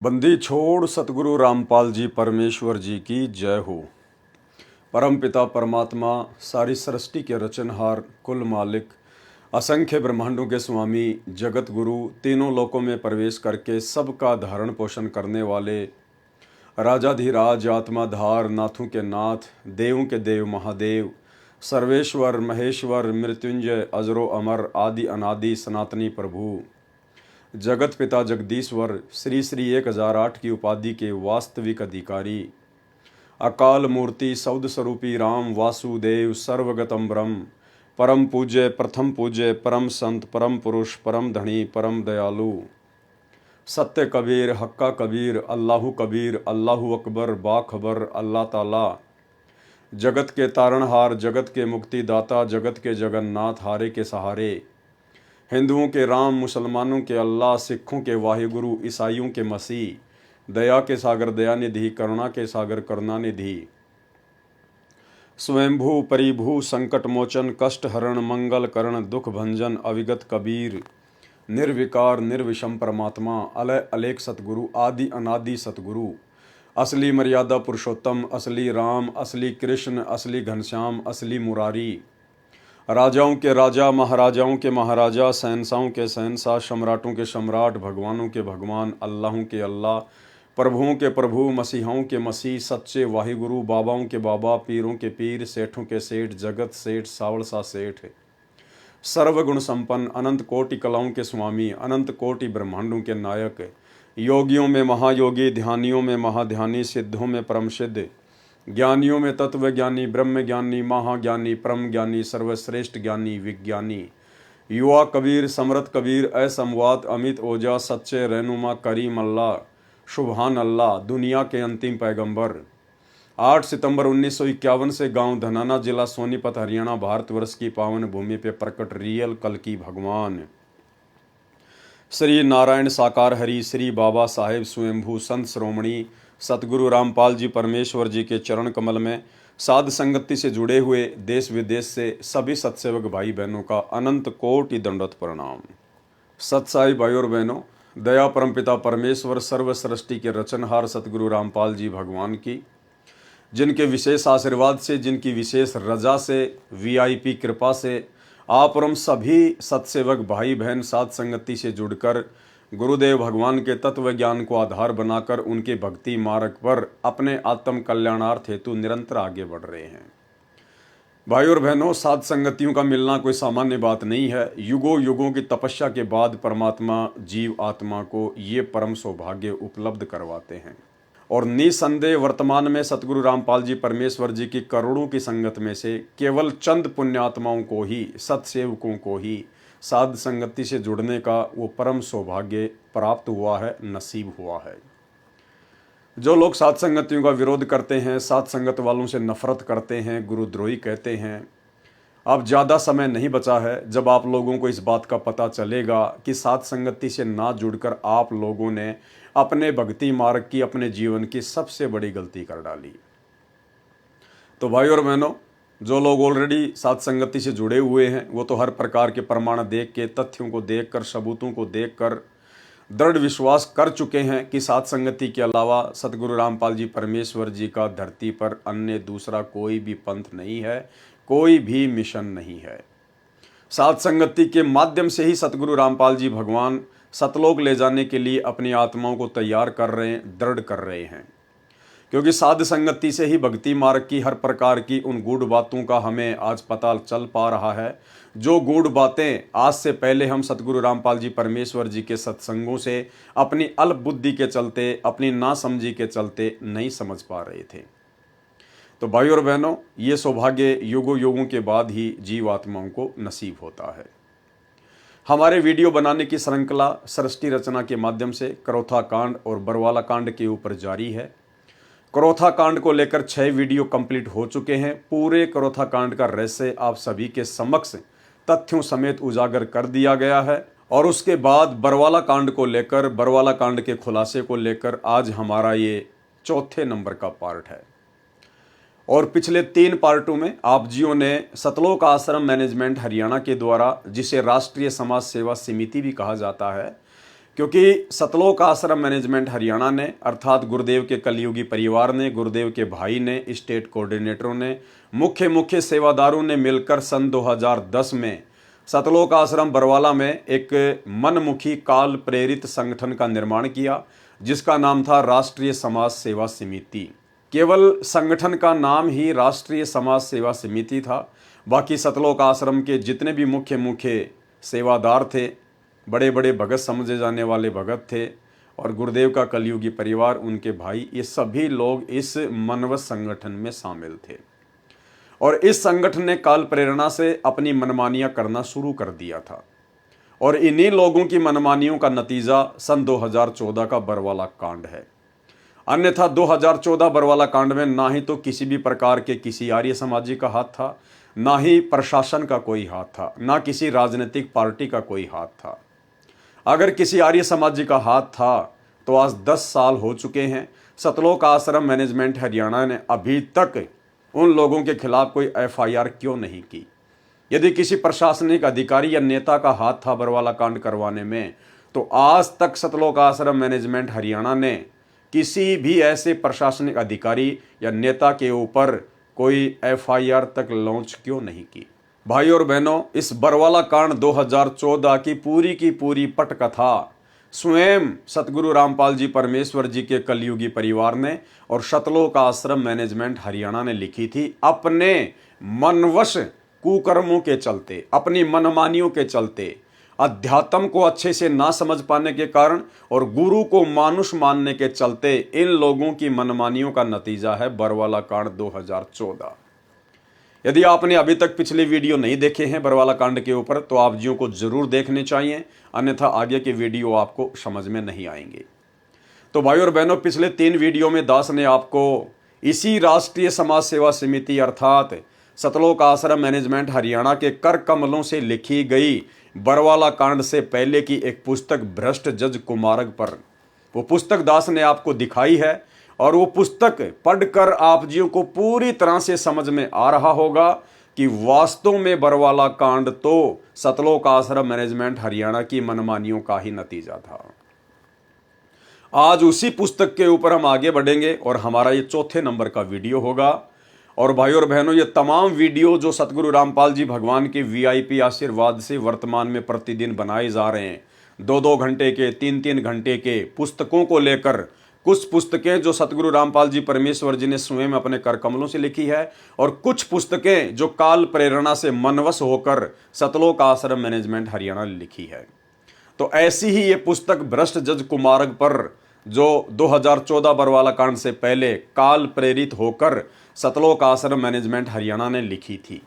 बंदी छोड़ सतगुरु रामपाल जी परमेश्वर जी की जय हो। परम पिता परमात्मा सारी सृष्टि के रचनहार कुल मालिक असंख्य ब्रह्मांडों के स्वामी जगत गुरु तीनों लोकों में प्रवेश करके सबका धारण पोषण करने वाले राजाधिराज आत्माधार नाथों के नाथ देवों के देव महादेव सर्वेश्वर महेश्वर मृत्युंजय अजरो अमर आदि अनादि सनातनी प्रभु जगत पिता जगदीश्वर श्री श्री 1008 की उपाधि के वास्तविक अधिकारी अकाल मूर्ति सौद स्वरूपी राम वासुदेव सर्वगतम ब्रह्म परम पूज्य प्रथम पूज्य परम संत परम पुरुष परम धनी परम दयालु सत्य कबीर हक्का कबीर अल्लाहु अकबर बाखबर अल्लाह ताला जगत के तारणहार जगत के मुक्तिदाता जगत के जगन्नाथ हारे के सहारे हिंदुओं के राम मुसलमानों के अल्लाह सिखों के वाहिगुरु ईसाइयों के मसीह दया के सागर दयानिधि करुणा के सागर करुणानिधि स्वयंभू परिभू संकट मोचन कष्ट हरण मंगल करण दुख भंजन अविगत कबीर निर्विकार निर्विषम परमात्मा अलय अलेख सतगुरु आदि अनादि सतगुरु असली मर्यादा पुरुषोत्तम असली राम असली कृष्ण असली घनश्याम असली मुरारी राजाओं के राजा महाराजाओं के महाराजा शहंशाहों के शहंशाह सम्राटों के सम्राट भगवानों के भगवान अल्लाहों के अल्लाह प्रभुओं के प्रभु मसीहाओं के मसीह सच्चे वाहिगुरु बाबाओं के बाबा पीरों के पीर सेठों के सेठ जगत सेठ सावड़सा सेठ सर्वगुण संपन्न अनंत कोटि कलाओं के स्वामी अनंत कोटि ब्रह्मांडों के नायक योगियों में महायोगी ध्यानियों में महाध्यानी सिद्धों में परम सिद्ध ज्ञानियों में तत्व ज्ञानी ब्रह्म ज्ञानी महाज्ञानी परम ज्ञानी सर्वश्रेष्ठ ज्ञानी विज्ञानी युवा कबीर समरथ कबीर असमवात अमित ओजा सच्चे रहनुमा करीम अल्लाह शुभान अल्लाह दुनिया के अंतिम पैगंबर 8 सितंबर 1951 से गांव धनाना जिला सोनीपत हरियाणा भारतवर्ष की पावन भूमि पे प्रकट रियल कल्कि भगवान श्री नारायण साकार हरि श्री बाबा साहेब स्वयंभू संत श्रोमणी सतगुरु रामपाल जी परमेश्वर जी के चरण कमल में साध संगति से जुड़े हुए देश विदेश से सभी सत्सेवक भाई बहनों का अनंत कोटि दंडवत प्रणाम। सत्साई भाई और बहनों, दया परमपिता परमेश्वर सर्व सृष्टि के रचनहार सतगुरु रामपाल जी भगवान की जिनके विशेष आशीर्वाद से जिनकी विशेष रजा से वीआईपी कृपा से आप और हम सभी सत्सेवक भाई बहन साध संगति से जुड़कर गुरुदेव भगवान के तत्व ज्ञान को आधार बनाकर उनके भक्ति मार्ग पर अपने आत्म कल्याणार्थ हेतु निरंतर आगे बढ़ रहे हैं। भाई और बहनों, साध संगतियों का मिलना कोई सामान्य बात नहीं है। युगों युगों की तपस्या के बाद परमात्मा जीव आत्मा को ये परम सौभाग्य उपलब्ध करवाते हैं और निसंदेह वर्तमान में सतगुरु रामपाल जी परमेश्वर जी की करोड़ों की संगत में से केवल चंद पुण्यात्माओं को ही सत्सेवकों को ही साध संगति से जुड़ने का वो परम सौभाग्य प्राप्त हुआ है, नसीब हुआ है। जो लोग साध संगतियों का विरोध करते हैं, साध संगत वालों से नफरत करते हैं, गुरुद्रोही कहते हैं, अब ज़्यादा समय नहीं बचा है जब आप लोगों को इस बात का पता चलेगा कि साध संगति से ना जुड़कर आप लोगों ने अपने भक्ति मार्ग की अपने जीवन की सबसे बड़ी गलती कर डाली। तो भाई और बहनों, जो लोग ऑलरेडी साध संगति से जुड़े हुए हैं वो तो हर प्रकार के प्रमाण देख के तथ्यों को देखकर सबूतों को देखकर दृढ़ विश्वास कर चुके हैं कि साध संगति के अलावा सतगुरु रामपाल जी परमेश्वर जी का धरती पर अन्य दूसरा कोई भी पंथ नहीं है, कोई भी मिशन नहीं है। साध संगति के माध्यम से ही सतगुरु रामपाल जी भगवान सतलोक ले जाने के लिए अपनी आत्माओं को तैयार कर रहे हैं, दृढ़ कर रहे हैं, क्योंकि साध संगति से ही भक्ति मार्ग की हर प्रकार की उन गूढ़ बातों का हमें आज पता चल पा रहा है, जो गूढ़ बातें आज से पहले हम सतगुरु रामपाल जी परमेश्वर जी के सत्संगों से अपनी अल्प बुद्धि के चलते अपनी नासमझी के चलते नहीं समझ पा रहे थे। तो भाई और बहनों, ये सौभाग्य युगों युगों के बाद ही जीव आत्माओं को नसीब होता है। हमारे वीडियो बनाने की श्रृंखला सृष्टि रचना के माध्यम से करोथा कांड और बरवाला कांड के ऊपर जारी है। करोथा कांड को लेकर 6 वीडियो कंप्लीट हो चुके हैं। पूरे करोथा कांड का रहस्य आप सभी के समक्ष तथ्यों समेत उजागर कर दिया गया है और उसके बाद बरवाला कांड को लेकर बरवाला कांड के खुलासे को लेकर आज हमारा ये चौथे नंबर का पार्ट है। और पिछले 3 पार्टों में आप जियों ने सतलोक आश्रम मैनेजमेंट हरियाणा के द्वारा, जिसे राष्ट्रीय समाज सेवा समिति भी कहा जाता है, क्योंकि सतलोक आश्रम मैनेजमेंट हरियाणा ने अर्थात गुरुदेव के कलयुगी परिवार ने, गुरुदेव के भाई ने, स्टेट कोऑर्डिनेटरों ने, मुख्य सेवादारों ने मिलकर सन 2010 में सतलोक आश्रम बरवाला में एक मनमुखी काल प्रेरित संगठन का निर्माण किया, जिसका नाम था राष्ट्रीय समाज सेवा समिति। केवल संगठन का नाम ही राष्ट्रीय समाज सेवा समिति था। बाकी सतलोक आश्रम के जितने भी मुख्य सेवादार थे, बड़े बड़े भगत समझे जाने वाले भगत थे, और गुरुदेव का कलयुगी परिवार, उनके भाई, ये सभी लोग इस मनवत संगठन में शामिल थे। और इस संगठन ने काल प्रेरणा से अपनी मनमानियां करना शुरू कर दिया था, और इन्हीं लोगों की मनमानियों का नतीजा सन 2014 का बरवाला कांड है। अन्यथा 2014 बरवाला कांड में ना ही तो किसी भी प्रकार के किसी आर्य समाजी का हाथ था, ना ही प्रशासन का कोई हाथ था, ना किसी राजनीतिक पार्टी का कोई हाथ था। अगर किसी आर्य समाजी का हाथ था तो आज 10 साल हो चुके हैं, सतलोक आश्रम मैनेजमेंट हरियाणा ने अभी तक उन लोगों के खिलाफ कोई FIR क्यों नहीं की। यदि किसी प्रशासनिक अधिकारी या नेता का हाथ था बरवाला कांड करवाने में, तो आज तक सतलोक आश्रम मैनेजमेंट हरियाणा ने किसी भी ऐसे प्रशासनिक अधिकारी या नेता के ऊपर कोई FIR तक लॉन्च क्यों नहीं की। भाई और बहनों, इस बरवाला कांड 2014 की पूरी पटकथा स्वयं सतगुरु रामपाल जी परमेश्वर जी के कलयुगी परिवार ने और सतलोक आश्रम मैनेजमेंट हरियाणा ने लिखी थी, अपने मनवश कुकर्मों के चलते, अपनी मनमानियों के चलते, अध्यात्म को अच्छे से ना समझ पाने के कारण और गुरु को मानुष मानने के चलते इन लोगों की मनमानियों का नतीजा है बरवाला कांड 2014। यदि आपने अभी तक पिछले वीडियो नहीं देखे हैं बरवाला कांड के ऊपर, तो आप जियों को जरूर देखने चाहिए, अन्यथा आगे के वीडियो आपको समझ में नहीं आएंगे। तो भाई और बहनों, पिछले 3 वीडियो में दास ने आपको इसी राष्ट्रीय समाज सेवा समिति अर्थात सतलोक आश्रम मैनेजमेंट हरियाणा के कर कमलों से लिखी गई बरवाला कांड से पहले की एक पुस्तक भ्रष्ट जज कुमारक पर, वो पुस्तक दास ने आपको दिखाई है, और वो पुस्तक पढ़कर आप जियों को पूरी तरह से समझ में आ रहा होगा कि वास्तव में बरवाला कांड तो सतलोक आश्रम मैनेजमेंट हरियाणा की मनमानियों का ही नतीजा था। आज उसी पुस्तक के ऊपर हम आगे बढ़ेंगे और हमारा ये 4थे नंबर का वीडियो होगा। और भाई और बहनों, ये तमाम वीडियो जो सतगुरु रामपाल जी भगवान के VIP आशीर्वाद से वर्तमान में प्रतिदिन बनाए जा रहे हैं, 2-2 घंटे के, 3-3 घंटे के पुस्तकों को लेकर, कुछ पुस्तकें जो सतगुरु रामपाल जी परमेश्वर जी ने स्वयं अपने कर कमलों से लिखी है, और कुछ पुस्तकें जो काल प्रेरणा से मनवश होकर सतलोक आश्रम मैनेजमेंट हरियाणा ने लिखी है। तो ऐसी ही ये पुस्तक भ्रष्ट जज कुमारक पर, जो 2014 बरवाला कांड से पहले काल प्रेरित होकर सतलोक आश्रम मैनेजमेंट हरियाणा ने लिखी थी,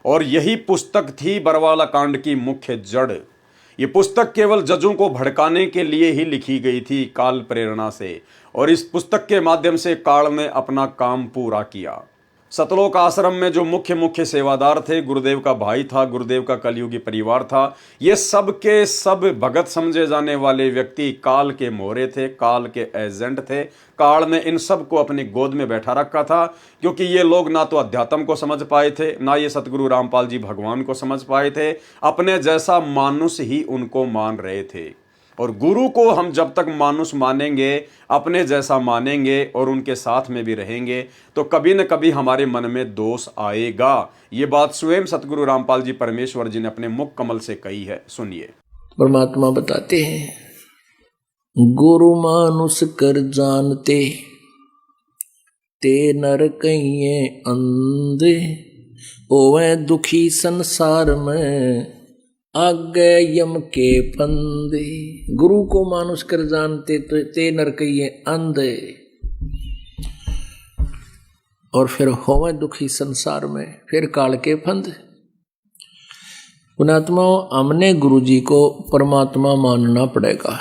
और यही पुस्तक थी बरवाला कांड की मुख्य जड़। ये पुस्तक केवल जजों को भड़काने के लिए ही लिखी गई थी काल प्रेरणा से, और इस पुस्तक के माध्यम से काल ने अपना काम पूरा किया। सतलोक आश्रम में जो मुख्य सेवादार थे, गुरुदेव का भाई था, गुरुदेव का कलयुगी परिवार था, ये सब के सब भगत समझे जाने वाले व्यक्ति काल के मोहरे थे, काल के एजेंट थे। काल ने इन सब को अपनी गोद में बैठा रखा था, क्योंकि ये लोग ना तो अध्यात्म को समझ पाए थे, ना ये सतगुरु रामपाल जी भगवान को समझ पाए थे। अपने जैसा मानुष ही उनको मान रहे थे, और गुरु को हम जब तक मानुष मानेंगे, अपने जैसा मानेंगे और उनके साथ में भी रहेंगे, तो कभी न कभी हमारे मन में दोष आएगा। ये बात स्वयं सतगुरु रामपाल जी परमेश्वर जी ने अपने मुख कमल से कही है, सुनिए। परमात्मा बताते हैं, गुरु मानुष कर जानते ते नर कहिए अंधे, ओवे दुखी संसार में आगे यम के फंदे। गुरु को मानुष कर जानते तो ते नर कहिए अंधे, और फिर होवे दुखी संसार में, फिर काल के फंद। पुणात्माओं, हमने गुरु जी को परमात्मा मानना पड़ेगा।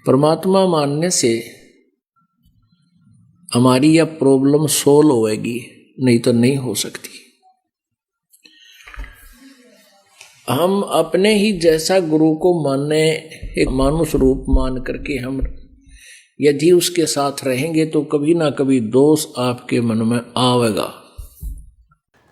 परमात्मा मानने से हमारी यह प्रॉब्लम सोल्व होएगी, नहीं तो नहीं हो सकती। हम अपने ही जैसा गुरु को मानने, एक मानुष रूप मान करके हम यदि उसके साथ रहेंगे तो कभी ना कभी दोष आपके मन में आवेगा।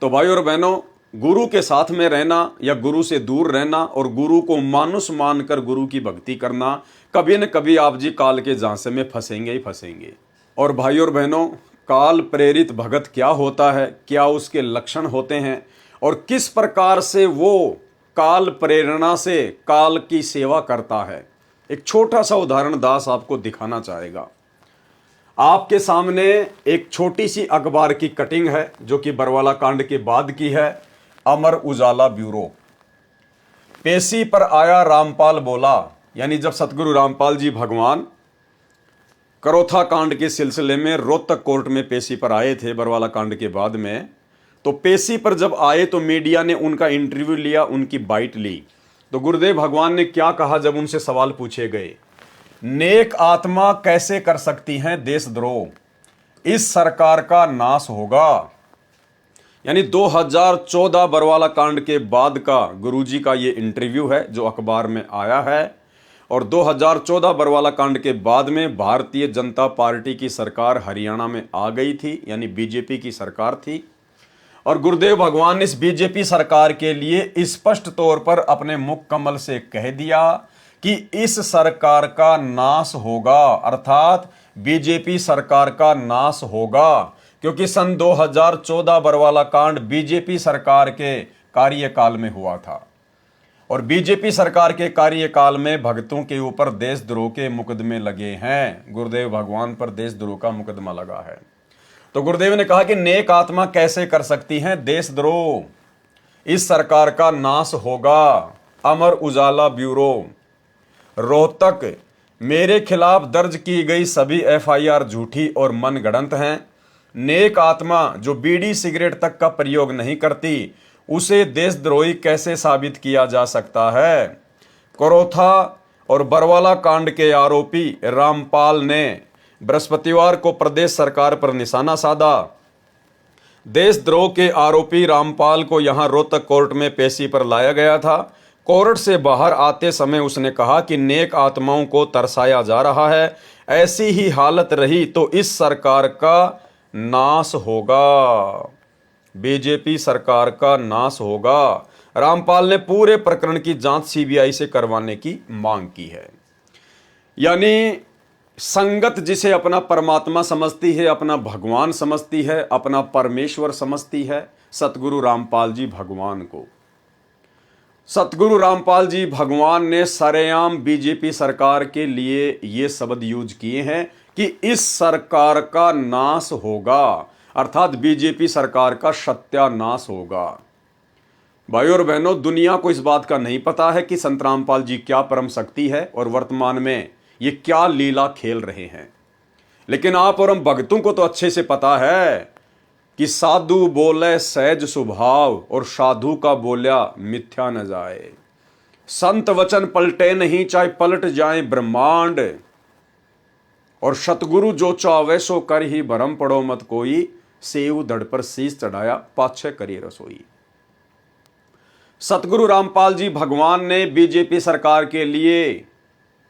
तो भाई और बहनों, गुरु के साथ में रहना या गुरु से दूर रहना और गुरु को मानुष मानकर गुरु की भक्ति करना, कभी न कभी आप जी काल के झांसे में फंसेंगे ही फंसेंगे। और भाई और बहनों, काल प्रेरित भगत क्या होता है, क्या उसके लक्षण होते हैं और किस प्रकार से वो काल प्रेरणा से काल की सेवा करता है, एक छोटा सा उदाहरण दास आपको दिखाना चाहेगा। आपके सामने एक छोटी सी अखबार की कटिंग है जो कि बरवाला कांड के बाद की है। अमर उजाला ब्यूरो। पेशी पर आया रामपाल बोला, यानी जब सतगुरु रामपाल जी भगवान करोथा कांड के सिलसिले में रोहतक कोर्ट में पेशी पर आए थे बरवाला कांड के बाद में, तो पेशी पर जब आए तो मीडिया ने उनका इंटरव्यू लिया, उनकी बाइट ली। तो गुरुदेव भगवान ने क्या कहा जब उनसे सवाल पूछे गए? नेक आत्मा कैसे कर सकती हैं देशद्रोह, इस सरकार का नाश होगा। यानी 2014 बरवाला कांड के बाद का गुरुजी का ये इंटरव्यू है जो अखबार में आया है। और 2014 बरवाला कांड के बाद में भारतीय जनता पार्टी की सरकार हरियाणा में आ गई थी, यानी बीजेपी की सरकार थी। और गुरुदेव भगवान ने इस बीजेपी सरकार के लिए स्पष्ट तौर पर अपने मुख कमल से कह दिया कि इस सरकार का नाश होगा, अर्थात बीजेपी सरकार का नाश होगा, क्योंकि सन 2014 बरवाला कांड बीजेपी सरकार के कार्यकाल में हुआ था। और बीजेपी सरकार के कार्यकाल में भक्तों के ऊपर देशद्रोह के मुकदमे लगे हैं। गुरुदेव भगवान पर देशद्रोह का मुकदमा लगा है। तो गुरुदेव ने कहा कि नेक आत्मा कैसे कर सकती हैं देशद्रोह, इस सरकार का नाश होगा। अमर उजाला ब्यूरो। रोहतक, मेरे खिलाफ दर्ज की गई सभी एफआईआर झूठी और मनगढ़ंत हैं। नेक आत्मा जो बीड़ी सिगरेट तक का प्रयोग नहीं करती, उसे देशद्रोही कैसे साबित किया जा सकता है? करोथा और बरवाला कांड के आरोपी रामपाल ने बृहस्पतिवार को प्रदेश सरकार पर निशाना साधा। देशद्रोह के आरोपी रामपाल को यहां रोहतक कोर्ट में पेशी पर लाया गया था। कोर्ट से बाहर आते समय उसने कहा कि नेक आत्माओं को तरसाया जा रहा है, ऐसी ही हालत रही तो इस सरकार का नाश होगा, बीजेपी सरकार का नाश होगा। रामपाल ने पूरे प्रकरण की जांच सीबीआई से करवाने की मांग की है। यानी संगत जिसे अपना परमात्मा समझती है, अपना भगवान समझती है, अपना परमेश्वर समझती है, सतगुरु रामपाल जी भगवान को, सतगुरु रामपाल जी भगवान ने सरेआम बीजेपी सरकार के लिए ये शब्द यूज किए हैं कि इस सरकार का नाश होगा, अर्थात बीजेपी सरकार का सत्यानाश होगा। भाइयों और बहनों, दुनिया को इस बात का नहीं पता है कि संत रामपाल जी क्या परम शक्ति है और वर्तमान में ये क्या लीला खेल रहे हैं। लेकिन आप और हम भक्तों को तो अच्छे से पता है कि साधु बोले सहज स्वभाव और साधु का बोल्या मिथ्या न जाए। संत वचन पलटे नहीं, चाहे पलट जाए ब्रह्मांड। और सतगुरु जो चावे सो कर ही भरम पड़ो मत कोई, सेव धड़ पर शीश चढ़ाया पाछे करी रसोई। सतगुरु रामपाल जी भगवान ने बीजेपी सरकार के लिए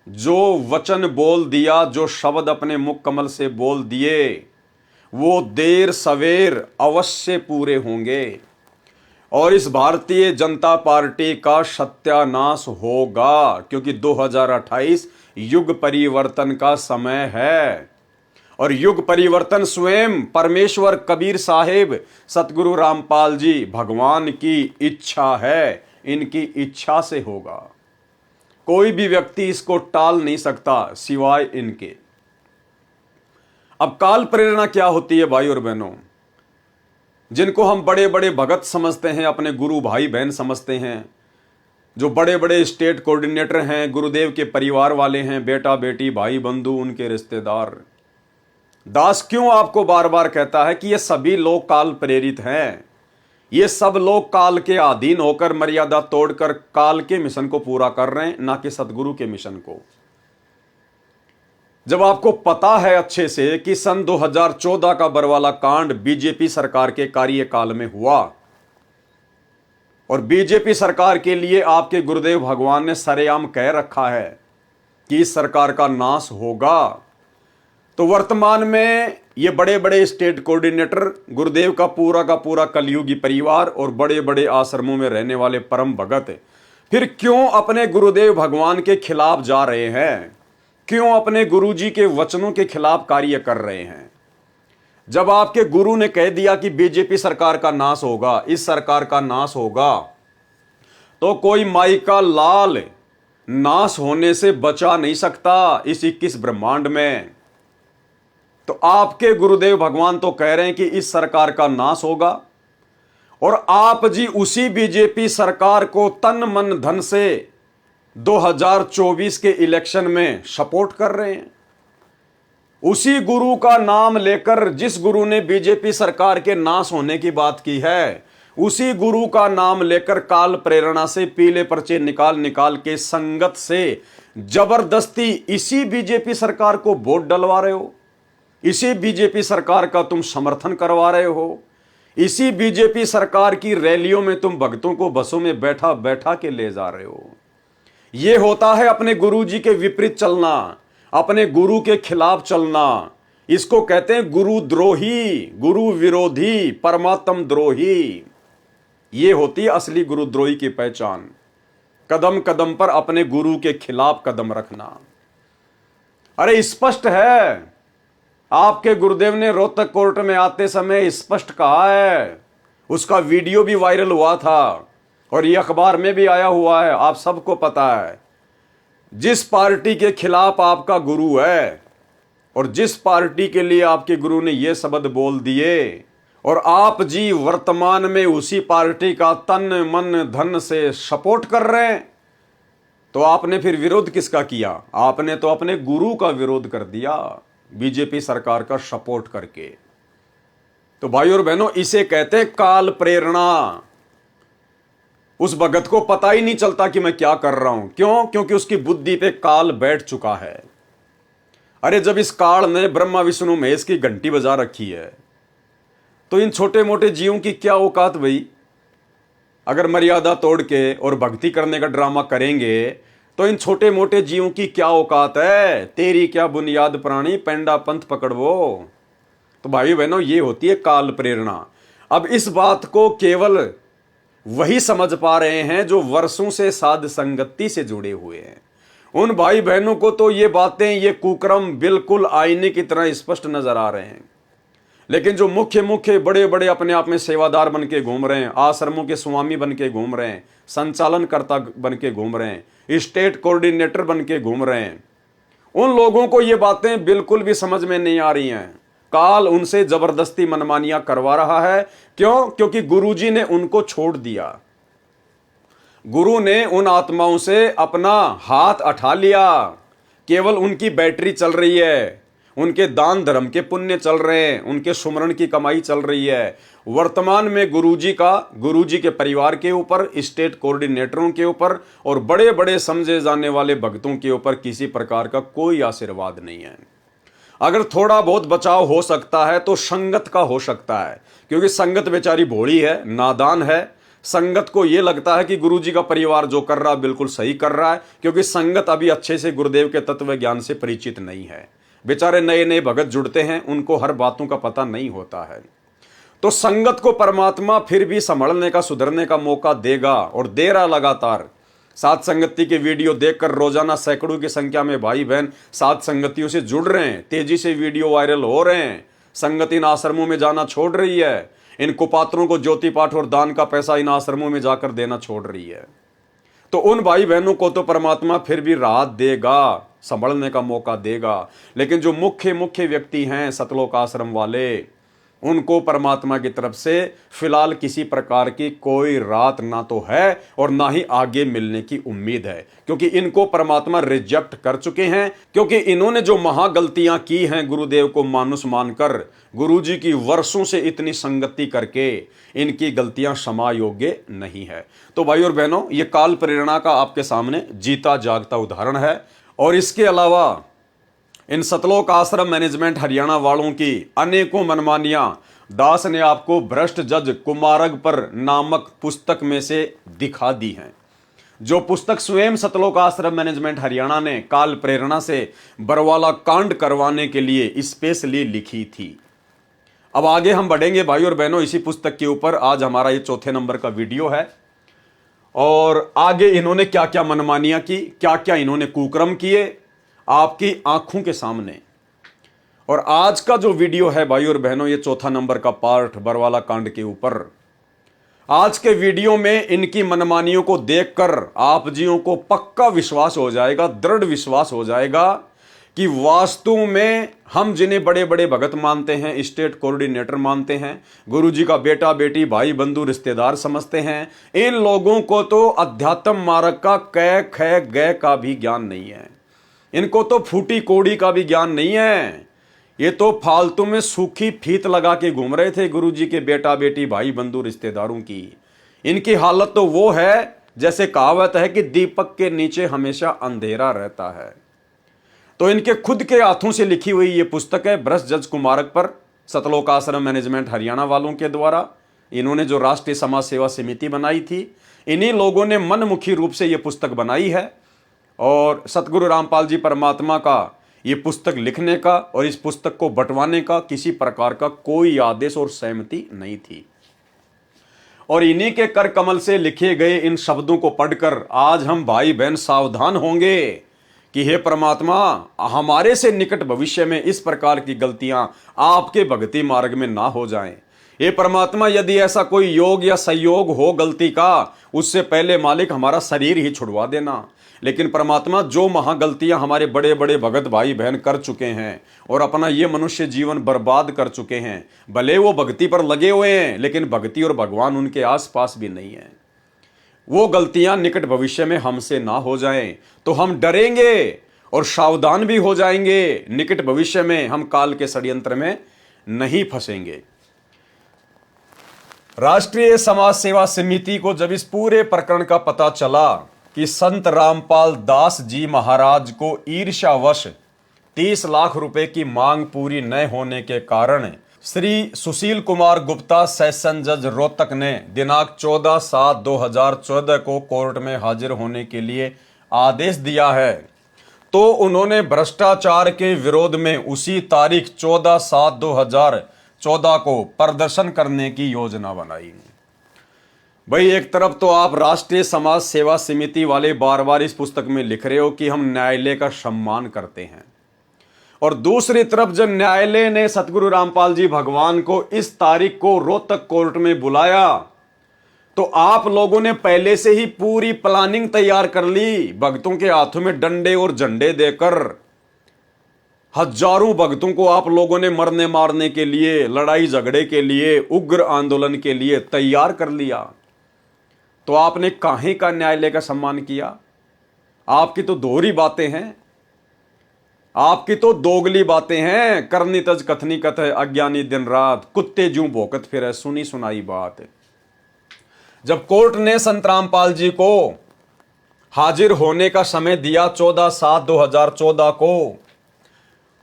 जो वचन बोल दिया, जो शब्द अपने मुख कमल से बोल दिए, वो देर सवेर अवश्य पूरे होंगे और इस भारतीय जनता पार्टी का सत्यानाश होगा, क्योंकि 2028 युग परिवर्तन का समय है। और युग परिवर्तन स्वयं परमेश्वर कबीर साहिब सतगुरु रामपाल जी भगवान की इच्छा है, इनकी इच्छा से होगा। कोई भी व्यक्ति इसको टाल नहीं सकता सिवाय इनके। अब काल प्रेरणा क्या होती है भाई और बहनों? जिनको हम बड़े बड़े भगत समझते हैं, अपने गुरु भाई बहन समझते हैं, जो बड़े बड़े स्टेट कोऑर्डिनेटर हैं, गुरुदेव के परिवार वाले हैं, बेटा बेटी भाई बंधु उनके रिश्तेदार। दास क्यों आपको बार बार कहता है कि ये सभी लोग काल प्रेरित हैं, ये सब लोग काल के अधीन होकर मर्यादा तोड़कर काल के मिशन को पूरा कर रहे हैं, ना कि सतगुरु के मिशन को। जब आपको पता है अच्छे से कि सन 2014 का बरवाला कांड बीजेपी सरकार के कार्यकाल में हुआ और बीजेपी सरकार के लिए आपके गुरुदेव भगवान ने सरेआम कह रखा है कि इस सरकार का नाश होगा, तो वर्तमान में ये बड़े बड़े स्टेट कोऑर्डिनेटर, गुरुदेव का पूरा कलयुगी परिवार और बड़े बड़े आश्रमों में रहने वाले परम भगत फिर क्यों अपने गुरुदेव भगवान के खिलाफ जा रहे हैं? क्यों अपने गुरुजी के वचनों के खिलाफ कार्य कर रहे हैं? जब आपके गुरु ने कह दिया कि बीजेपी सरकार का नाश होगा, इस सरकार का नाश होगा, तो कोई माई का लाल नाश होने से बचा नहीं सकता इस 21 ब्रह्मांड में। तो आपके गुरुदेव भगवान तो कह रहे हैं कि इस सरकार का नाश होगा, और आप जी उसी बीजेपी सरकार को तन मन धन से 2024 के इलेक्शन में सपोर्ट कर रहे हैं। उसी गुरु का नाम लेकर, जिस गुरु ने बीजेपी सरकार के नाश होने की बात की है, उसी गुरु का नाम लेकर काल प्रेरणा से पीले पर्चे निकाल निकाल के संगत से जबरदस्ती इसी बीजेपी सरकार को वोट डलवा रहे हो। इसी बीजेपी सरकार का तुम समर्थन करवा रहे हो। इसी बीजेपी सरकार की रैलियों में तुम भक्तों को बसों में बैठा बैठा के ले जा रहे हो। यह होता है अपने गुरु जी के विपरीत चलना, अपने गुरु के खिलाफ चलना। इसको कहते हैं गुरु द्रोही, गुरु विरोधी, परमात्म द्रोही। यह होती है असली गुरुद्रोही की पहचान। कदम कदम पर अपने गुरु के खिलाफ कदम रखना। अरे स्पष्ट है, आपके गुरुदेव ने रोहतक कोर्ट में आते समय स्पष्ट कहा है। उसका वीडियो भी वायरल हुआ था और यह अखबार में भी आया हुआ है, आप सबको पता है। जिस पार्टी के खिलाफ आपका गुरु है और जिस पार्टी के लिए आपके गुरु ने यह शब्द बोल दिए, और आप जी वर्तमान में उसी पार्टी का तन मन धन से सपोर्ट कर रहे हैं, तो आपने फिर विरोध किसका किया? आपने तो अपने गुरु का विरोध कर दिया, बीजेपी सरकार का सपोर्ट करके। तो भाई और बहनों, इसे कहते हैं काल प्रेरणा। उस भगत को पता ही नहीं चलता कि मैं क्या कर रहा हूं। क्यों? क्योंकि उसकी बुद्धि पे काल बैठ चुका है। अरे जब इस काल ने ब्रह्मा विष्णु महेश की घंटी बजा रखी है, तो इन छोटे मोटे जीवों की क्या औकात भाई? अगर मर्यादा तोड़ के और भक्ति करने का ड्रामा करेंगे तो इन छोटे मोटे जीवों की क्या औकात है? तेरी क्या बुनियाद प्राणी, पेंडा पंथ पकड़वो। तो भाई बहनों, ये होती है काल प्रेरणा। अब इस बात को केवल वही समझ पा रहे हैं जो वर्षों से साध संगति से जुड़े हुए हैं। उन भाई बहनों को तो ये बातें, ये कुकर्म बिल्कुल आईने की तरह स्पष्ट नजर आ रहे हैं। लेकिन जो मुख्य बड़े बड़े अपने आप में सेवादार बन के घूम रहे हैं, आश्रमों के स्वामी बन के घूम रहे हैं, संचालनकर्ता बन के घूम रहे हैं, स्टेट कोऑर्डिनेटर बन के घूम रहे हैं, उन लोगों को ये बातें बिल्कुल भी समझ में नहीं आ रही हैं। काल उनसे जबरदस्ती मनमानियां करवा रहा है। क्यों? क्योंकि गुरुजी ने उनको छोड़ दिया। गुरु ने उन आत्माओं से अपना हाथ उठा लिया। केवल उनकी बैटरी चल रही है, उनके दान धर्म के पुण्य चल रहे हैं, उनके सुमरण की कमाई चल रही है। वर्तमान में गुरुजी के परिवार के ऊपर, स्टेट कोऑर्डिनेटरों के ऊपर और बड़े बड़े समझे जाने वाले भक्तों के ऊपर किसी प्रकार का कोई आशीर्वाद नहीं है। अगर थोड़ा बहुत बचाव हो सकता है तो संगत का हो सकता है, क्योंकि संगत बेचारी भोली है, नादान है। संगत को यह लगता है कि गुरुजी का परिवार जो कर रहा है बिल्कुल सही कर रहा है, क्योंकि संगत अभी अच्छे से गुरुदेव के तत्व ज्ञान से परिचित नहीं है। बेचारे नए नए भगत जुड़ते हैं, उनको हर बातों का पता नहीं होता है। तो संगत को परमात्मा फिर भी संभलने का, सुधरने का मौका देगा और दे रहा लगातार। साथ संगति के वीडियो देखकर रोजाना सैकड़ों की संख्या में भाई बहन साथ संगतियों से जुड़ रहे हैं, तेजी से वीडियो वायरल हो रहे हैं। संगत इन आश्रमों में जाना छोड़ रही है, इन कुपात्रों को ज्योति पाठ और दान का पैसा इन आश्रमों में जाकर देना छोड़ रही है। तो उन भाई बहनों को तो परमात्मा फिर भी राहत देगा, संभलने का मौका देगा। लेकिन जो मुख्य व्यक्ति हैं सतलोक आश्रम वाले, उनको परमात्मा की तरफ से फिलहाल किसी प्रकार की कोई राहत ना तो है और ना ही आगे मिलने की उम्मीद है, क्योंकि इनको परमात्मा रिजेक्ट कर चुके हैं। क्योंकि इन्होंने जो महागलतियां की हैं गुरुदेव को मानुष मानकर, गुरुजी की वर्षों से इतनी संगति करके, इनकी गलतियां क्षमा योग्य नहीं है। तो भाई और बहनों, ये काल प्रेरणा का आपके सामने जीता जागता उदाहरण है। और इसके अलावा इन सतलोक आश्रम मैनेजमेंट हरियाणा वालों की अनेकों मनमानियां दास ने आपको भ्रष्ट जज कुमारग पर नामक पुस्तक में से दिखा दी हैं। जो पुस्तक स्वयं सतलोक आश्रम मैनेजमेंट हरियाणा ने काल प्रेरणा से बरवाला कांड करवाने के लिए स्पेशली लिखी थी। अब आगे हम बढ़ेंगे भाई और बहनों इसी पुस्तक के ऊपर। आज हमारा ये चौथे नंबर का वीडियो है और आगे इन्होंने क्या क्या मनमानियां की, क्या क्या इन्होंने कुकर्म किए आपकी आंखों के सामने। और आज का जो वीडियो है भाई और बहनों, ये चौथा नंबर का पार्ट बरवाला कांड के ऊपर। आज के वीडियो में इनकी मनमानियों को देखकर आप जियों को पक्का विश्वास हो जाएगा, दृढ़ विश्वास हो जाएगा कि वास्तु में हम जिन्हें बड़े बड़े भगत मानते हैं, स्टेट कोऑर्डिनेटर मानते हैं, गुरुजी का बेटा बेटी भाई बंधु रिश्तेदार समझते हैं, इन लोगों को तो अध्यात्म मार्ग का कै ख गै का भी ज्ञान नहीं है। इनको तो फूटी कोड़ी का भी ज्ञान नहीं है। ये तो फालतू में सूखी फीत लगा के घूम रहे थे गुरुजी के बेटा बेटी भाई बंधु रिश्तेदारों की। इनकी हालत तो वो है जैसे कहावत है कि दीपक के नीचे हमेशा अंधेरा रहता है। तो इनके खुद के हाथों से लिखी हुई ये पुस्तक है ब्रज जज कुमारक पर, सतलोक आश्रम मैनेजमेंट हरियाणा वालों के द्वारा। इन्होंने जो राष्ट्रीय समाज सेवा समिति बनाई थी, इन्हीं लोगों ने मनमुखी रूप से ये पुस्तक बनाई है। और सतगुरु रामपाल जी परमात्मा का ये पुस्तक लिखने का और इस पुस्तक को बंटवाने का किसी प्रकार का कोई आदेश और सहमति नहीं थी। और इन्हीं के कर कमल से लिखे गए इन शब्दों को पढ़कर आज हम भाई बहन सावधान होंगे कि हे परमात्मा, हमारे से निकट भविष्य में इस प्रकार की गलतियां आपके भक्ति मार्ग में ना हो जाएं। हे परमात्मा, यदि ऐसा कोई योग या संयोग हो गलती का, उससे पहले मालिक हमारा शरीर ही छुड़वा देना। लेकिन परमात्मा, जो महागलतियां हमारे बड़े बड़े भगत भाई बहन कर चुके हैं और अपना ये मनुष्य जीवन बर्बाद कर चुके हैं, भले वो भक्ति पर लगे हुए हैं लेकिन भक्ति और भगवान उनके आसपास भी नहीं है, वो गलतियां निकट भविष्य में हमसे ना हो जाएं तो हम डरेंगे और सावधान भी हो जाएंगे। निकट भविष्य में हम काल के षड्यंत्र में नहीं फंसेंगे। राष्ट्रीय समाज सेवा समिति को जब इस पूरे प्रकरण का पता चला कि संत रामपाल दास जी महाराज को ईर्ष्यावश 30 लाख रुपए की मांग पूरी न होने के कारण श्री सुशील कुमार गुप्ता सेशन जज रोहतक ने दिनांक 14/7/2014 को कोर्ट में हाजिर होने के लिए आदेश दिया है, तो उन्होंने भ्रष्टाचार के विरोध में उसी तारीख 14/7/2014 को प्रदर्शन करने की योजना बनाई। भाई, एक तरफ तो आप राष्ट्रीय समाज सेवा समिति वाले बार बार इस पुस्तक में लिख रहे हो कि हम न्यायालय का सम्मान करते हैं, और दूसरी तरफ जब न्यायालय ने सतगुरु रामपाल जी भगवान को इस तारीख को रोहतक कोर्ट में बुलाया तो आप लोगों ने पहले से ही पूरी प्लानिंग तैयार कर ली। भक्तों के हाथों में डंडे और झंडे देकर हजारों भक्तों को आप लोगों ने मरने मारने के लिए, लड़ाई झगड़े के लिए, उग्र आंदोलन के लिए तैयार कर लिया। तो आपने काहे का न्यायालय का सम्मान किया? आपकी तो दोहरी बातें हैं, आपकी तो दोगली बातें हैं। करनी तज कथनी कथ है, अज्ञानी दिन रात, कुत्ते जूं भौंकत फिरे, सुनी सुनाई बात। जब कोर्ट ने संत रामपाल जी को हाजिर होने का समय दिया 14/7/2014 को,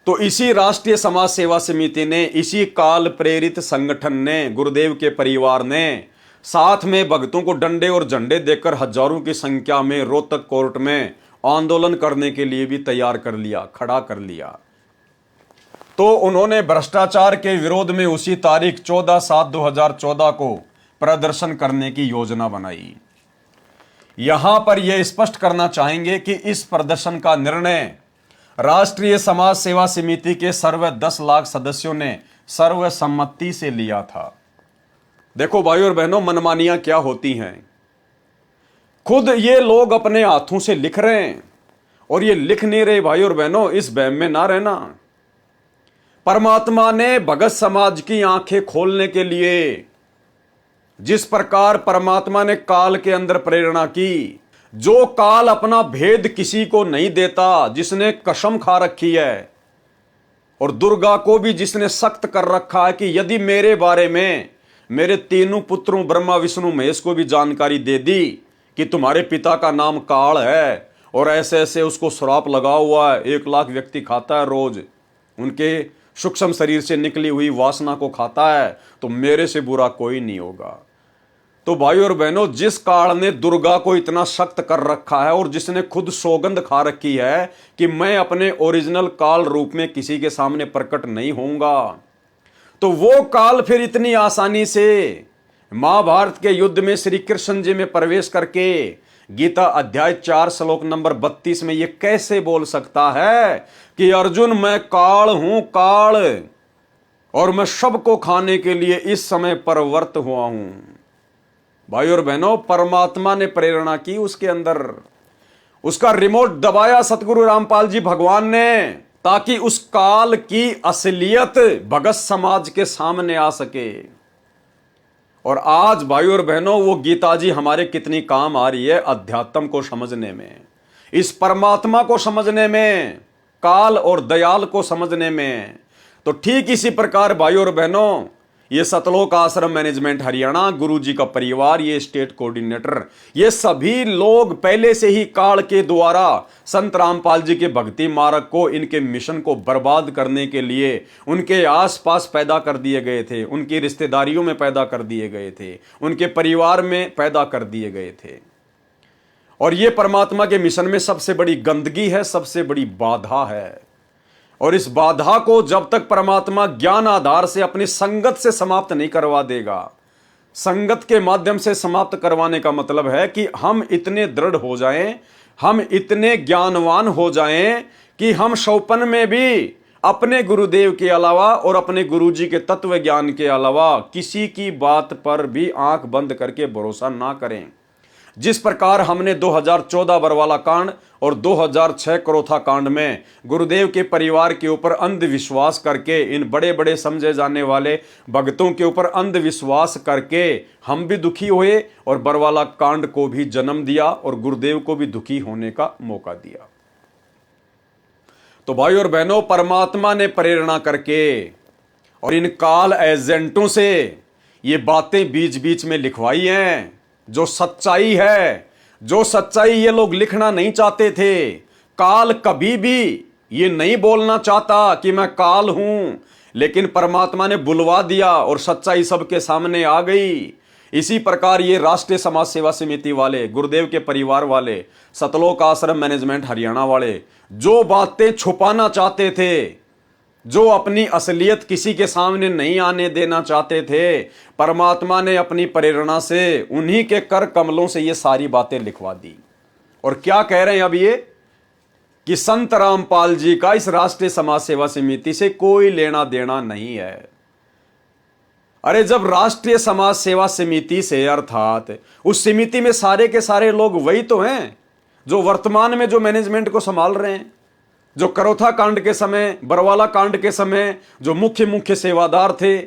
तो इसी राष्ट्रीय समाज सेवा समिति ने, इसी काल प्रेरित संगठन ने, गुरुदेव के परिवार ने साथ में भक्तों को डंडे और झंडे देकर हजारों की संख्या में रोहतक कोर्ट में आंदोलन करने के लिए भी तैयार कर लिया, खड़ा कर लिया। तो उन्होंने भ्रष्टाचार के विरोध में उसी तारीख 14/7/2014 को प्रदर्शन करने की योजना बनाई। यहां पर यह स्पष्ट करना चाहेंगे कि इस प्रदर्शन का निर्णय राष्ट्रीय समाज सेवा समिति के सर्व 10 लाख सदस्यों ने सर्वसम्मति से लिया था। देखो भाई और बहनों, मनमानियां क्या होती हैं। खुद ये लोग अपने हाथों से लिख रहे हैं और ये लिख नहीं रहे भाई और बहनों, इस वहम में ना रहना। परमात्मा ने भगत समाज की आंखें खोलने के लिए, जिस प्रकार परमात्मा ने काल के अंदर प्रेरणा की, जो काल अपना भेद किसी को नहीं देता, जिसने कसम खा रखी है, और दुर्गा को भी जिसने सख्त कर रखा है कि यदि मेरे बारे में मेरे तीनों पुत्रों ब्रह्मा विष्णु महेश को भी जानकारी दे दी कि तुम्हारे पिता का नाम काल है और ऐसे ऐसे उसको श्राप लगा हुआ है, 1 लाख व्यक्ति खाता है रोज, उनके सूक्ष्म शरीर से निकली हुई वासना को खाता है, तो मेरे से बुरा कोई नहीं होगा। तो भाई और बहनों, जिस काल ने दुर्गा को इतना सख्त कर रखा है और जिसने खुद सौगंध खा रखी है कि मैं अपने ओरिजिनल काल रूप में किसी के सामने प्रकट नहीं होऊंगा, तो वो काल फिर इतनी आसानी से महाभारत के युद्ध में श्री कृष्ण जी में प्रवेश करके गीता अध्याय 4 श्लोक नंबर 32 में ये कैसे बोल सकता है कि अर्जुन मैं काल हूं, काल, और मैं सबको खाने के लिए इस समय परवर्त हुआ हूं। भाई और बहनों, परमात्मा ने प्रेरणा की उसके अंदर, उसका रिमोट दबाया सतगुरु रामपाल जी भगवान ने, ताकि उस काल की असलियत भगत समाज के सामने आ सके। और आज भाई और बहनों, वो गीता जी हमारे कितनी काम आ रही है अध्यात्म को समझने में, इस परमात्मा को समझने में, काल और दयाल को समझने में। तो ठीक इसी प्रकार भाई और बहनों, ये सतलोक आश्रम मैनेजमेंट हरियाणा, गुरुजी का परिवार, ये स्टेट कोऑर्डिनेटर, ये सभी लोग पहले से ही काल के द्वारा संत रामपाल जी के भक्ति मार्ग को, इनके मिशन को बर्बाद करने के लिए उनके आसपास पैदा कर दिए गए थे, उनकी रिश्तेदारियों में पैदा कर दिए गए थे, उनके परिवार में पैदा कर दिए गए थे। और ये परमात्मा के मिशन में सबसे बड़ी गंदगी है, सबसे बड़ी बाधा है। और इस बाधा को जब तक परमात्मा ज्ञान आधार से अपनी संगत से समाप्त नहीं करवा देगा, संगत के माध्यम से समाप्त करवाने का मतलब है कि हम इतने दृढ़ हो जाएं, हम इतने ज्ञानवान हो जाएं कि हम शौपन में भी अपने गुरुदेव के अलावा और अपने गुरुजी के तत्व ज्ञान के अलावा किसी की बात पर भी आंख बंद करके भरोसा ना करें। जिस प्रकार हमने 2014 बरवाला कांड और 2006 करोथा कांड में गुरुदेव के परिवार के ऊपर अंधविश्वास करके, इन बड़े बड़े समझे जाने वाले भक्तों के ऊपर अंधविश्वास करके हम भी दुखी हुए और बरवाला कांड को भी जन्म दिया और गुरुदेव को भी दुखी होने का मौका दिया। तो भाई और बहनों, परमात्मा ने प्रेरणा करके और इन काल एजेंटों से ये बातें बीच बीच में लिखवाई हैं। जो सच्चाई है, जो सच्चाई ये लोग लिखना नहीं चाहते थे। काल कभी भी ये नहीं बोलना चाहता कि मैं काल हूं, लेकिन परमात्मा ने बुलवा दिया और सच्चाई सबके सामने आ गई। इसी प्रकार ये राष्ट्रीय समाज सेवा समिति वाले, गुरुदेव के परिवार वाले, सतलोक आश्रम मैनेजमेंट हरियाणा वाले जो बातें छुपाना चाहते थे, जो अपनी असलियत किसी के सामने नहीं आने देना चाहते थे, परमात्मा ने अपनी प्रेरणा से उन्हीं के कर कमलों से ये सारी बातें लिखवा दी। और क्या कह रहे हैं अब ये कि संत रामपाल जी का इस राष्ट्रीय समाज सेवा समिति से कोई लेना देना नहीं है। अरे जब राष्ट्रीय समाज सेवा समिति से, अर्थात उस समिति में सारे के सारे लोग वही तो हैं जो वर्तमान में जो मैनेजमेंट को संभाल रहे हैं, जो करोथा कांड के समय, बरवाला कांड के समय जो मुख्य सेवादार थे,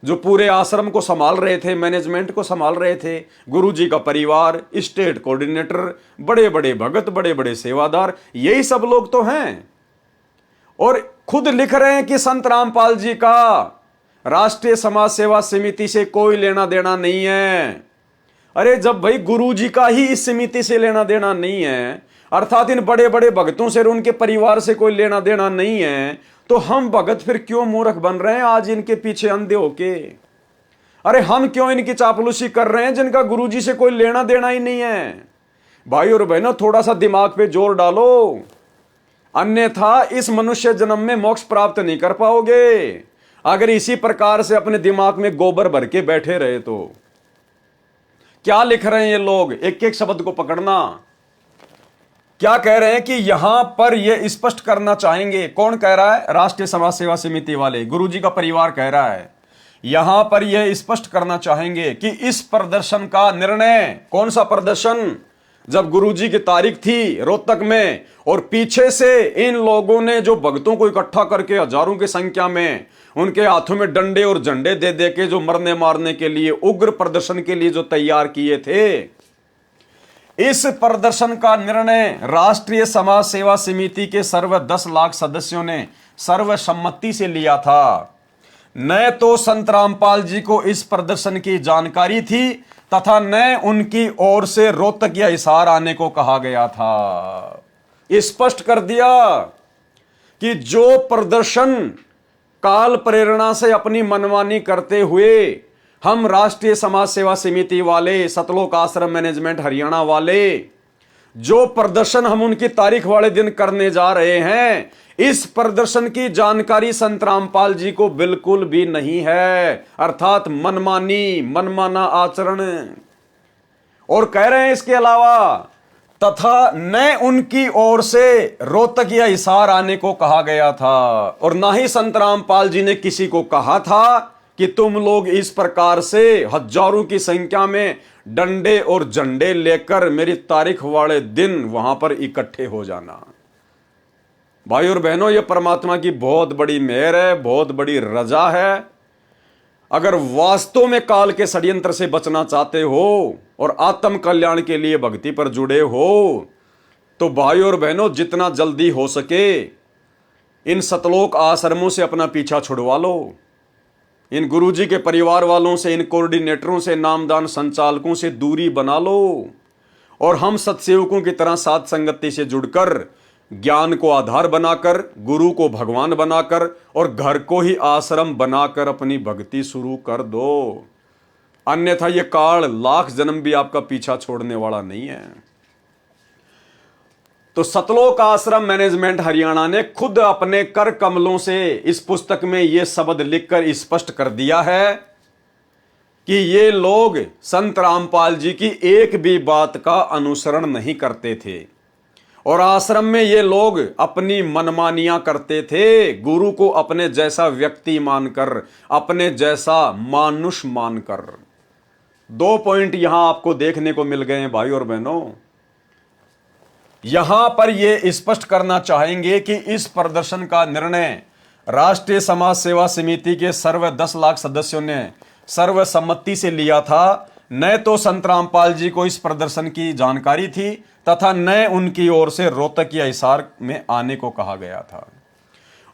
जो पूरे आश्रम को संभाल रहे थे, मैनेजमेंट को संभाल रहे थे, गुरुजी का परिवार, स्टेट कोऑर्डिनेटर, बड़े बड़े भगत, बड़े बड़े सेवादार, यही सब लोग तो हैं। और खुद लिख रहे हैं कि संत रामपाल जी का राष्ट्रीय समाज सेवा समिति से कोई लेना देना नहीं है। अरे जब भाई गुरुजी का ही इस समिति से लेना देना नहीं है, अर्थात इन बड़े बड़े भक्तों से और उनके परिवार से कोई लेना देना नहीं है, तो हम भगत फिर क्यों मूर्ख बन रहे हैं आज इनके पीछे अंधे होके? अरे हम क्यों इनकी चापलूसी कर रहे हैं जिनका गुरुजी से कोई लेना देना ही नहीं है? भाई और बहनों, थोड़ा सा दिमाग पे जोर डालो, अन्यथा इस मनुष्य जन्म में मोक्ष प्राप्त नहीं कर पाओगे। अगर इसी प्रकार से अपने दिमाग में गोबर भर के बैठे रहे तो क्या लिख रहे हैं ये लोग, एक एक शब्द को पकड़ना। क्या कह रहे हैं कि यहां पर ये स्पष्ट करना चाहेंगे। कौन कह रहा है? राष्ट्रीय समाज सेवा समिति वाले, गुरुजी का परिवार कह रहा है। यहां पर यह स्पष्ट करना चाहेंगे कि इस प्रदर्शन का निर्णय, कौन सा प्रदर्शन, जब गुरुजी की तारीख थी रोहतक में और पीछे से इन लोगों ने जो भक्तों को इकट्ठा करके हजारों की संख्या में उनके हाथों में डंडे और झंडे दे दे के जो मरने मारने के लिए उग्र प्रदर्शन के लिए जो तैयार किए थे, इस प्रदर्शन का निर्णय राष्ट्रीय समाज सेवा समिति के सर्व 10 लाख सदस्यों ने सर्वसम्मति से लिया था। न तो संत रामपाल जी को इस प्रदर्शन की जानकारी थी तथा न उनकी ओर से रोहतक या हिसार आने को कहा गया था। स्पष्ट कर दिया कि जो प्रदर्शन काल प्रेरणा से अपनी मनमानी करते हुए हम राष्ट्रीय समाज सेवा समिति वाले, सतलोक आश्रम मैनेजमेंट हरियाणा वाले, जो प्रदर्शन हम उनकी तारीख वाले दिन करने जा रहे हैं, इस प्रदर्शन की जानकारी संत रामपाल जी को बिल्कुल भी नहीं है। अर्थात मनमाना आचरण। और कह रहे हैं इसके अलावा तथा न उनकी ओर से रोहतक या हिसार आने को कहा गया था, और ना ही संत रामपाल जी ने किसी को कहा था कि तुम लोग इस प्रकार से हजारों की संख्या में डंडे और झंडे लेकर मेरी तारीख वाले दिन वहां पर इकट्ठे हो जाना। भाई और बहनों, यह परमात्मा की बहुत बड़ी मेहर है, बहुत बड़ी रजा है। अगर वास्तव में काल के षड्यंत्र से बचना चाहते हो और आत्म कल्याण के लिए भक्ति पर जुड़े हो, तो भाई और बहनों, जितना जल्दी हो सके इन सतलोक आश्रमों से अपना पीछा छुड़वा लो। इन गुरुजी के परिवार वालों से, इन कोऑर्डिनेटरों से, नामदान संचालकों से दूरी बना लो, और हम सत्सेवकों की तरह साथ संगति से जुड़कर ज्ञान को आधार बनाकर, गुरु को भगवान बनाकर और घर को ही आश्रम बनाकर अपनी भक्ति शुरू कर दो। अन्यथा यह काल लाख जन्म भी आपका पीछा छोड़ने वाला नहीं है। तो सतलोक आश्रम मैनेजमेंट हरियाणा ने खुद अपने कर कमलों से इस पुस्तक में यह शब्द लिखकर स्पष्ट कर दिया है कि ये लोग संत रामपाल जी की एक भी बात का अनुसरण नहीं करते थे, और आश्रम में ये लोग अपनी मनमानियां करते थे, गुरु को अपने जैसा व्यक्ति मानकर, अपने जैसा मानुष मानकर। 2 पॉइंट यहां आपको देखने को मिल गए हैं भाई और बहनों। यहां पर यह स्पष्ट करना चाहेंगे कि इस प्रदर्शन का निर्णय राष्ट्रीय समाज सेवा समिति के सर्व 10 लाख सदस्यों ने सर्वसम्मति से लिया था। न तो संत रामपाल जी को इस प्रदर्शन की जानकारी थी तथा न उनकी ओर से रोहतक या हिसार में आने को कहा गया था।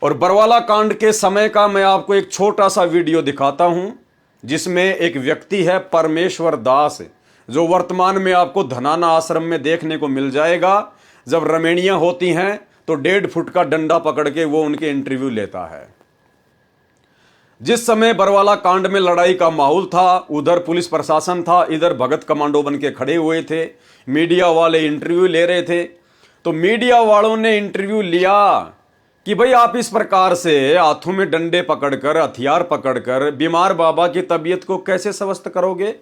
और बरवाला कांड के समय का मैं आपको एक छोटा सा वीडियो दिखाता हूं, जिसमें एक व्यक्ति है परमेश्वर दास, जो वर्तमान में आपको धनाना आश्रम में देखने को मिल जाएगा। जब रमेणियां होती हैं तो 1.5 फुट का डंडा पकड़ के वो उनके इंटरव्यू लेता है। जिस समय बरवाला कांड में लड़ाई का माहौल था, उधर पुलिस प्रशासन था, इधर भगत कमांडो बन के खड़े हुए थे, मीडिया वाले इंटरव्यू ले रहे थे। तो मीडिया वालों ने इंटरव्यू लिया कि भाई आप इस प्रकार से हाथों में डंडे पकड़कर, हथियार पकड़कर बीमार बाबा की तबीयत को कैसे स्वस्थ करोगे?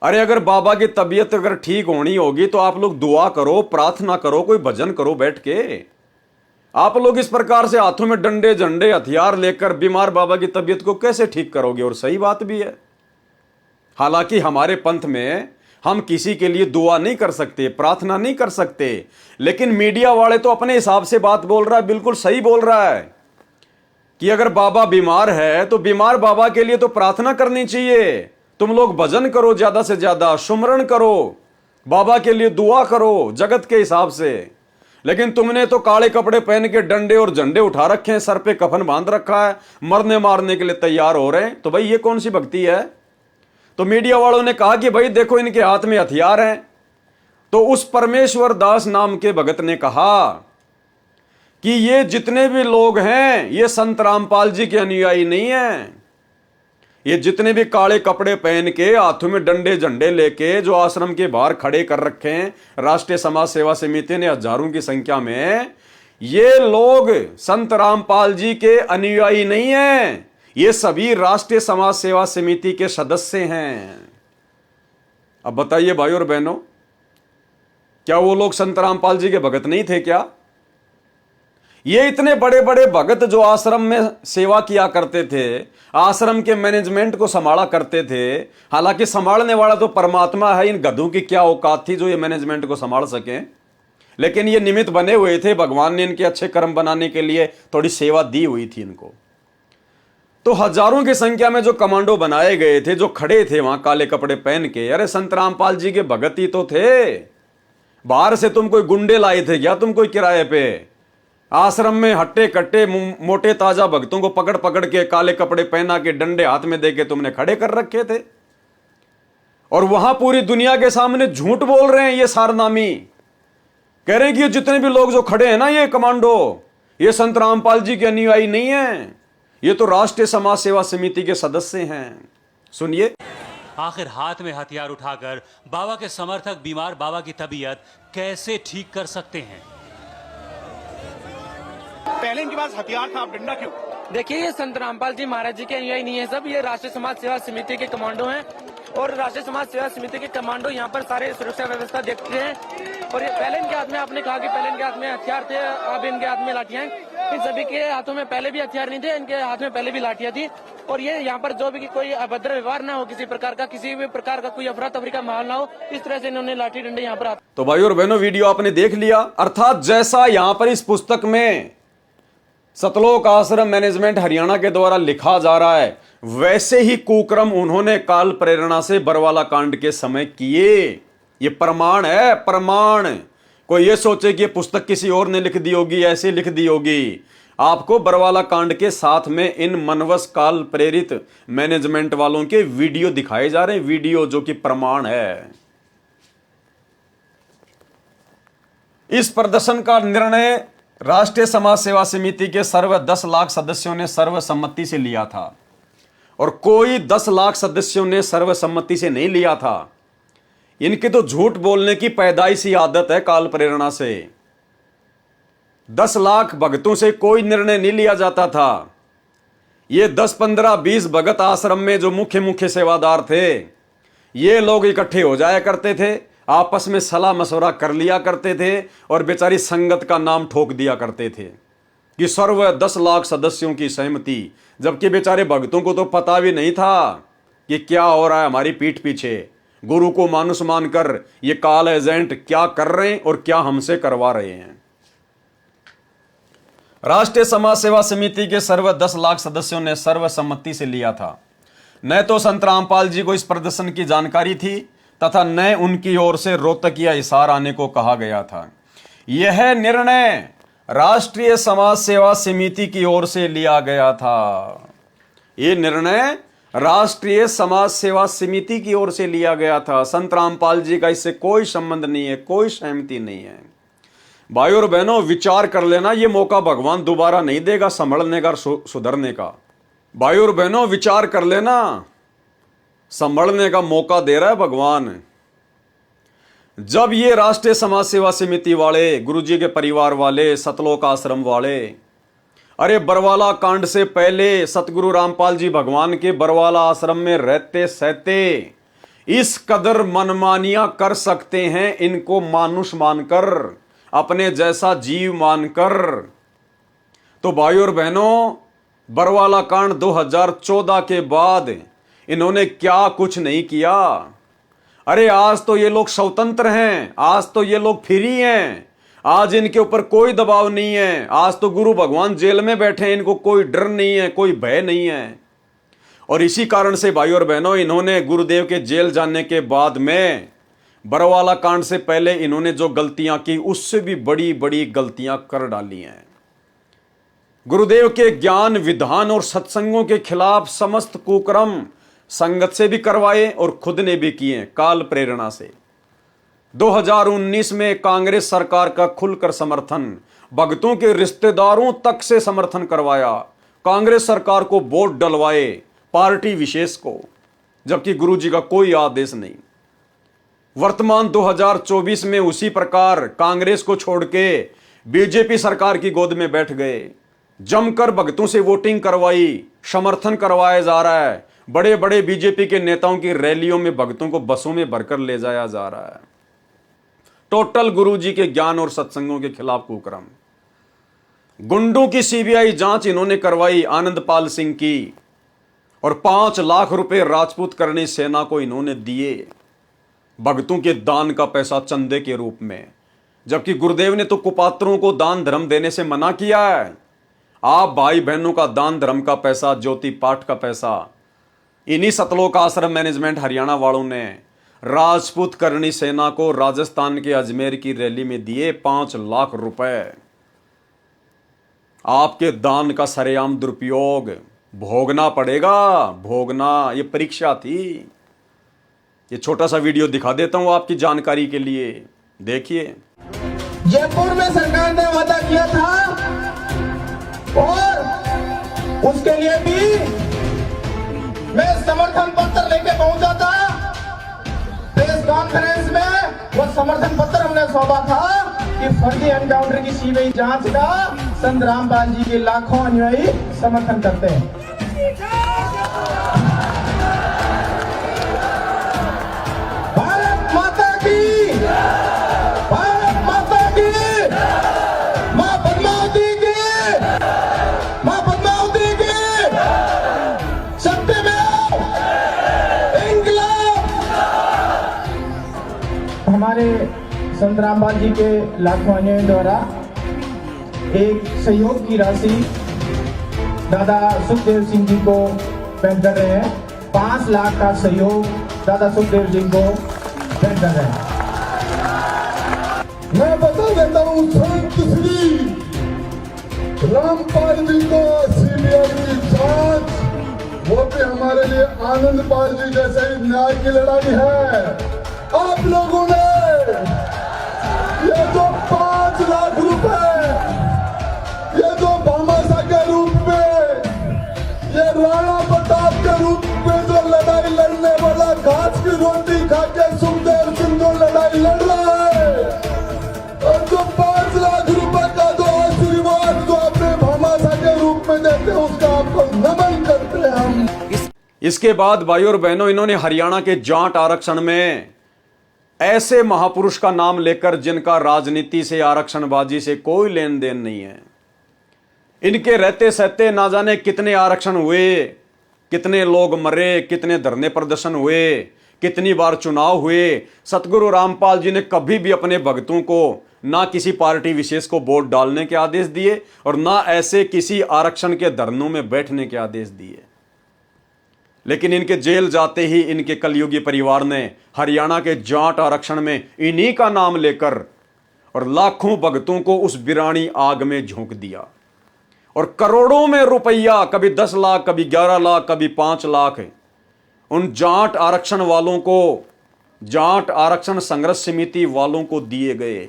अरे अगर बाबा की तबीयत अगर ठीक होनी होगी तो आप लोग दुआ करो, प्रार्थना करो, कोई भजन करो बैठ के। आप लोग इस प्रकार से हाथों में डंडे झंडे हथियार लेकर बीमार बाबा की तबीयत को कैसे ठीक करोगे? और सही बात भी है। हालांकि हमारे पंथ में हम किसी के लिए दुआ नहीं कर सकते, प्रार्थना नहीं कर सकते, लेकिन मीडिया वाले तो अपने हिसाब से बात बोल रहा है, बिल्कुल सही बोल रहा है कि अगर बाबा बीमार है तो बीमार बाबा के लिए तो प्रार्थना करनी चाहिए। तुम लोग भजन करो, ज्यादा से ज्यादा सुमरण करो, बाबा के लिए दुआ करो जगत के हिसाब से। लेकिन तुमने तो काले कपड़े पहन के डंडे और झंडे उठा रखे हैं, सर पे कफन बांध रखा है, मरने मारने के लिए तैयार हो रहे हैं। तो भाई ये कौन सी भक्ति है? तो मीडिया वालों ने कहा कि भाई देखो इनके हाथ में हथियार हैं। तो उस परमेश्वर दास नाम के भगत ने कहा कि ये जितने भी लोग हैं ये संत रामपाल जी के अनुयायी नहीं हैं। ये जितने भी काले कपड़े पहन के हाथों में डंडे झंडे लेके जो आश्रम के बाहर खड़े कर रखे हैं राष्ट्रीय समाज सेवा समिति ने हजारों की संख्या में, ये लोग संत रामपाल जी के अनुयायी नहीं हैं। ये सभी राष्ट्रीय समाज सेवा समिति के सदस्य हैं। अब बताइए भाई और बहनों, क्या वो लोग संत रामपाल जी के भगत नहीं थे क्या? ये इतने बड़े बड़े भगत जो आश्रम में सेवा किया करते थे, आश्रम के मैनेजमेंट को संभाला करते थे, हालांकि संभालने वाला तो परमात्मा है, इन गधों की क्या औकात थी जो ये मैनेजमेंट को संभाल सके। लेकिन ये निमित्त बने हुए थे, भगवान ने इनके अच्छे कर्म बनाने के लिए थोड़ी सेवा दी हुई थी इनको। तो हजारों की संख्या में जो कमांडो बनाए गए थे, जो खड़े थे वहां काले कपड़े पहन के, अरे संत रामपाल जी के भगत ही तो थे। बाहर से तुम कोई गुंडे लाए थे क्या? तुम कोई किराए पे? आश्रम में हट्टे कट्टे मोटे ताजा भक्तों को पकड़ पकड़ के काले कपड़े पहना के डंडे हाथ में देके तुमने खड़े कर रखे थे, और वहां पूरी दुनिया के सामने झूठ बोल रहे हैं ये सारनामी। कह रहे हैं कि जितने भी लोग जो खड़े हैं ना ये कमांडो, ये संत रामपाल जी के अनुयायी नहीं है, ये तो राष्ट्रीय समाज सेवा समिति के सदस्य हैं। सुनिए। आखिर हाथ में हथियार उठाकर बाबा के समर्थक बीमार बाबा की तबीयत कैसे ठीक कर सकते हैं? पहले इनके पास हथियार था, अब डंडा क्यों? देखिए, ये संत रामपाल जी महाराज जी के अनुयायी नहीं है सब, ये राष्ट्रीय समाज सेवा समिति के कमांडो हैं और राष्ट्रीय समाज सेवा समिति के कमांडो यहाँ पर सारे सुरक्षा व्यवस्था देखते हैं। और ये पहले इनके हाथ में, आपने कहा कि पहले इनके हाथ में हथियार थे, अब इनके हाथ में लाठियां हैं। इन सभी के हाथों में पहले भी हथियार नहीं थे, इनके हाथ में पहले भी लाठियां थी। और ये यहाँ पर जो भी कोई अभद्र व्यवहार ना हो, किसी प्रकार का, किसी भी प्रकार का कोई अफरा तफरी का माहौल ना हो, इस तरह से इन्होंने लाठी डंडे यहाँ पर। तो भाई और बहनों, वीडियो आपने देख लिया। अर्थात जैसा यहां पर इस पुस्तक में सतलोक आश्रम मैनेजमेंट हरियाणा के द्वारा लिखा जा रहा है, वैसे ही कुक्रम उन्होंने काल प्रेरणा से बरवाला कांड के समय किए। ये प्रमाण है, प्रमाण। कोई ये सोचे कि ये पुस्तक किसी और ने लिख दी होगी, ऐसे लिख दी होगी। आपको बरवाला कांड के साथ में इन मनवस काल प्रेरित मैनेजमेंट वालों के वीडियो दिखाए जा रहे हैं, वीडियो जो कि प्रमाण है। इस प्रदर्शन का निर्णय राष्ट्रीय समाज सेवा समिति के सर्व 10 लाख सदस्यों ने सर्वसम्मति से लिया था और कोई 10 लाख सदस्यों ने सर्वसम्मति से नहीं लिया था। इनकी तो झूठ बोलने की पैदाइशी आदत है काल प्रेरणा से। 10 लाख भक्तों से कोई निर्णय नहीं लिया जाता था। ये 10, 15, 20 भगत आश्रम में जो मुख्य मुख्य सेवादार थे, ये लोग इकट्ठे हो जाया करते थे, आपस में सलाह मशवरा कर लिया करते थे और बेचारी संगत का नाम ठोक दिया करते थे कि सर्व 10 लाख सदस्यों की सहमति, जबकि बेचारे भक्तों को तो पता भी नहीं था कि क्या हो रहा है हमारी पीठ पीछे। गुरु को मानुष मानकर ये काल एजेंट क्या कर रहे हैं और क्या हमसे करवा रहे हैं। राष्ट्रीय समाज सेवा समिति के सर्व 10 लाख सदस्यों ने सर्वसम्मति से लिया था। न तो संत रामपाल जी को इस प्रदर्शन की जानकारी थी तथा न उनकी ओर से रोहतकिया हिसार आने को कहा गया था। यह निर्णय राष्ट्रीय समाज सेवा समिति की ओर से लिया गया था। यह निर्णय राष्ट्रीय समाज सेवा समिति की ओर से लिया गया था। संत रामपाल जी का इससे कोई संबंध नहीं है, कोई सहमति नहीं है। भाई और बहनों, विचार कर लेना, यह मौका भगवान दोबारा नहीं देगा संभलने का, सुधरने का। भाई और बहनों, विचार कर लेना, संभलने का मौका दे रहा है भगवान। जब ये राष्ट्रीय समाज सेवा समिति वाले, गुरुजी के परिवार वाले, सतलोक आश्रम वाले, अरे बरवाला कांड से पहले सतगुरु रामपाल जी भगवान के बरवाला आश्रम में रहते सहते इस कदर मनमानियां कर सकते हैं, इनको मानुष मानकर, अपने जैसा जीव मानकर, तो भाई और बहनों, बरवाला कांड 2014 के बाद इन्होंने क्या कुछ नहीं किया। अरे आज तो ये लोग स्वतंत्र हैं, आज तो ये लोग फ्री हैं, आज इनके ऊपर कोई दबाव नहीं है। आज तो गुरु भगवान जेल में बैठे हैं, इनको कोई डर नहीं है, कोई भय नहीं है। और इसी कारण से भाई और बहनों, इन्होंने गुरुदेव के जेल जाने के बाद में बरवाला कांड से पहले इन्होंने जो गलतियां की, उससे भी बड़ी बड़ी गलतियां कर डाली हैं। गुरुदेव के ज्ञान, विधान और सत्संगों के खिलाफ समस्त कुकर्म संगत से भी करवाए और खुद ने भी किए काल प्रेरणा से। 2019 में कांग्रेस सरकार का खुलकर समर्थन, भक्तों के रिश्तेदारों तक से समर्थन करवाया, कांग्रेस सरकार को वोट डलवाए, पार्टी विशेष को, जबकि गुरुजी का कोई आदेश नहीं। वर्तमान 2024 में उसी प्रकार कांग्रेस को छोड़ के बीजेपी सरकार की गोद में बैठ गए, जमकर भक्तों से वोटिंग करवाई, समर्थन करवाया जा रहा है। बड़े बड़े बीजेपी के नेताओं की रैलियों में भक्तों को बसों में भरकर ले जाया जा रहा है। टोटल गुरुजी के ज्ञान और सत्संगों के खिलाफ कुकर्म। गुंडों की सीबीआई जांच इन्होंने करवाई, आनंदपाल सिंह की, और 5 लाख रुपए राजपूत करनी सेना को इन्होंने दिए, भक्तों के दान का पैसा चंदे के रूप में। जबकि गुरुदेव ने तो कुपात्रों को दान धर्म देने से मना किया है। आप भाई बहनों का दान धर्म का पैसा, ज्योति पाठ का पैसा, इन्हीं सतलोक आश्रम मैनेजमेंट हरियाणा वालों ने राजपूत करनी सेना को राजस्थान के अजमेर की रैली में दिए 5 लाख रुपए। आपके दान का सरेआम दुरुपयोग भोगना पड़ेगा, भोगना। ये परीक्षा थी। ये छोटा सा वीडियो दिखा देता हूं आपकी जानकारी के लिए, देखिए। जयपुर में सरकार ने वादा किया था और उसके लिए भी मैं समर्थन पत्र लेके पहुंचा था प्रेस कॉन्फ्रेंस में। वो समर्थन पत्र हमने सौंपा था कि फर्जी एनकाउंटर की सीबीआई जांच का संत रामपाल जी के लाखों अनुयायी समर्थन करते हैं। भारत माता की, भारत माता की, मां पद्मावती की, मां पद्मावती की, सत्यमेव इंकलाब। हमारे संत रामपाल जी के लाखों अनुयायियों द्वारा एक सहयोग की राशि दादा सुखदेव सिंह जी को भेंट कर रहे हैं। 5 लाख का सहयोग दादा सुखदेव सिंह को भेंट कर रहे हैं। मैं बता देता हूँ संत श्री रामपाल जी को सीबीआई की जांच, वो भी हमारे लिए आनंद पाल जी जैसे ही न्याय की लड़ाई है। आप लोगों ने ये जो 5 लाख रुपए, ये जो भामाशाह के रूप में, ये राणा प्रताप के रूप में जो लड़ाई लड़ने वाला घास की रोटी खा के सुखदेव सिंह जो लड़ाई लड़ रहा है, और जो 5 लाख रुपए का जो आशीर्वाद जो अपने भामाशाह के रूप में देते हैं, उसका आपको नमन करते हैं हम। इसके बाद भाइयों और बहनों, इन्होंने हरियाणा के जाट आरक्षण में ऐसे महापुरुष का नाम लेकर जिनका राजनीति से, आरक्षणबाजी से कोई लेन देन नहीं है, इनके रहते सहते ना जाने कितने आरक्षण हुए, कितने लोग मरे, कितने धरने प्रदर्शन हुए, कितनी बार चुनाव हुए। सतगुरु रामपाल जी ने कभी भी अपने भक्तों को ना किसी पार्टी विशेष को वोट डालने के आदेश दिए और ना ऐसे किसी आरक्षण के धरनों में बैठने के आदेश दिए। लेकिन इनके जेल जाते ही इनके कलयुगी परिवार ने हरियाणा के जाट आरक्षण में इन्हीं का नाम लेकर और लाखों भक्तों को उस बिरानी आग में झोंक दिया और करोड़ों में रुपया, कभी 10 लाख, कभी 11 लाख, कभी 5 लाख उन जाट आरक्षण वालों को, जाट आरक्षण संघर्ष समिति वालों को दिए गए।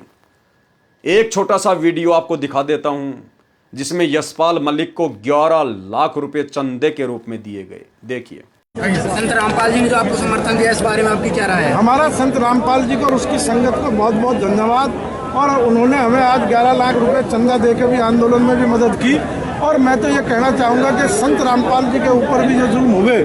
एक छोटा सा वीडियो आपको दिखा देता हूं जिसमें यशपाल मलिक को 11 लाख रुपए चंदे के रूप में दिए गए। देखिए। संत रामपाल जी ने जो आपको समर्थन दिया, इस बारे में आपकी क्या राय है? हमारा संत रामपाल जी को और उसकी संगत को बहुत बहुत धन्यवाद। और उन्होंने हमें आज 11 लाख रुपए चंदा देकर भी आंदोलन में भी मदद की। और मैं तो ये कहना चाहूँगा कि संत रामपाल जी के ऊपर भी जो जुल्म हुए,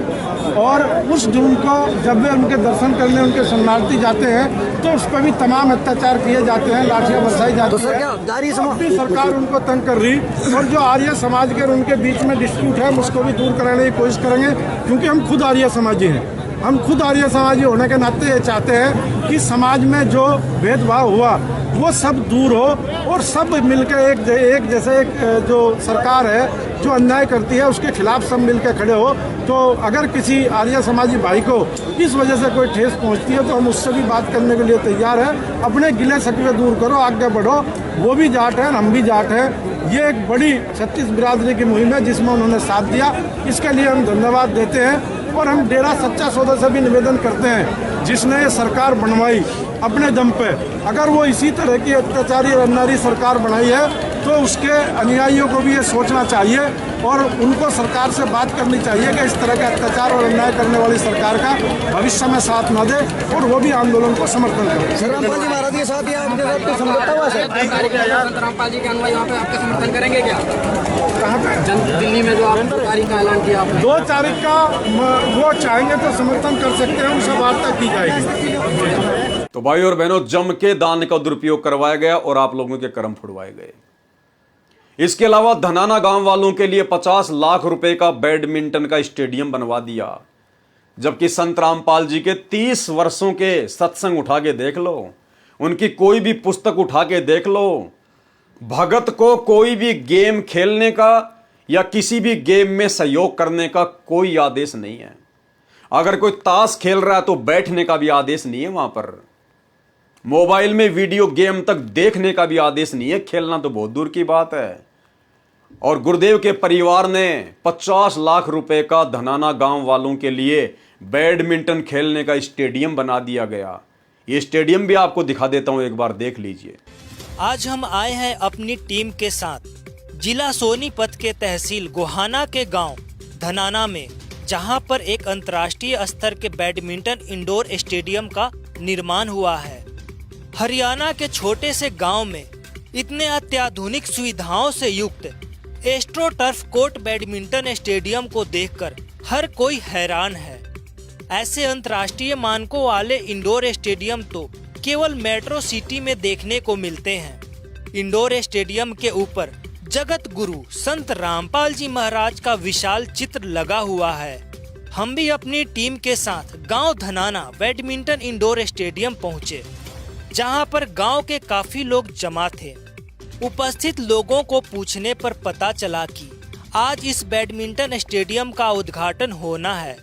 और उस जुल्म को जब वे उनके दर्शन करने उनके शरणार्थी जाते हैं तो उस पर भी तमाम अत्याचार किए जाते हैं, लाठियाँ बरसाई जाती है। सरकार उनको तंग कर रही। और जो आर्य समाज के उनके बीच में डिस्प्यूट है, उसको भी दूर कराने की कोशिश करेंगे, क्योंकि हम खुद आर्य समाजी हैं। हम खुद आर्य समाजी होने के नाते ये चाहते हैं कि समाज में जो भेदभाव हुआ वो सब दूर हो और सब मिलकर एक जैसे एक जो सरकार है जो अन्याय करती है उसके खिलाफ सब मिलकर खड़े हो। तो अगर किसी आर्य समाजी भाई को इस वजह से कोई ठेस पहुंचती है तो हम उससे भी बात करने के लिए तैयार हैं। अपने गिले शिकवे दूर करो, आगे बढ़ो। वो भी जाट हैं, हम भी जाट हैं। ये एक बड़ी 36 बिरादरी की मुहिम है जिसमें उन्होंने साथ दिया, इसके लिए हम धन्यवाद देते हैं। और हम डेरा सच्चा सौदा से भी निवेदन करते हैं, जिसने ये सरकार बनवाई अपने दम पे, अगर वो इसी तरह की अत्याचारी और अन्यायी सरकार बनाई है तो उसके अनुयायियों को भी ये सोचना चाहिए और उनको सरकार से बात करनी चाहिए कि इस तरह के अत्याचार और अन्याय करने वाली सरकार का भविष्य में साथ न दे और वो भी आंदोलन को समर्थन करें। रामपाल जी महाराज के साथ या आपके साथ कोई समझौता हुआ है? रामपाल जी के अनुयायी वहाँ पे आपका समर्थन करेंगे क्या? कहाँ पे? दिल्ली में जो आप 2 तारीख का ऐलान किया आपने। 2 तारीख का वो चाहेंगे तो समर्थन कर सकते हैं, उनसे वार्ता की जाएगी। तो भाई और बहनों, जम के दान का दुरुपयोग करवाया गया और आप लोगों के कर्म फुड़वाए गए। इसके अलावा धनाना गांव वालों के लिए 50 लाख रुपए का बैडमिंटन का स्टेडियम बनवा दिया, जबकि संत रामपाल जी के 30 वर्षों के सत्संग उठा के देख लो, उनकी कोई भी पुस्तक उठा के देख लो, भगत को कोई भी गेम खेलने का या किसी भी गेम में सहयोग करने का कोई आदेश नहीं है। अगर कोई ताश खेल रहा है तो बैठने का भी आदेश नहीं है वहां पर। मोबाइल में वीडियो गेम तक देखने का भी आदेश नहीं है, खेलना तो बहुत दूर की बात है। और गुरुदेव के परिवार ने 50 लाख रुपए का धनाना गांव वालों के लिए बैडमिंटन खेलने का स्टेडियम बना दिया गया। ये स्टेडियम भी आपको दिखा देता हूं, एक बार देख लीजिए। आज हम आए हैं अपनी टीम के साथ जिला सोनीपत के तहसील गोहाना के गांव धनाना में, जहां पर एक अंतर्राष्ट्रीय स्तर के बैडमिंटन इंडोर स्टेडियम का निर्माण हुआ है। हरियाणा के छोटे से गांव में इतने अत्याधुनिक सुविधाओं से युक्त astro turf court badminton stadium को देखकर हर कोई हैरान है। ऐसे अंतर्राष्ट्रीय मानकों वाले इंडोर स्टेडियम तो केवल मेट्रो सिटी में देखने को मिलते हैं। इंडोर स्टेडियम के ऊपर जगत गुरु संत रामपाल जी महाराज का विशाल चित्र लगा हुआ है। हम भी अपनी टीम के साथ गांव धनाना बैडमिंटन इंडोर स्टेडियम पहुंचे, जहां पर गांव के काफी लोग जमा थे। उपस्थित लोगों को पूछने पर पता चला कि आज इस बैडमिंटन स्टेडियम का उद्घाटन होना है,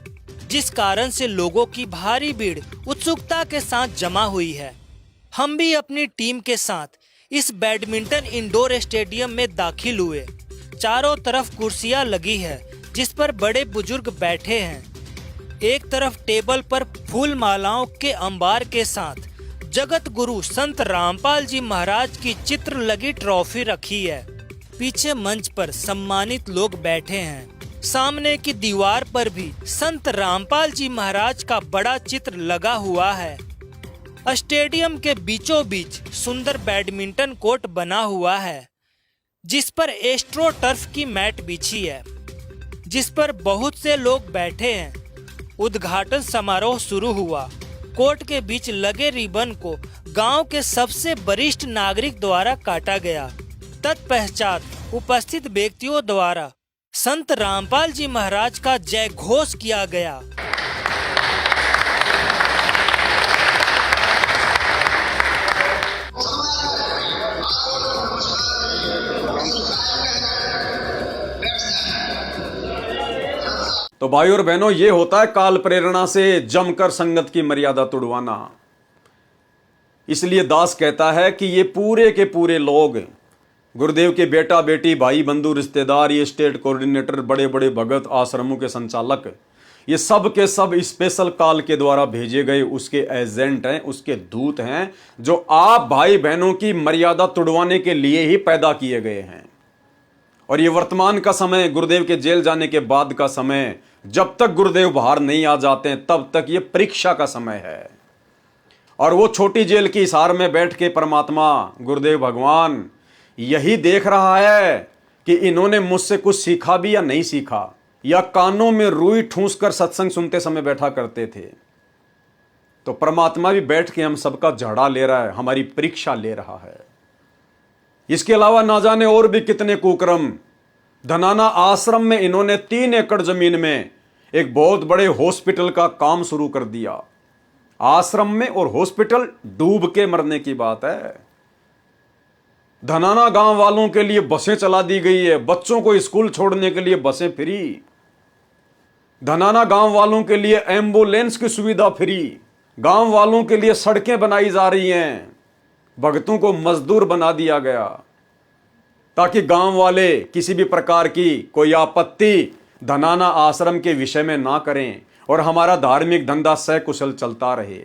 जिस कारण से लोगों की भारी भीड़ उत्सुकता के साथ जमा हुई है। हम भी अपनी टीम के साथ इस बैडमिंटन इंडोर स्टेडियम में दाखिल हुए। चारों तरफ कुर्सियां लगी है जिस पर बड़े बुजुर्ग बैठे हैं। एक तरफ टेबल पर फूल मालाओं के अंबार के साथ जगत गुरु संत रामपाल जी महाराज की चित्र लगी ट्रॉफी रखी है। पीछे मंच पर सम्मानित लोग बैठे हैं। सामने की दीवार पर भी संत रामपाल जी महाराज का बड़ा चित्र लगा हुआ है। स्टेडियम के बीचों बीच सुंदर बैडमिंटन कोर्ट बना हुआ है, जिस पर एस्ट्रो टर्फ की मैट बिछी है, जिस पर बहुत से लोग बैठे हैं। उद्घाटन समारोह शुरू हुआ। कोर्ट के बीच लगे रिबन को गांव के सबसे वरिष्ठ नागरिक द्वारा काटा गया। तत्पश्चात उपस्थित व्यक्तियों द्वारा संत रामपाल जी महाराज का जय घोष किया गया। तो भाई और बहनों, ये होता है काल प्रेरणा से जमकर संगत की मर्यादा तोड़वाना। इसलिए दास कहता है कि ये पूरे के पूरे लोग, गुरुदेव के बेटा बेटी, भाई बंधु रिश्तेदार, ये स्टेट कोऑर्डिनेटर, बड़े बड़े भगत, आश्रमों के संचालक, ये सब के सब स्पेशल काल के द्वारा भेजे गए उसके एजेंट हैं, उसके दूत हैं, जो आप भाई बहनों की मर्यादा तोड़वाने के लिए ही पैदा किए गए हैं। और ये वर्तमान का समय, गुरुदेव के जेल जाने के बाद का समय, जब तक गुरुदेव बाहर नहीं आ जाते हैं तब तक ये परीक्षा का समय है। और वो छोटी जेल की हिसार में बैठ के परमात्मा गुरुदेव भगवान यही देख रहा है कि इन्होंने मुझसे कुछ सीखा भी या नहीं सीखा, या कानों में रुई ठूंस कर सत्संग सुनते समय बैठा करते थे। तो परमात्मा भी बैठ के हम सबका झड़ा ले रहा है, हमारी परीक्षा ले रहा है। इसके अलावा ना जाने और भी कितने कुकर्म। धनाना आश्रम में इन्होंने 3 एकड़ जमीन में एक बहुत बड़े हॉस्पिटल का काम शुरू कर दिया। आश्रम में और हॉस्पिटल डूब के मरने की बात है। धनाना गांव वालों के लिए बसें चला दी गई है, बच्चों को स्कूल छोड़ने के लिए बसें फ्री। धनाना गांव वालों के लिए एम्बुलेंस की सुविधा फ्री। गांव वालों के लिए सड़कें बनाई जा रही हैं। भक्तों को मजदूर बना दिया गया ताकि गांव वाले किसी भी प्रकार की कोई आपत्ति धनाना आश्रम के विषय में ना करें और हमारा धार्मिक धंधा सकुशल चलता रहे।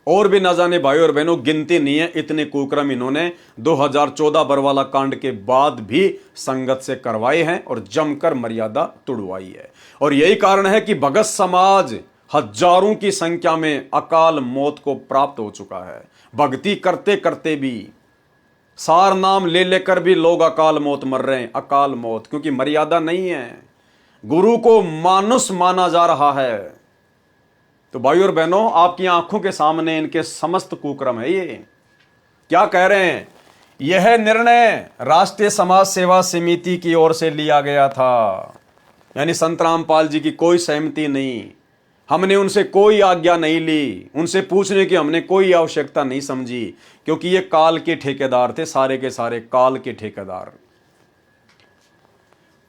और भी ना जाने भाई और बहनों, गिनती नहीं है इतने कुकर्म इन्होंने 2014 बरवाला कांड के बाद भी संगत से करवाए हैं और जमकर मर्यादा तुड़वाई है। और यही कारण है कि भगत समाज हजारों की संख्या में अकाल मौत को प्राप्त हो चुका है। भक्ति करते करते भी, सार नाम ले लेकर भी लोग अकाल मौत मर रहे हैं। अकाल मौत क्योंकि मर्यादा नहीं है, गुरु को मानुष माना जा रहा है। तो भाई और बहनों, आपकी आंखों के सामने इनके समस्त कुकर्म है। ये क्या कह रहे हैं? यह निर्णय राष्ट्रीय समाज सेवा समिति की ओर से लिया गया था, यानी संत रामपाल जी की कोई सहमति नहीं, हमने उनसे कोई आज्ञा नहीं ली, उनसे पूछने की हमने कोई आवश्यकता नहीं समझी, क्योंकि ये काल के ठेकेदार थे, सारे के सारे काल के ठेकेदार।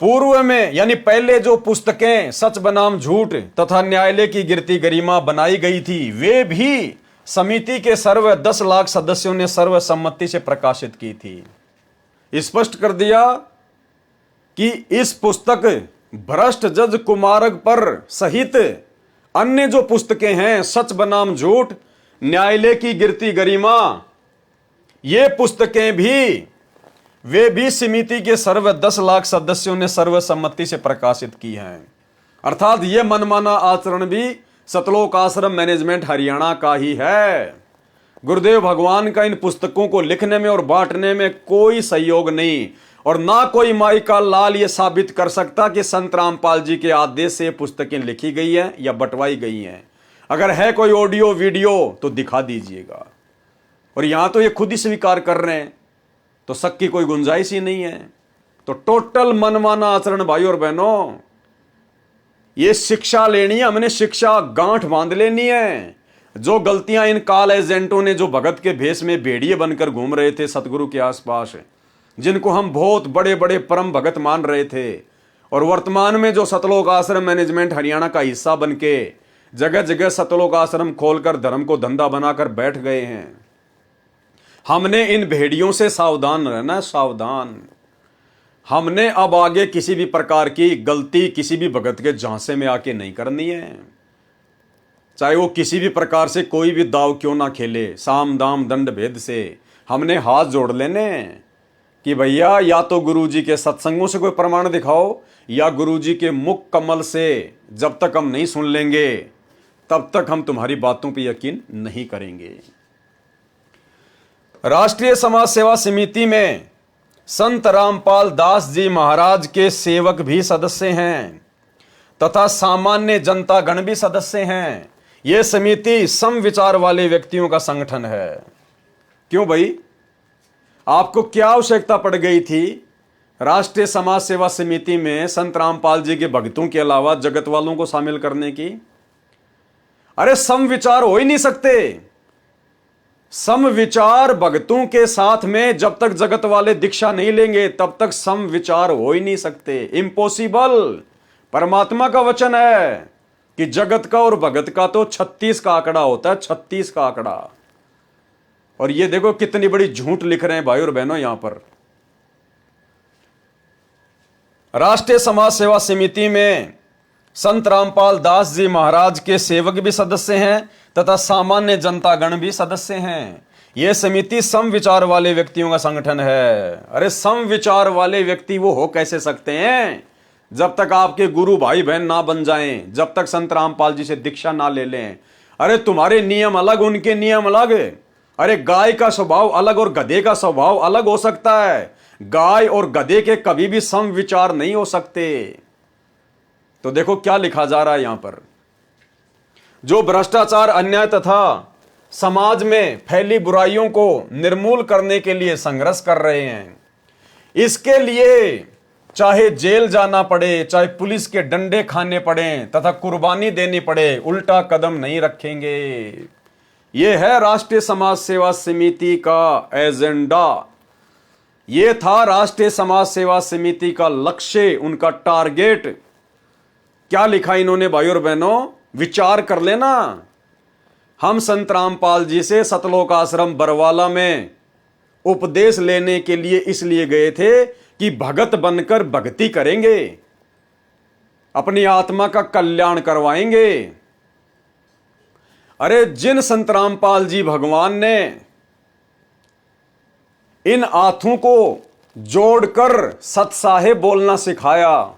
पूर्व में यानी पहले जो पुस्तकें सच बनाम झूठ तथा न्यायालय की गिरती गरिमा बनाई गई थी, वे भी समिति के सर्व 10 लाख सदस्यों ने सर्वसम्मति से प्रकाशित की थी। स्पष्ट कर दिया कि इस पुस्तक भ्रष्ट जज कुमारक पर सहित अन्य जो पुस्तकें हैं, सच बनाम झूठ, न्यायालय की गिरती गरिमा, ये पुस्तकें भी वे भी समिति के सर्व 10 लाख सदस्यों ने सर्वसम्मति से प्रकाशित की हैं। अर्थात ये मनमाना आचरण भी सतलोक आश्रम मैनेजमेंट हरियाणा का ही है। गुरुदेव भगवान का इन पुस्तकों को लिखने में और बांटने में कोई सहयोग नहीं, और ना कोई माई का लाल ये साबित कर सकता कि संत रामपाल जी के आदेश से पुस्तकें लिखी गई हैं या बंटवाई गई हैं। अगर है कोई ऑडियो वीडियो तो दिखा दीजिएगा। और यहां तो ये खुद ही स्वीकार कर रहे हैं, तो शक की कोई गुंजाइश ही नहीं है। तो टोटल मनमाना आचरण भाई और बहनों, ये शिक्षा लेनी है, हमने शिक्षा गांठ बांध लेनी है। जो गलतियां इन काल एजेंटों ने, जो भगत के भेष में भेड़िए बनकर घूम रहे थे सतगुरु के आसपास, जिनको हम बहुत बड़े बड़े परम भगत मान रहे थे, और वर्तमान में जो सतलोक आश्रम मैनेजमेंट हरियाणा का हिस्सा बनके जगह जगह सतलोक आश्रम खोलकर धर्म को धंधा बनाकर बैठ गए हैं, हमने इन भेड़ियों से सावधान रहना, सावधान। हमने अब आगे किसी भी प्रकार की गलती किसी भी भगत के झांसे में आके नहीं करनी है, चाहे वो किसी भी प्रकार से कोई भी दाव क्यों ना खेले। साम दाम दंड भेद से हमने हाथ जोड़ लेने कि भैया या तो गुरुजी के सत्संगों से कोई प्रमाण दिखाओ, या गुरुजी के मुख कमल से जब तक हम नहीं सुन लेंगे तब तक हम तुम्हारी बातों पर यकीन नहीं करेंगे। राष्ट्रीय समाज सेवा समिति में संत रामपाल दास जी महाराज के सेवक भी सदस्य हैं तथा सामान्य जनता गण भी सदस्य हैं। यह समिति समविचार वाले व्यक्तियों का संगठन है। क्यों भाई, आपको क्या आवश्यकता पड़ गई थी राष्ट्रीय समाज सेवा समिति में संत रामपाल जी के भक्तों के अलावा जगत वालों को शामिल करने की? अरे समविचार हो ही नहीं सकते। समविचार भक्तों के साथ में जब तक जगत वाले दीक्षा नहीं लेंगे तब तक समविचार हो ही नहीं सकते, इम्पॉसिबल। परमात्मा का वचन है कि जगत का और भगत का तो 36 का आंकड़ा होता है, 36 का आंकड़ा। और ये देखो कितनी बड़ी झूठ लिख रहे हैं भाई और बहनों यहां पर। राष्ट्रीय समाज सेवा समिति में संत रामपाल दास जी महाराज के सेवक भी सदस्य हैं तथा सामान्य जनता गण भी सदस्य हैं। यह समिति समविचार वाले व्यक्तियों का संगठन है। अरे समविचार वाले व्यक्ति वो हो कैसे सकते हैं जब तक आपके गुरु भाई बहन ना बन जाएं, जब तक संत रामपाल जी से दीक्षा ना ले लें। अरे तुम्हारे नियम अलग, उनके नियम अलग। अरे गाय का स्वभाव अलग और गधे का स्वभाव अलग हो सकता है। गाय और गधे के कभी भी समविचार नहीं हो सकते। तो देखो क्या लिखा जा रहा है यहां पर। जो भ्रष्टाचार, अन्याय तथा समाज में फैली बुराइयों को निर्मूल करने के लिए संघर्ष कर रहे हैं, इसके लिए चाहे जेल जाना पड़े, चाहे पुलिस के डंडे खाने पड़े तथा कुर्बानी देनी पड़े, उल्टा कदम नहीं रखेंगे। यह है राष्ट्रीय समाज सेवा समिति का एजेंडा। यह था राष्ट्रीय समाज सेवा समिति का लक्ष्य, उनका टारगेट। क्या लिखा इन्होंने भाई और बहनों, विचार कर लेना। हम संत रामपाल जी से सतलोक आश्रम बरवाला में उपदेश लेने के लिए इसलिए गए थे कि भगत बनकर भक्ति करेंगे, अपनी आत्मा का कल्याण करवाएंगे। अरे जिन संत रामपाल जी भगवान ने इन हाथों को जोड़कर सत्साहेब बोलना सिखाया,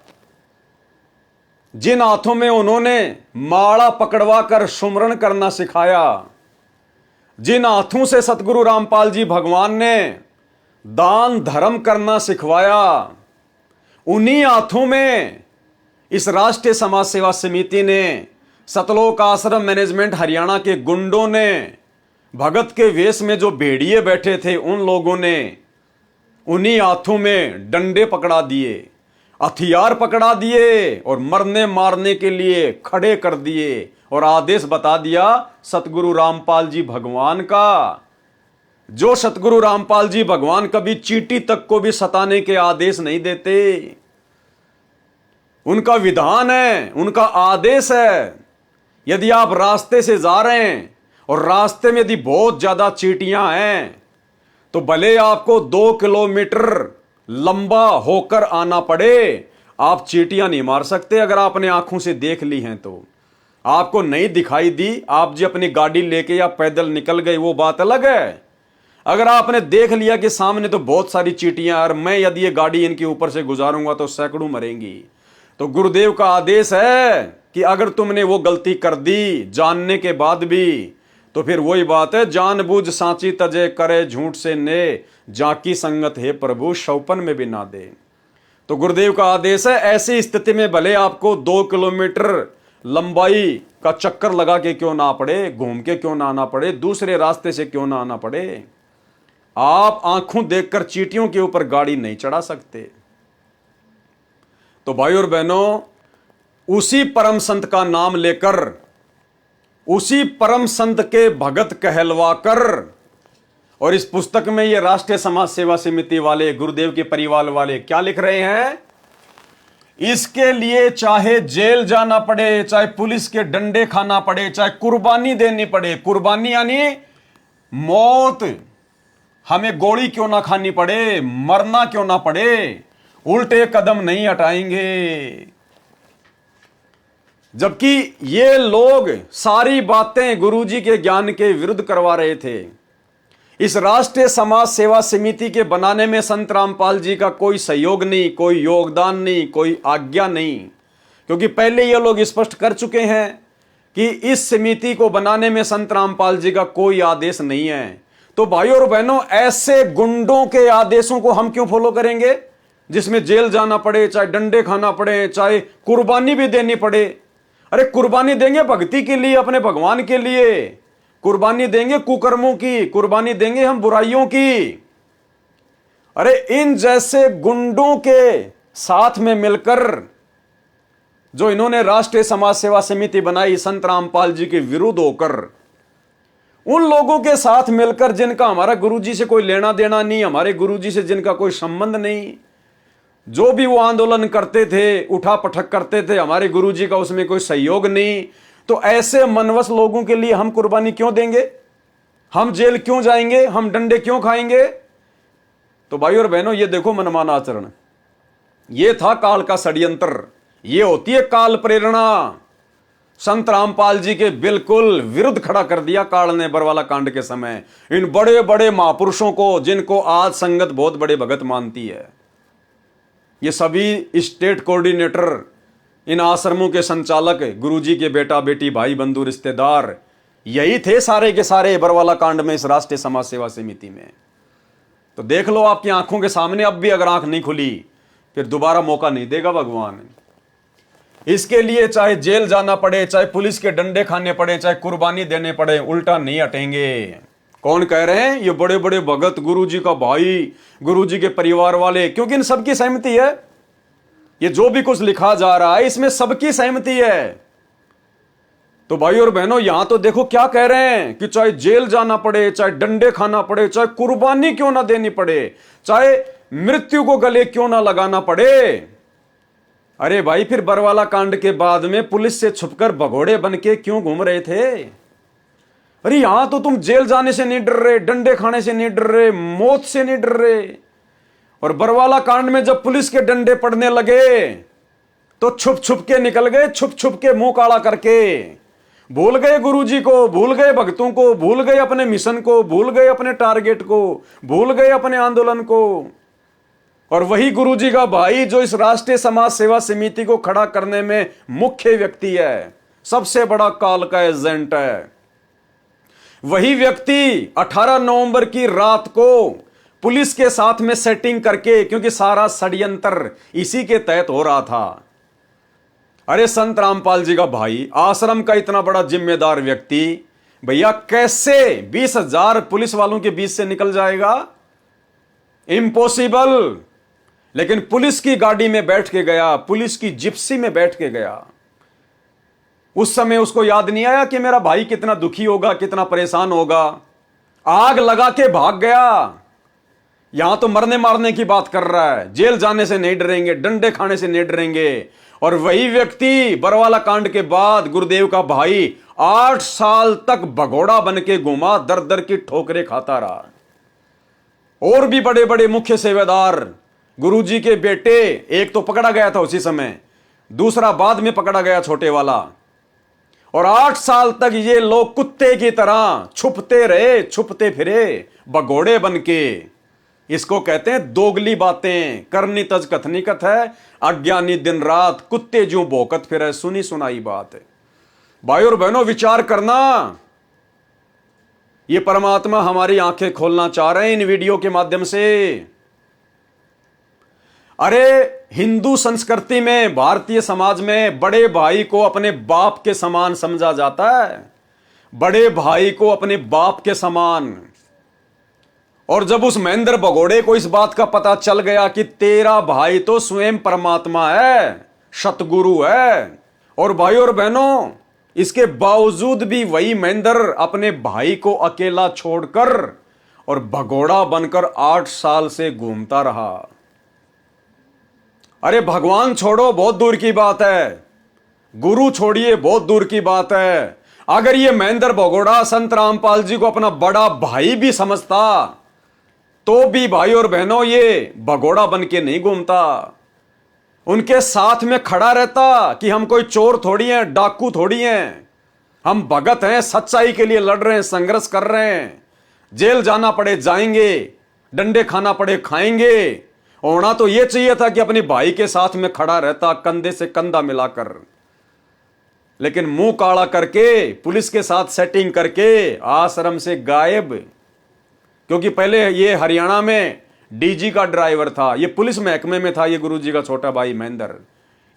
जिन हाथों में उन्होंने माला पकड़वा कर सुमरण करना सिखाया, जिन हाथों से सतगुरु रामपाल जी भगवान ने दान धर्म करना सिखवाया, उन्हीं हाथों में इस राष्ट्रीय समाज सेवा समिति ने, सतलोक आश्रम मैनेजमेंट हरियाणा के गुंडों ने, भगत के वेश में जो भेड़िए बैठे थे उन लोगों ने उन्हीं हाथों में डंडे पकड़ा दिए, हथियार पकड़ा दिए और मरने मारने के लिए खड़े कर दिए और आदेश बता दिया सतगुरु रामपाल जी भगवान का। जो सतगुरु रामपाल जी भगवान कभी चींटी तक को भी सताने के आदेश नहीं देते। उनका विधान है, उनका आदेश है। यदि आप रास्ते से जा रहे हैं और रास्ते में यदि बहुत ज्यादा चींटियां हैं तो भले आपको 2 किलोमीटर लंबा होकर आना पड़े, आप चींटियां नहीं मार सकते। अगर आपने आंखों से देख ली हैं तो आपको नहीं दिखाई दी, आप जी अपनी गाड़ी लेके या पैदल निकल गए, वो बात अलग है। अगर आपने देख लिया कि सामने तो बहुत सारी चींटियां और मैं यदि ये गाड़ी इनके ऊपर से गुजारूंगा तो सैकड़ों मरेंगी, तो गुरुदेव का आदेश है कि अगर तुमने वो गलती कर दी जानने के बाद भी, तो फिर वही बात है, जानबूझ सांची तजे करे झूठ से ने, जाकी संगत है प्रभु शौपन में भी ना दे। तो गुरुदेव का आदेश है, ऐसी स्थिति में भले आपको 2 किलोमीटर लंबाई का चक्कर लगा के क्यों ना पड़े, घूम के क्यों ना आना पड़े, दूसरे रास्ते से क्यों ना आना पड़े, आप आंखों देखकर चींटियों के ऊपर गाड़ी नहीं चढ़ा सकते। तो भाई और बहनों, उसी परम संत का नाम लेकर, उसी परम संत के भगत कहलवाकर, और इस पुस्तक में ये राष्ट्रीय समाज सेवा समिति वाले, गुरुदेव के परिवार वाले क्या लिख रहे हैं, इसके लिए चाहे जेल जाना पड़े, चाहे पुलिस के डंडे खाना पड़े, चाहे कुर्बानी देनी पड़े, कुर्बानी यानी मौत, हमें गोली क्यों ना खानी पड़े, मरना क्यों ना पड़े, उल्टे कदम नहीं हटाएंगे। जबकि ये लोग सारी बातें गुरुजी के ज्ञान के विरुद्ध करवा रहे थे। इस राष्ट्रीय समाज सेवा समिति के बनाने में संत रामपाल जी का कोई सहयोग नहीं, कोई योगदान नहीं, कोई आज्ञा नहीं, क्योंकि पहले ये लोग स्पष्ट कर चुके हैं कि इस समिति को बनाने में संत रामपाल जी का कोई आदेश नहीं है। तो भाइयों और बहनों, ऐसे गुंडों के आदेशों को हम क्यों फॉलो करेंगे, जिसमें जेल जाना पड़े, चाहे डंडे खाना पड़े, चाहे कुर्बानी भी देनी पड़े। अरे कुर्बानी देंगे भक्ति के लिए, अपने भगवान के लिए, कुर्बानी देंगे कुकर्मों की, कुर्बानी देंगे हम बुराइयों की। अरे इन जैसे गुंडों के साथ में मिलकर जो इन्होंने राष्ट्रीय समाज सेवा समिति बनाई संत रामपाल जी के विरुद्ध होकर, उन लोगों के साथ मिलकर जिनका हमारा गुरुजी से कोई लेना देना नहीं, हमारे गुरुजी से जिनका कोई संबंध नहीं, जो भी वो आंदोलन करते थे, उठा पटक करते थे, हमारे गुरुजी का उसमें कोई सहयोग नहीं, तो ऐसे मनवस लोगों के लिए हम कुर्बानी क्यों देंगे, हम जेल क्यों जाएंगे, हम डंडे क्यों खाएंगे। तो भाई और बहनों, ये देखो मनमाना आचरण, ये था काल का षड्यंत्र, ये होती है काल प्रेरणा। संत रामपाल जी के बिल्कुल विरुद्ध खड़ा कर दिया काल ने बरवाला कांड के समय इन बड़े बड़े महापुरुषों को, जिनको आज संगत बहुत बड़े भगत मानती है। ये सभी स्टेट कोऑर्डिनेटर, इन आश्रमों के संचालक, गुरुजी के बेटा बेटी, भाई बंधु रिश्तेदार, यही थे सारे के सारे बरवाला कांड में, इस राष्ट्रीय समाज सेवा समिति में। तो देख लो आपकी आंखों के सामने, अब भी अगर आंख नहीं खुली फिर दोबारा मौका नहीं देगा भगवान। इसके लिए चाहे जेल जाना पड़े, चाहे पुलिस के डंडे खाने पड़े, चाहे कुर्बानी देने पड़े, उल्टा नहीं हटेंगे। कौन कह रहे हैं? ये बड़े बड़े भगत, गुरुजी का भाई, गुरुजी के परिवार वाले, क्योंकि इन सबकी सहमति है। ये जो भी कुछ लिखा जा रहा है इसमें सबकी सहमति है। तो भाई और बहनों, यहां तो देखो क्या कह रहे हैं कि चाहे जेल जाना पड़े, चाहे डंडे खाना पड़े, चाहे कुर्बानी क्यों ना देनी पड़े, चाहे मृत्यु को गले क्यों ना लगाना पड़े। अरे भाई, फिर बरवाला कांड के बाद में पुलिस से छुपकर भगोड़े बन के क्यों घूम रहे थे? अरे यहां तो तुम जेल जाने से नहीं डर रहे, डंडे खाने से नहीं डर रहे, मौत से नहीं डर रहे। और बरवाला कांड में जब पुलिस के डंडे पड़ने लगे तो छुप छुप के निकल गए, छुप छुप के मुंह काला करके। भूल गए गुरुजी को, भूल गए भक्तों को, भूल गए अपने मिशन को, भूल गए अपने टारगेट को, भूल गए अपने आंदोलन को। और वही गुरुजी का भाई जो इस राष्ट्रीय समाज सेवा समिति को खड़ा करने में मुख्य व्यक्ति है, सबसे बड़ा काल का एजेंट है, वही व्यक्ति 18 नवंबर की रात को पुलिस के साथ में सेटिंग करके, क्योंकि सारा षड्यंत्र इसी के तहत हो रहा था। अरे संत रामपाल जी का भाई, आश्रम का इतना बड़ा जिम्मेदार व्यक्ति, भैया कैसे 20,000 पुलिस वालों के बीच से निकल जाएगा? इम्पॉसिबल। लेकिन पुलिस की गाड़ी में बैठ के गया, पुलिस की जिप्सी में बैठ के गया। उस समय उसको याद नहीं आया कि मेरा भाई कितना दुखी होगा, कितना परेशान होगा। आग लगा के भाग गया। यहां तो मरने मारने की बात कर रहा है, जेल जाने से नहीं डरेंगे, डंडे खाने से नहीं डरेंगे। और वही व्यक्ति बरवाला कांड के बाद गुरुदेव का भाई 8 साल तक भगोड़ा बन के घूमा, दर दर की ठोकरें खाता रहा। और भी बड़े बड़े मुख्य सेवादार, गुरुजी के बेटे, एक तो पकड़ा गया था उसी समय, दूसरा बाद में पकड़ा गया छोटे वाला। और 8 साल तक ये लोग कुत्ते की तरह छुपते रहे, छुपते फिरे भगोड़े बन के। इसको कहते हैं दोगली बातें, करनी तज कथनी कथ है, अज्ञानी दिन रात कुत्ते जू भौंकत फिरे, सुनी सुनाई बात है। भाई और बहनों, विचार करना। ये परमात्मा हमारी आंखें खोलना चाह रहे हैं इन वीडियो के माध्यम से। अरे हिंदू संस्कृति में, भारतीय समाज में बड़े भाई को अपने बाप के समान समझा जाता है, बड़े भाई को अपने बाप के समान। और जब उस महेंद्र भगोड़े को इस बात का पता चल गया कि तेरा भाई तो स्वयं परमात्मा है, सतगुरु है, और भाई और बहनों, इसके बावजूद भी वही महेंद्र अपने भाई को अकेला छोड़कर और भगोड़ा बनकर 8 साल से घूमता रहा। अरे भगवान छोड़ो, बहुत दूर की बात है, गुरु छोड़िए, बहुत दूर की बात है। अगर ये महेंद्र भगोड़ा संत रामपाल जी को अपना बड़ा भाई भी समझता तो भी भाई और बहनों ये भगोड़ा बन के नहीं घूमता, उनके साथ में खड़ा रहता कि हम कोई चोर थोड़ी हैं, डाकू थोड़ी हैं, हम भगत हैं, सच्चाई के लिए लड़ रहे हैं, संघर्ष कर रहे हैं, जेल जाना पड़े जाएंगे, डंडे खाना पड़े खाएंगे। होना तो यह चाहिए था कि अपने भाई के साथ में खड़ा रहता, कंधे से कंधा मिलाकर। लेकिन मुंह काला करके, पुलिस के साथ सेटिंग करके आश्रम से गायब। क्योंकि पहले ये हरियाणा में डीजी का ड्राइवर था, ये पुलिस महकमे में था, ये गुरुजी का छोटा भाई महेंद्र,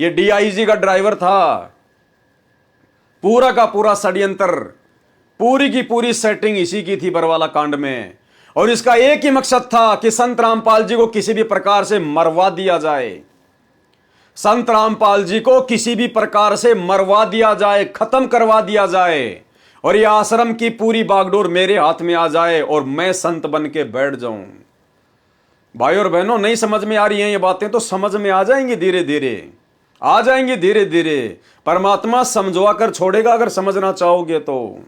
ये डीआईजी का ड्राइवर था। पूरा का पूरा षड्यंत्र, पूरी की पूरी सेटिंग इसी की थी बरवाला कांड में। और इसका एक ही मकसद था कि संत रामपाल जी को किसी भी प्रकार से मरवा दिया जाए, संत रामपाल जी को किसी भी प्रकार से मरवा दिया जाए, खत्म करवा दिया जाए, और ये आश्रम की पूरी बागडोर मेरे हाथ में आ जाए और मैं संत बन के बैठ जाऊं। भाई और बहनों, नहीं समझ में आ रही हैं ये बातें तो समझ में आ जाएंगी, धीरे धीरे आ जाएंगी, धीरे धीरे। परमात्मा समझवा कर छोड़ेगा अगर समझना चाहोगे तो।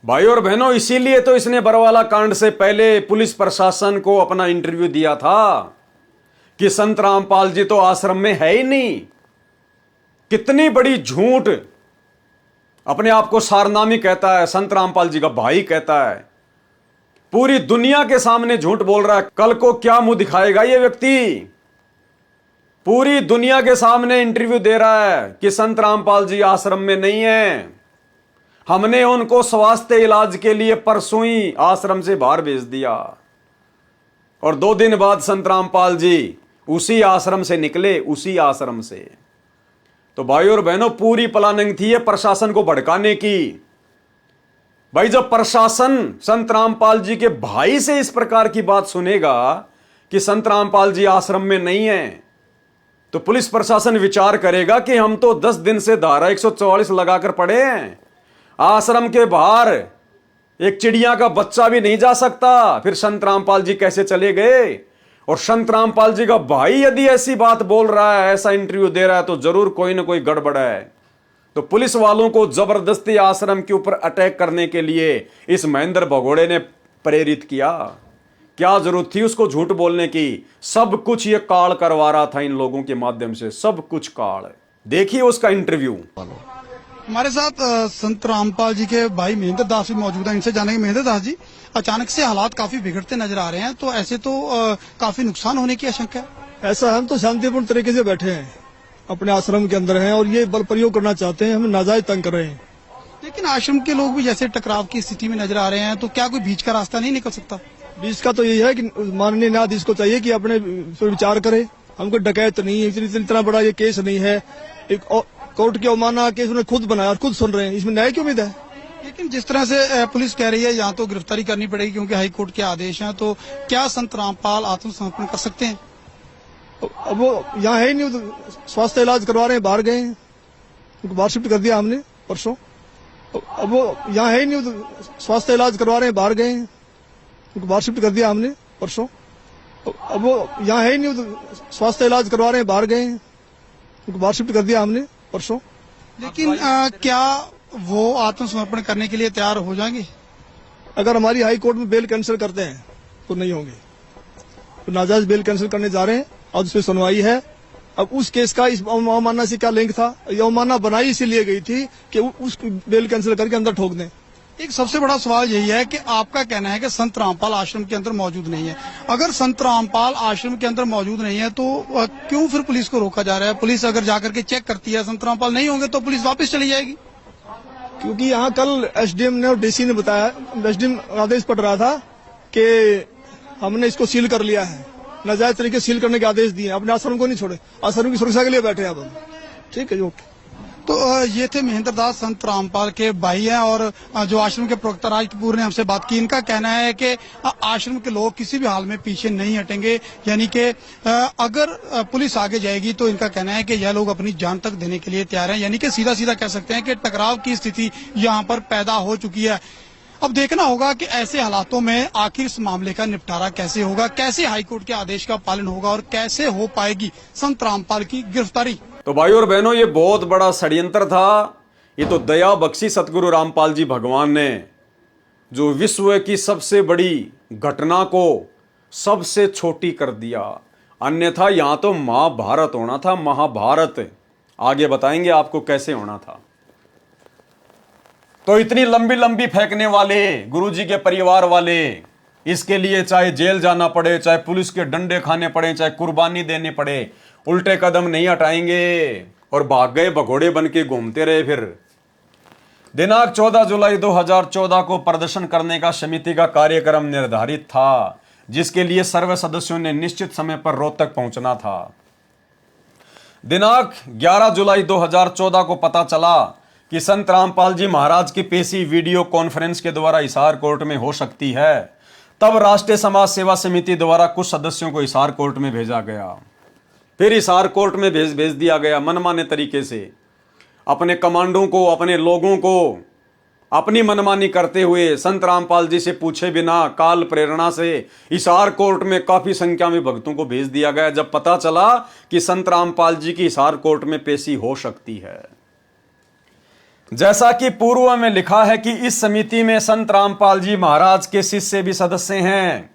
भाई और बहनों, इसीलिए तो इसने बरवाला कांड से पहले पुलिस प्रशासन को अपना इंटरव्यू दिया था कि संत रामपाल जी तो आश्रम में है ही नहीं। कितनी बड़ी झूठ, अपने आप को सारनामी कहता है, संत रामपाल जी का भाई कहता है, पूरी दुनिया के सामने झूठ बोल रहा है। कल को क्या मुंह दिखाएगा ये व्यक्ति? पूरी दुनिया के सामने इंटरव्यू दे रहा है कि संत रामपाल जी आश्रम में नहीं है, हमने उनको स्वास्थ्य इलाज के लिए परसों ही आश्रम से बाहर भेज दिया। और 2 दिन बाद संत रामपाल जी उसी आश्रम से निकले, उसी आश्रम से। तो भाई और बहनों, पूरी प्लानिंग थी ये प्रशासन को भड़काने की। भाई जब प्रशासन संत रामपाल जी के भाई से इस प्रकार की बात सुनेगा कि संत रामपाल जी आश्रम में नहीं है, तो पुलिस प्रशासन विचार करेगा कि हम तो 10 दिन से धारा 144 लगाकर पड़े हैं, आश्रम के बाहर एक चिड़िया का बच्चा भी नहीं जा सकता, फिर संत रामपाल जी कैसे चले गए? और संत रामपाल जी का भाई यदि ऐसी बात बोल रहा है, ऐसा इंटरव्यू दे रहा है, तो जरूर कोई ना कोई गड़बड़ है। तो पुलिस वालों को जबरदस्ती आश्रम के ऊपर अटैक करने के लिए इस महेंद्र भगोड़े ने प्रेरित किया। क्या जरूरत थी उसको झूठ बोलने की? सब कुछ ये काल करवा रहा था इन लोगों के माध्यम से, सब कुछ काल। देखिए उसका इंटरव्यू। हमारे साथ संत रामपाल जी के भाई महेंद्र दास भी मौजूद हैं। इनसे जानेंगे, महेंद्र दास जी, अचानक से हालात काफी बिगड़ते नजर आ रहे हैं, तो ऐसे तो काफी नुकसान होने की आशंका है। ऐसा हम तो शांतिपूर्ण तरीके से बैठे हैं, अपने आश्रम के अंदर हैं, और ये बल प्रयोग करना चाहते हैं, हमें नाजायज तंग कर रहे हैं। लेकिन आश्रम के लोग भी जैसे टकराव की स्थिति में नजर आ रहे हैं, तो क्या कोई बीच का रास्ता नहीं निकल सकता? बीच का तो यही है कि माननीय न्यायाधीश को चाहिए कि अपने पर विचार करे। हमको डकैत नहीं है, इतना बड़ा ये केस नहीं है, एक कोर्ट की अवमानना केस उन्होंने खुद बनाया और खुद सुन रहे हैं, इसमें न्याय की उम्मीद है। लेकिन जिस तरह से पुलिस कह रही है यहाँ तो गिरफ्तारी करनी पड़ेगी क्योंकि हाईकोर्ट के आदेश हैं, तो क्या संत रामपाल आत्मसमर्पण कर सकते हैं? अब वो यहाँ है ही नहीं, स्वास्थ्य इलाज करवा रहे हैं, बाहर गए हैं, उनको बाहर शिफ्ट कर दिया हमने परसों। अब वो यहाँ है ही नहीं, स्वास्थ्य इलाज करवा रहे हैं, बाहर गए हैं, उनको बाहर शिफ्ट कर दिया हमने परसों। अब वो यहाँ है ही नहीं, स्वास्थ्य इलाज करवा रहे हैं, बाहर गए हैं, उनको बाहर शिफ्ट कर दिया हमने परसों। लेकिन क्या वो आत्मसमर्पण करने के लिए तैयार हो जाएंगे? अगर हमारी हाई कोर्ट में बेल कैंसिल करते हैं तो नहीं होंगे, तो नाजायज बेल कैंसिल करने जा रहे हैं, आज उस पर सुनवाई है। अब उस केस का इस अवमानना से क्या लिंक था? ये अवमानना बनाई इसीलिए गई थी कि उस बेल कैंसिल करके अंदर ठोक दें। एक सबसे बड़ा सवाल यही है कि आपका कहना है कि संत रामपाल आश्रम के अंदर मौजूद नहीं है। अगर संत रामपाल आश्रम के अंदर मौजूद नहीं है तो क्यों फिर पुलिस को रोका जा रहा है? पुलिस अगर जाकर के चेक करती है संत रामपाल नहीं होंगे तो पुलिस वापस चली जाएगी। क्योंकि यहाँ कल एसडीएम ने और डीसी ने बताया, एसडीएम आदेश पड़ रहा था कि हमने इसको सील कर लिया है, नाजायज तरीके सील करने के आदेश दिए, अपने आश्रम को नहीं छोड़े, आश्रम की सुरक्षा के लिए बैठे हैं अब। ठीक है, ओके। तो ये थे महेंद्र दास, संत रामपाल के भाई हैं और जो आश्रम के प्रवक्ता राज कपूर ने हमसे बात की। इनका कहना है कि आश्रम के लोग किसी भी हाल में पीछे नहीं हटेंगे, यानी कि अगर पुलिस आगे जाएगी तो इनका कहना है कि यह लोग अपनी जान तक देने के लिए तैयार हैं। यानी कि सीधा सीधा कह सकते हैं कि टकराव की स्थिति यहाँ पर पैदा हो चुकी है। अब देखना होगा कि ऐसे हालातों में आखिर इस मामले का निपटारा कैसे होगा, कैसे हाईकोर्ट के आदेश का पालन होगा और कैसे हो पाएगी संत रामपाल की गिरफ्तारी। तो भाइयों और बहनों, ये बहुत बड़ा षड्यंत्र था। ये तो दया बख्शी सतगुरु रामपाल जी भगवान ने, जो विश्व की सबसे बड़ी घटना को सबसे छोटी कर दिया। अन्यथा यहां तो महाभारत होना था, महाभारत। आगे बताएंगे आपको कैसे होना था। तो इतनी लंबी लंबी फेंकने वाले गुरुजी के परिवार वाले, इसके लिए चाहे जेल जाना पड़े, चाहे पुलिस के डंडे खाने पड़े, चाहे कुर्बानी देनी पड़े, उल्टे कदम नहीं हटाएंगे और भाग गए, भगोड़े बन के घूमते रहे। फिर दिनांक 14 जुलाई 2014 को प्रदर्शन करने का समिति का कार्यक्रम निर्धारित था, जिसके लिए सर्व सदस्यों ने निश्चित समय पर रोहतक पहुंचना था। दिनांक 11 जुलाई 2014 को पता चला कि संत रामपाल जी महाराज की पेशी वीडियो कॉन्फ्रेंस के द्वारा हिसार कोर्ट में हो सकती है। तब राष्ट्रीय समाज सेवा समिति द्वारा कुछ सदस्यों को हिसार कोर्ट में भेजा गया। फिर हिसार कोर्ट में भेज दिया गया मनमाने तरीके से। अपने कमांडों को, अपने लोगों को अपनी मनमानी करते हुए संत रामपाल जी से पूछे बिना काल प्रेरणा से हिसार कोर्ट में काफी संख्या में भक्तों को भेज दिया गया। जब पता चला कि संत रामपाल जी की हिसार कोर्ट में पेशी हो सकती है, जैसा कि पूर्व में लिखा है कि इस समिति में संत रामपाल जी महाराज के शिष्य भी सदस्य हैं,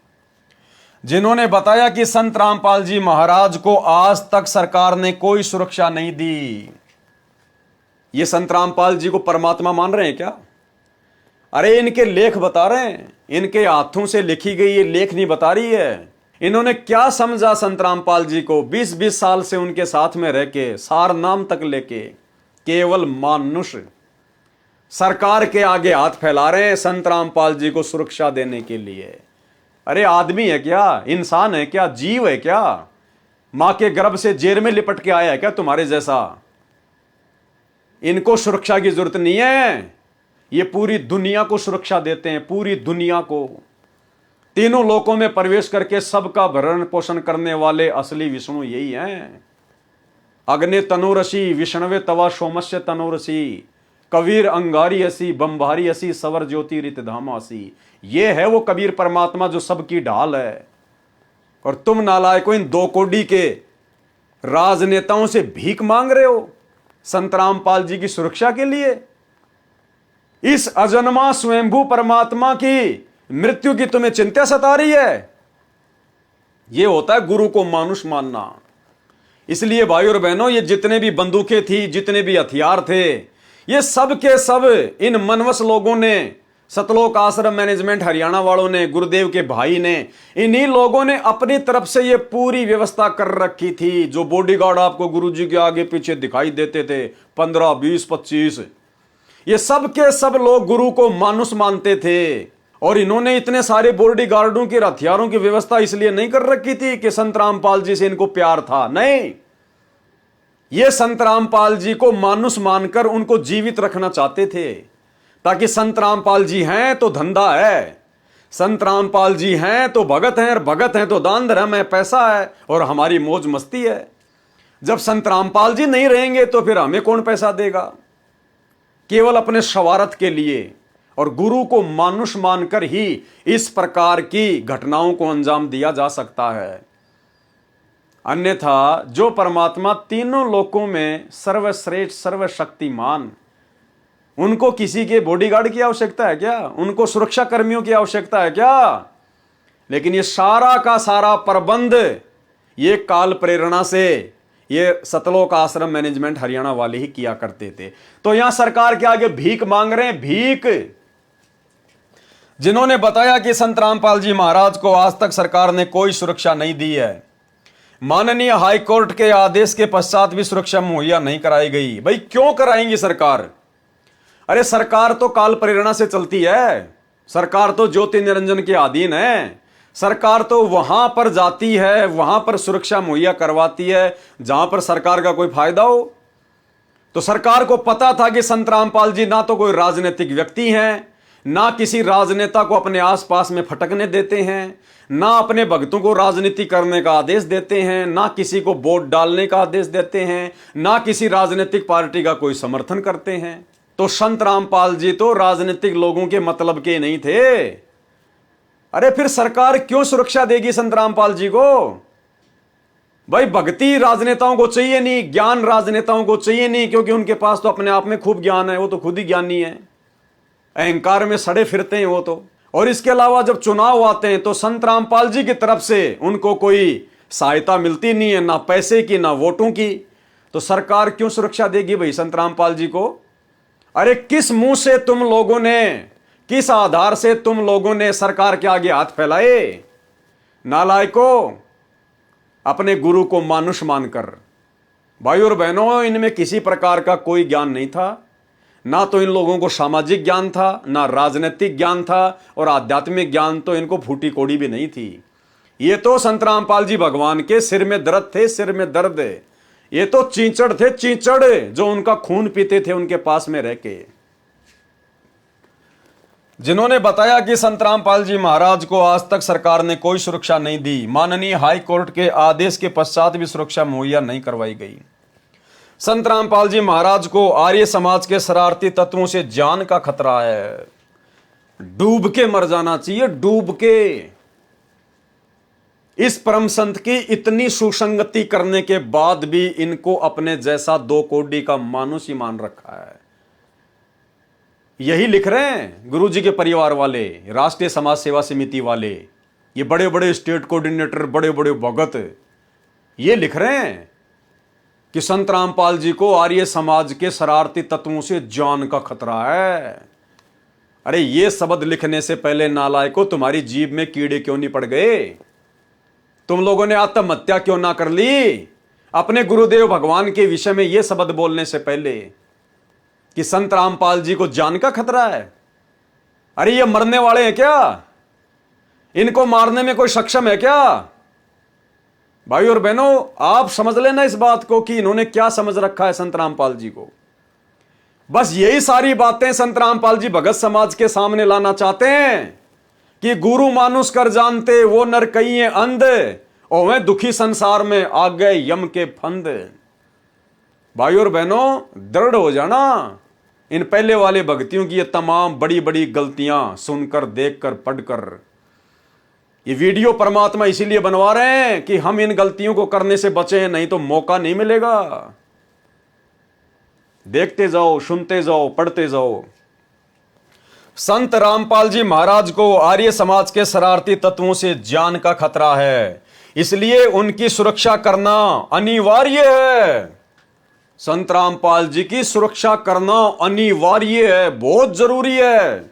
जिन्होंने बताया कि संत रामपाल जी महाराज को आज तक सरकार ने कोई सुरक्षा नहीं दी। ये संत रामपाल जी को परमात्मा मान रहे हैं क्या? अरे इनके लेख बता रहे हैं, इनके हाथों से लिखी गई ये लेख नहीं बता रही है। इन्होंने क्या समझा संत रामपाल जी को? 20-20 साल से उनके साथ में रह के, सार नाम तक लेके, केवल मानुष सरकार के आगे हाथ फैला रहे हैं संत रामपाल जी को सुरक्षा देने के लिए। अरे आदमी है क्या? इंसान है क्या? जीव है क्या? मां के गर्भ से जेल में लिपट के आया है क्या तुम्हारे जैसा? इनको सुरक्षा की जरूरत नहीं है। ये पूरी दुनिया को सुरक्षा देते हैं, पूरी दुनिया को। तीनों लोकों में प्रवेश करके सबका भरण पोषण करने वाले असली विष्णु यही हैं। अग्नि तनुरसी विष्णवे तवा सोमस्य तनुरसी, कबीर अंगारी हसी बंबारी हसी सवर ज्योति रित धामासी। ये है वो कबीर परमात्मा जो सबकी ढाल है। और तुम नालायकों इन 2 कोड़ी के राजनेताओं से भीख मांग रहे हो संत रामपाल जी की सुरक्षा के लिए। इस अजन्मा स्वयंभू परमात्मा की मृत्यु की तुम्हें चिंता सता रही है। यह होता है गुरु को मानुष मानना। इसलिए भाई और बहनों, ये जितने भी बंदूकें थी, जितने भी हथियार थे, ये सब के सब इन मनवस लोगों ने, सतलोक आश्रम मैनेजमेंट हरियाणा वालों ने, गुरुदेव के भाई ने, इन्हीं लोगों ने अपनी तरफ से ये पूरी व्यवस्था कर रखी थी। जो बॉडीगार्ड आपको गुरुजी के आगे पीछे दिखाई देते थे, 15, 20, 25, ये सब के सब लोग गुरु को मानुष मानते थे। और इन्होंने इतने सारे बॉडीगार्डों के हथियारों की व्यवस्था इसलिए नहीं कर रखी थी कि संत रामपाल जी से इनको प्यार था, नहीं। ये संत रामपाल जी को मानुष मानकर उनको जीवित रखना चाहते थे, ताकि संत रामपाल जी हैं तो धंधा है, संत रामपाल जी हैं तो भगत हैं, और भगत हैं तो दान धर्म है, पैसा है और हमारी मौज मस्ती है। जब संत रामपाल जी नहीं रहेंगे तो फिर हमें कौन पैसा देगा? केवल अपने स्वार्थ के लिए। और गुरु को मानुष मानकर ही इस प्रकार की घटनाओं को अंजाम दिया जा सकता है। अन्यथा जो परमात्मा तीनों लोकों में सर्वश्रेष्ठ सर्वशक्तिमान, उनको किसी के बॉडीगार्ड की आवश्यकता है क्या? उनको सुरक्षा कर्मियों की आवश्यकता है क्या? लेकिन ये सारा का सारा प्रबंध ये काल प्रेरणा से ये सतलोक आश्रम मैनेजमेंट हरियाणा वाले ही किया करते थे। तो यहां सरकार के आगे भीख मांग रहे हैं, भीख। जिन्होंने बताया कि संत रामपाल जी महाराज को आज तक सरकार ने कोई सुरक्षा नहीं दी है। माननीय हाईकोर्ट के आदेश के पश्चात भी सुरक्षा मुहैया नहीं कराई गई। भाई क्यों कराएंगी सरकार? अरे सरकार तो काल प्रेरणा से चलती है, सरकार तो ज्योति निरंजन के अधीन है, सरकार तो वहां पर जाती है, वहां पर सुरक्षा मुहैया करवाती है जहां पर सरकार का कोई फायदा हो। तो सरकार को पता था कि संत रामपाल जी ना तो कोई राजनीतिक व्यक्ति हैं, ना किसी राजनेता को अपने आसपास में फटकने देते हैं, ना अपने भक्तों को राजनीति करने का आदेश देते हैं, ना किसी को वोट डालने का आदेश देते हैं, ना किसी राजनीतिक पार्टी का कोई समर्थन करते हैं। तो संत रामपाल जी तो राजनीतिक लोगों के मतलब के नहीं थे। अरे फिर सरकार क्यों सुरक्षा देगी संत रामपाल जी को? भाई भक्ति राजनेताओं को चाहिए नहीं, ज्ञान राजनेताओं को चाहिए नहीं, क्योंकि उनके पास तो अपने आप में खूब ज्ञान है, वो तो खुद ही ज्ञानी है, अहंकार में सड़े फिरते हैं वो तो। और इसके अलावा जब चुनाव आते हैं तो संत रामपाल जी की तरफ से उनको कोई सहायता मिलती नहीं है, ना पैसे की ना वोटों की। तो सरकार क्यों सुरक्षा देगी भाई संत रामपाल जी को? अरे किस मुंह से तुम लोगों ने, किस आधार से तुम लोगों ने सरकार के आगे हाथ फैलाए? नालायकों, अपने गुरु को मानुष मानकर। भाई और बहनों, इनमें किसी प्रकार का कोई ज्ञान नहीं था, ना तो इन लोगों को सामाजिक ज्ञान था, ना राजनीतिक ज्ञान था, और आध्यात्मिक ज्ञान तो इनको फूटी कोड़ी भी नहीं थी। ये तो संत रामपाल जी भगवान के सिर में दर्द थे, सिर में दर्द। ये तो चींचड़ थे, चींचड़, जो उनका खून पीते थे उनके पास में रह के। जिन्होंने बताया कि संत रामपाल जी महाराज को आज तक सरकार ने कोई सुरक्षा नहीं दी, माननीय हाई कोर्ट के आदेश के पश्चात भी सुरक्षा मुहैया नहीं करवाई गई। संत रामपाल जी महाराज को आर्य समाज के शरारती तत्वों से जान का खतरा है। डूब के मर जाना चाहिए, डूब के। इस परम संत की इतनी सुसंगति करने के बाद भी इनको अपने जैसा 2 कोड़ी का मानुष ही मान रखा है। यही लिख रहे हैं गुरुजी के परिवार वाले, राष्ट्रीय समाज सेवा समिति वाले, ये बड़े बड़े स्टेट कोऑर्डिनेटर, बड़े बड़े भगत, ये लिख रहे हैं कि संत रामपाल जी को आर्य समाज के शरारती तत्वों से जान का खतरा है। अरे ये शब्द लिखने से पहले नालायकों, तुम्हारी जीभ में कीड़े क्यों नहीं पड़ गए? तुम लोगों ने आत्महत्या क्यों ना कर ली अपने गुरुदेव भगवान के विषय में ये शब्द बोलने से पहले कि संत रामपाल जी को जान का खतरा है? अरे ये मरने वाले हैं क्या? इनको मारने में कोई सक्षम है क्या? भाई और बहनों, आप समझ लेना इस बात को कि इन्होंने क्या समझ रखा है संत रामपाल जी को। बस यही सारी बातें संत रामपाल जी भगत समाज के सामने लाना चाहते हैं कि गुरु मानुष कर जानते वो नर कई हैं अंध, और वह दुखी संसार में आ गए यम के फंद। भाई और बहनों, दृढ़ हो जाना। इन पहले वाले भक्तियों की ये तमाम बड़ी बड़ी गलतियां सुनकर, देखकर, पढ़कर, ये वीडियो परमात्मा इसीलिए बनवा रहे हैं कि हम इन गलतियों को करने से बचें, नहीं तो मौका नहीं मिलेगा। देखते जाओ, सुनते जाओ, पढ़ते जाओ। संत रामपाल जी महाराज को आर्य समाज के शरारती तत्वों से जान का खतरा है, इसलिए उनकी सुरक्षा करना अनिवार्य है। संत रामपाल जी की सुरक्षा करना अनिवार्य है, बहुत जरूरी है।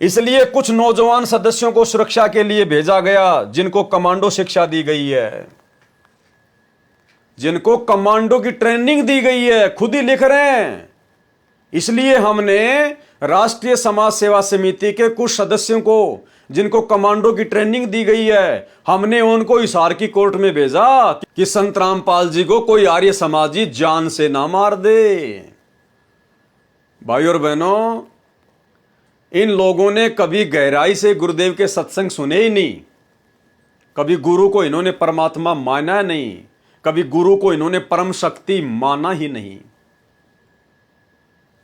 इसलिए कुछ नौजवान सदस्यों को सुरक्षा के लिए भेजा गया, जिनको कमांडो शिक्षा दी गई है, जिनको कमांडो की ट्रेनिंग दी गई है, खुद ही लिख रहे हैं। इसलिए हमने राष्ट्रीय समाज सेवा समिति के कुछ सदस्यों को, जिनको कमांडो की ट्रेनिंग दी गई है, हमने उनको हिसार की कोर्ट में भेजा कि संत रामपाल जी को कोई आर्य समाजी जान से ना मार दे। भाई और बहनों, इन लोगों ने कभी गहराई से गुरुदेव के सत्संग सुने ही नहीं, कभी गुरु को इन्होंने परमात्मा माना नहीं, कभी गुरु को इन्होंने परम शक्ति माना ही नहीं।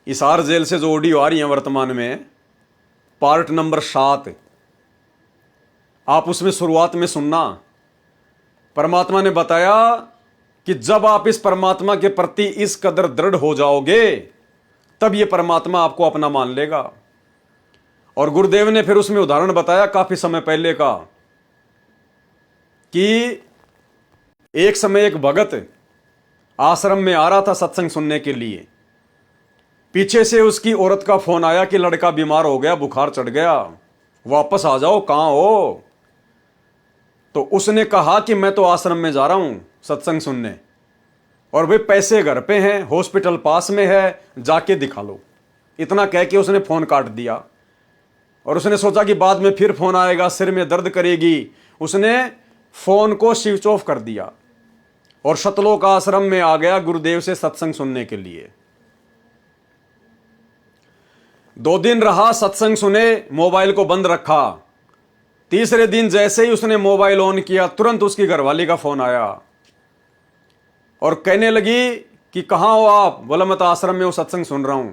हिसार जेल से जो ऑडियो आ रही है वर्तमान में, पार्ट नंबर 7, आप उसमें शुरुआत में सुनना। परमात्मा ने बताया कि जब आप इस परमात्मा के प्रति इस कदर दृढ़ हो जाओगे, तब ये परमात्मा आपको अपना मान लेगा। और गुरुदेव ने फिर उसमें उदाहरण बताया काफी समय पहले का, कि एक समय एक भगत आश्रम में आ रहा था सत्संग सुनने के लिए। पीछे से उसकी औरत का फोन आया कि लड़का बीमार हो गया, बुखार चढ़ गया, वापस आ जाओ, कहाँ हो? तो उसने कहा कि मैं तो आश्रम में जा रहा हूं सत्संग सुनने, और वे पैसे घर पे हैं, हॉस्पिटल पास में है, जाके दिखा लो। इतना कह के उसने फोन काट दिया। और उसने सोचा कि बाद में फिर फोन आएगा, सिर में दर्द करेगी। उसने फोन को स्विच ऑफ कर दिया और सतलोक आश्रम में आ गया गुरुदेव से सत्संग सुनने के लिए। 2 दिन रहा, सत्संग सुने, मोबाइल को बंद रखा। तीसरे दिन जैसे ही उसने मोबाइल ऑन किया, तुरंत उसकी घरवाली का फोन आया और कहने लगी कि कहाँ हो आप? बोला मैं तो आश्रम में हूं, सत्संग सुन रहा हूं।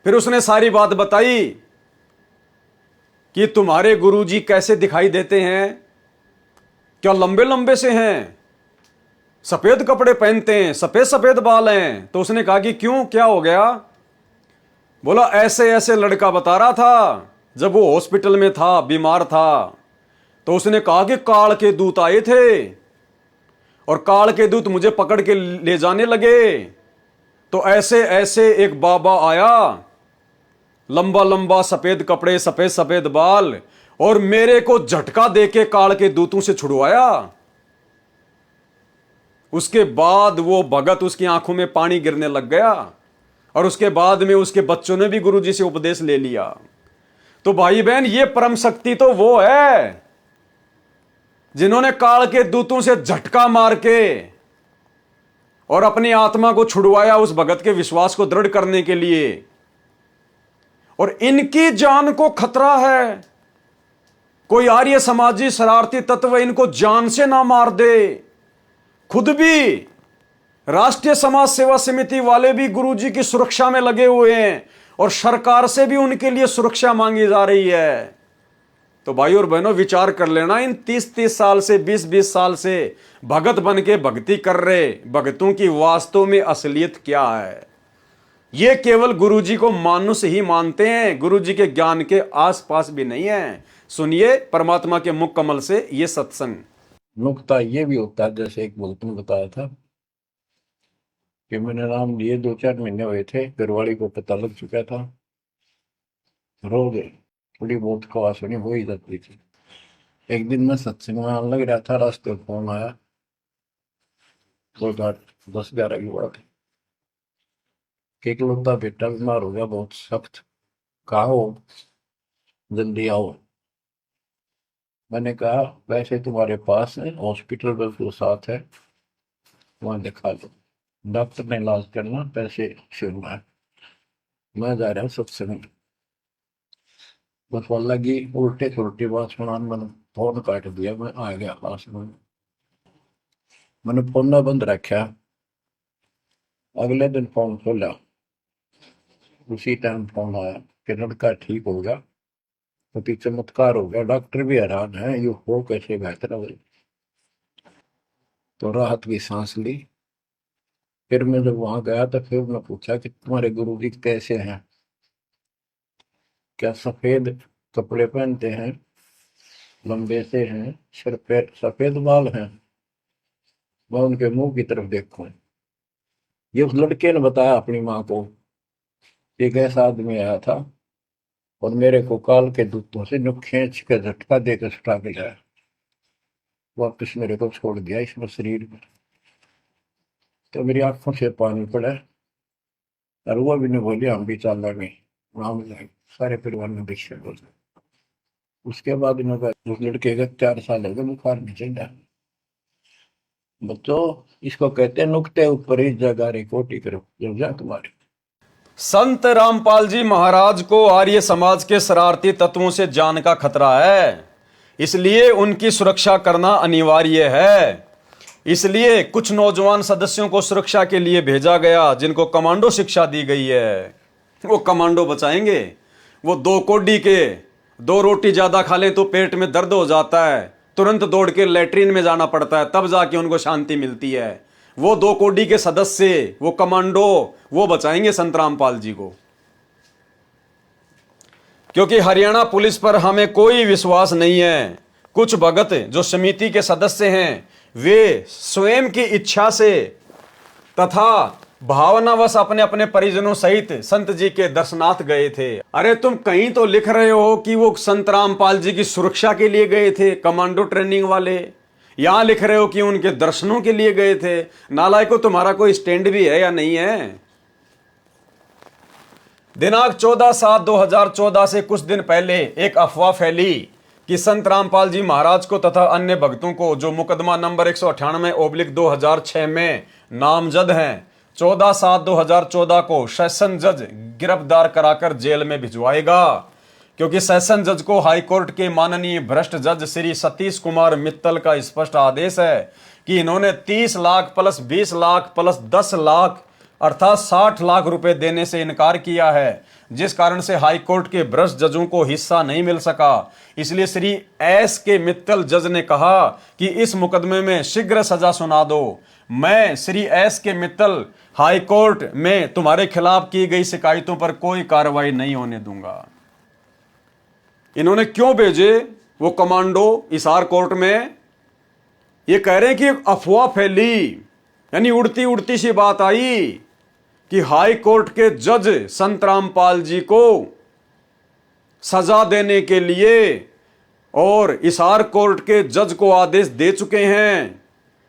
फिर उसने सारी बात बताई कि तुम्हारे गुरुजी कैसे दिखाई देते हैं, क्या लंबे लंबे से हैं, सफेद कपड़े पहनते हैं, सफेद सफेद बाल हैं। तो उसने कहा कि क्यों, क्या हो गया? बोला ऐसे ऐसे लड़का बता रहा था जब वो हॉस्पिटल में था, बीमार था। तो उसने कहा कि काल के दूत आए थे और काल के दूत मुझे पकड़ के ले जाने लगे। तो ऐसे ऐसे एक बाबा आया, लंबा लंबा सफेद कपड़े, सफेद सफेद बाल, और मेरे को झटका देके काल के दूतों से छुड़वाया। उसके बाद वो भगत, उसकी आंखों में पानी गिरने लग गया और उसके बाद में उसके बच्चों ने भी गुरुजी से उपदेश ले लिया। तो भाई बहन, ये परम शक्ति तो वो है जिन्होंने काल के दूतों से झटका मार के और अपनी आत्मा को छुड़वाया उस भगत के विश्वास को दृढ़ करने के लिए। और इनकी जान को खतरा है, कोई आर्य समाजी शरारती तत्व इनको जान से ना मार दे। खुद भी राष्ट्रीय समाज सेवा समिति वाले भी गुरुजी की सुरक्षा में लगे हुए हैं और सरकार से भी उनके लिए सुरक्षा मांगी जा रही है। तो भाई और बहनों, विचार कर लेना, इन 30-30 साल से, 20-20 साल से भगत बन के भक्ति कर रहे भगतों की वास्तव में असलियत क्या है? ये केवल गुरुजी को मानुष ही मानते हैं, गुरुजी के ज्ञान के आसपास भी नहीं है। सुनिए परमात्मा के मुख कमल से ये सत्संग। नुकता ये भी होता है, जैसे एक भक्त ने बताया था कि मैंने नाम लिए 2-4 महीने हुए थे, घरवाली को पता लग चुका था, रो गए, थोड़ी बहुत खवा सुनी हो ही जाती थी। एक दिन मैं सत्संग में आने लग रहा था, रास्ते में फोन आया, 10-11 की बात है, कि इकलौता बेटा बीमार हो गया बहुत सख्त, कहा हो, जल्दी आओ। मैंने कहा वैसे तुम्हारे पास है, हॉस्पिटल बिल्कुल साथ है, वहां दिखा लो, डॉक्टर ने इलाज करना, पैसे शुरू है, मैं जा रहा हूँ सत्संग। बस वो लगी उल्टे सुलटी बात सुना, मैंने फोन काट दिया, मैं आ गया पास में। मैंने फोन ना बंद रखा, अगले दिन फोन खोला, उसी टाइम फोन आया कि लड़का ठीक हो गया, तो चमत्कार हो गया, डॉक्टर भी हैरान है, ये हो कैसे बेहतर हो। तो राहत की सांस ली। फिर मैं जब वहां गया तो फिर मैं पूछा कि तुम्हारे गुरुजी कैसे हैं, क्या सफेद कपड़े पहनते हैं, लंबे से हैं, सिर पे सफेद बाल हैं? मैं उनके मुंह की तरफ देखूं। ये उस लड़के ने बताया अपनी माँ को, एक ऐसा आदमी आया था और मेरे को काल के दूतों से जो खींच के झटका देकर छुटा के लाया, वापस मेरे को छोड़ दिया इसमें शरीर में। तो मेरी आंखों से पानी पड़ा और वो भी नहीं बोली हम भी चल रहे, वहां जाए, सारे परिवार में दीक्षा बोल। उसके बाद उस लड़के का 4 साल हो गए, बुखार नहीं चढ़ा। बच्चों, इसको कहते हैं नुक्ते ऊपर ही जगह रिपोर्टी करो, जब जा तुम्हारे। संत रामपाल जी महाराज को आर्य समाज के शरारती तत्वों से जान का खतरा है, इसलिए उनकी सुरक्षा करना अनिवार्य है। इसलिए कुछ नौजवान सदस्यों को सुरक्षा के लिए भेजा गया, जिनको कमांडो शिक्षा दी गई है। वो कमांडो बचाएंगे। वो 2 कोडी के 2 रोटी ज्यादा खा लें तो पेट में दर्द हो जाता है, तुरंत दौड़ के लेटरिन में जाना पड़ता है, तब जाके उनको शांति मिलती है। वो 2 कोडी के सदस्य, वो कमांडो, वो बचाएंगे संत रामपाल जी को। क्योंकि हरियाणा पुलिस पर हमें कोई विश्वास नहीं है। कुछ भगत जो समिति के सदस्य हैं, वे स्वयं की इच्छा से तथा भावनावश अपने अपने परिजनों सहित संत जी के दर्शनार्थ गए थे। अरे तुम कहीं तो लिख रहे हो कि वो संत रामपाल जी की सुरक्षा के लिए गए थे, कमांडो ट्रेनिंग वाले। यहां लिख रहे हो कि उनके दर्शनों के लिए गए थे। नालायको, तुम्हारा कोई स्टैंड भी है या नहीं है? दिनांक 14/7/2014 से कुछ दिन पहले एक अफवाह फैली कि संत रामपाल जी महाराज को तथा अन्य भक्तों को, जो मुकदमा नंबर 198/2006 में नामजद हैं, 14/7/2014 को सेशन जज गिरफ्तार कराकर जेल में भिजवाएगा, क्योंकि सेशन जज को हाईकोर्ट के माननीय भ्रष्ट जज श्री सतीश कुमार मित्तल का स्पष्ट आदेश है कि इन्होंने 30 लाख प्लस 20 लाख प्लस 10 लाख अर्थात 60 लाख रुपए देने से इनकार किया है, जिस कारण से हाईकोर्ट के भ्रष्ट जजों को हिस्सा नहीं मिल सका। इसलिए श्री एस के मित्तल जज ने कहा कि इस मुकदमे में शीघ्र सजा सुना दो। मैं श्री एस के मित्तल हाईकोर्ट में तुम्हारे खिलाफ की गई शिकायतों पर कोई कार्रवाई नहीं होने दूंगा। इन्होंने क्यों भेजे वो कमांडो हिसार कोर्ट में? ये कह रहे हैं कि अफवाह फैली, यानी उड़ती उड़ती सी बात आई कि हाई कोर्ट के जज संत रामपाल जी को सजा देने के लिए और हिसार कोर्ट के जज को आदेश दे चुके हैं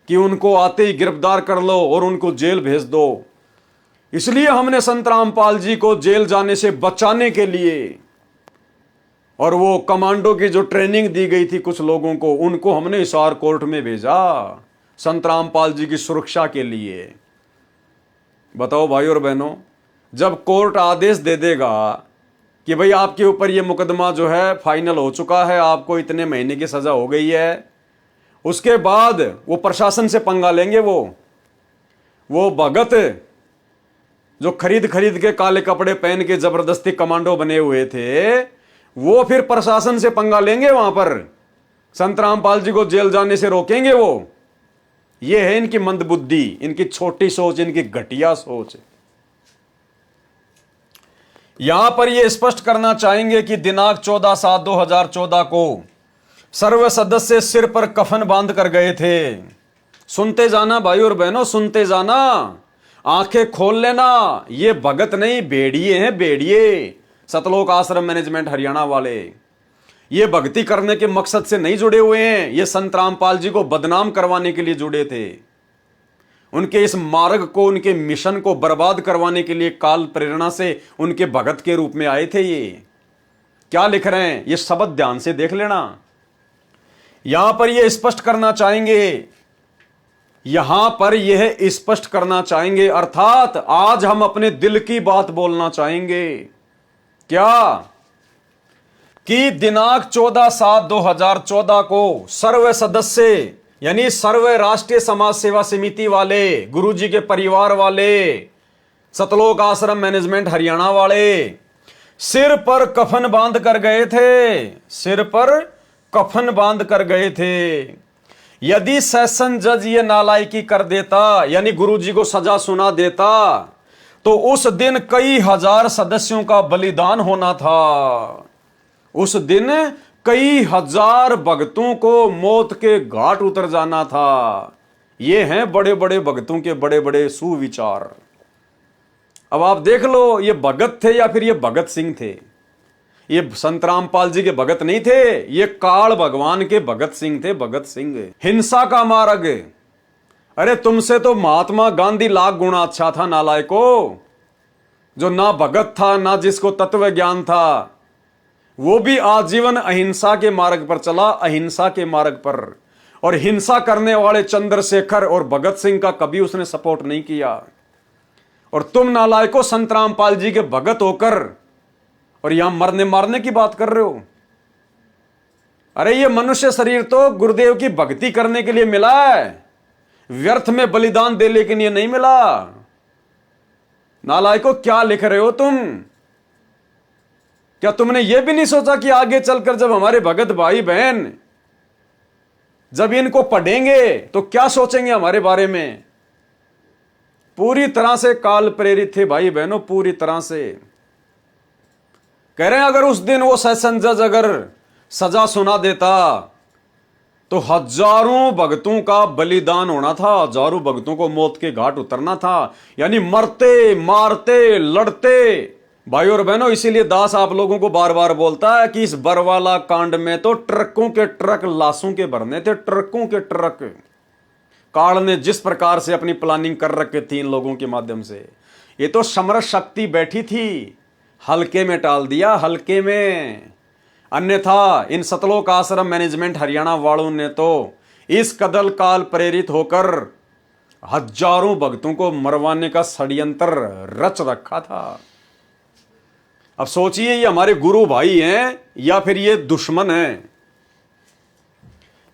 कि उनको आते ही गिरफ्तार कर लो और उनको जेल भेज दो। इसलिए हमने संत रामपाल जी को जेल जाने से बचाने के लिए, और वो कमांडो की जो ट्रेनिंग दी गई थी कुछ लोगों को, उनको हमने हिसार कोर्ट में भेजा संत रामपाल जी की सुरक्षा के लिए। बताओ भाई और बहनों, जब कोर्ट आदेश दे देगा कि भाई आपके ऊपर ये मुकदमा जो है फाइनल हो चुका है, आपको इतने महीने की सजा हो गई है, उसके बाद वो प्रशासन से पंगा लेंगे। वो भगत जो खरीद के काले कपड़े पहन के जबरदस्ती कमांडो बने हुए थे, वो फिर प्रशासन से पंगा लेंगे, वहां पर संत रामपाल जी को जेल जाने से रोकेंगे वो। ये है इनकी मंदबुद्धि, इनकी छोटी सोच, इनकी घटिया सोच। यहां पर ये स्पष्ट करना चाहेंगे कि दिनांक 14/7/2014 को सर्व सदस्य सिर पर कफन बांध कर गए थे। सुनते जाना भाई और बहनों, सुनते जाना, आंखें खोल लेना। ये भगत नहीं, भेड़िए हैं, भेड़िए। सतलोक आश्रम मैनेजमेंट हरियाणा वाले ये भक्ति करने के मकसद से नहीं जुड़े हुए हैं, ये संत रामपाल जी को बदनाम करवाने के लिए जुड़े थे। उनके इस मार्ग को, उनके मिशन को बर्बाद करवाने के लिए काल प्रेरणा से उनके भगत के रूप में आए थे। ये क्या लिख रहे हैं, ये शब्द ध्यान से देख लेना। यहां पर ये स्पष्ट करना चाहेंगे, यहां पर यह स्पष्ट करना चाहेंगे, अर्थात आज हम अपने दिल की बात बोलना चाहेंगे। क्या कि दिनांक 14/7/2014 को सर्व सदस्य यानी सर्व राष्ट्रीय समाज सेवा समिति वाले, गुरुजी के परिवार वाले, सतलोक आश्रम मैनेजमेंट हरियाणा वाले सिर पर कफन बांध कर गए थे, सिर पर कफन बांध कर गए थे। यदि सेशन जज ये नालायकी कर देता, यानी गुरुजी को सजा सुना देता, तो उस दिन कई हजार सदस्यों का बलिदान होना था। उस दिन कई हजार भक्तों को मौत के घाट उतर जाना था। ये हैं बड़े बड़े भक्तों के बड़े बड़े सुविचार। अब आप देख लो, ये भगत थे या फिर ये भगत सिंह थे? ये संत रामपाल जी के भगत नहीं थे, ये काल भगवान के भगत सिंह थे। भगत सिंह हिंसा का मार्ग। अरे तुमसे तो महात्मा गांधी लाख गुना अच्छा था नालायको, जो ना भगत था ना जिसको तत्व ज्ञान था। वो भी आजीवन अहिंसा के मार्ग पर चला, अहिंसा के मार्ग पर। और हिंसा करने वाले चंद्रशेखर और भगत सिंह का कभी उसने सपोर्ट नहीं किया। और तुम नालायको संत रामपाल जी के भगत होकर और यहां मरने मारने की बात कर रहे हो। अरे ये मनुष्य शरीर तो गुरुदेव की भक्ति करने के लिए मिला है, व्यर्थ में बलिदान देने के लिए नहीं मिला। नालायको क्या लिख रहे हो तुम? क्या तुमने यह भी नहीं सोचा कि आगे चलकर जब हमारे भगत भाई बहन जब इनको पढ़ेंगे तो क्या सोचेंगे हमारे बारे में? पूरी तरह से काल प्रेरित थे भाई बहनों, पूरी तरह से। कह रहे हैं अगर उस दिन वो सेशन जज अगर सजा सुना देता तो हजारों भक्तों का बलिदान होना था, हजारों भक्तों को मौत के घाट उतरना था, यानी मरते मारते लड़ते। भाई और बहनों, इसीलिए दास आप लोगों को बार बार बोलता है कि इस बरवाला कांड में तो ट्रकों के ट्रक लाशों के भरने थे, ट्रकों के ट्रक। काल ने जिस प्रकार से अपनी प्लानिंग कर रखे थी इन लोगों के माध्यम से, ये तो समरस शक्ति बैठी थी, हल्के में टाल दिया, हल्के में। अन्यथा इन सतलोक आश्रम मैनेजमेंट हरियाणा वालों ने तो इस कदल काल प्रेरित होकर हजारों भक्तों को मरवाने का षड्यंत्र रच रखा था। अब सोचिए, ये हमारे गुरु भाई हैं या फिर ये दुश्मन हैं।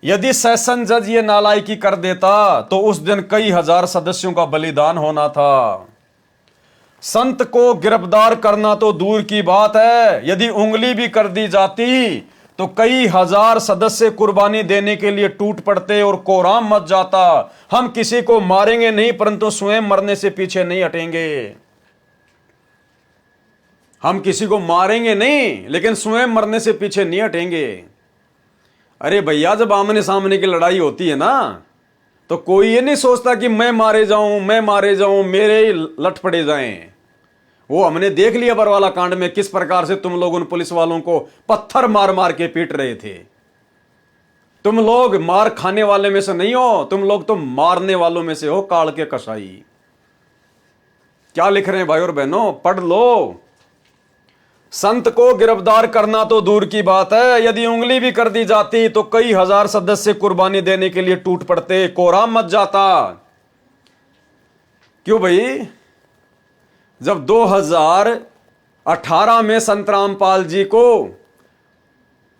यदि सेशन जज ये नालायकी कर देता तो उस दिन कई हजार सदस्यों का बलिदान होना था। संत को गिरफ्तार करना तो दूर की बात है, यदि उंगली भी कर दी जाती तो कई हजार सदस्य कुर्बानी देने के लिए टूट पड़ते और कोराम मच जाता। हम किसी को मारेंगे नहीं, परंतु स्वयं मरने से पीछे नहीं हटेंगे। हम किसी को मारेंगे नहीं, लेकिन स्वयं मरने से पीछे नहीं हटेंगे। अरे भैया, जब आमने सामने की लड़ाई होती है ना, तो कोई ये नहीं सोचता कि मैं मारे जाऊं, मेरे लट पड़े जाएं। वो हमने देख लिया बरवाला कांड में किस प्रकार से तुम लोग उन पुलिस वालों को पत्थर मार मार के पीट रहे थे। तुम लोग मार खाने वाले में से नहीं हो, तुम लोग तो मारने वालों में से हो, काल के कसाई। क्या लिख रहे हैं भाई और बहनों, पढ़ लो। संत को गिरफ्तार करना तो दूर की बात है, यदि उंगली भी कर दी जाती तो कई हजार सदस्य कुर्बानी देने के लिए टूट पड़ते, कोराम मच जाता। क्यों भाई? जब 2018 में संत रामपाल जी को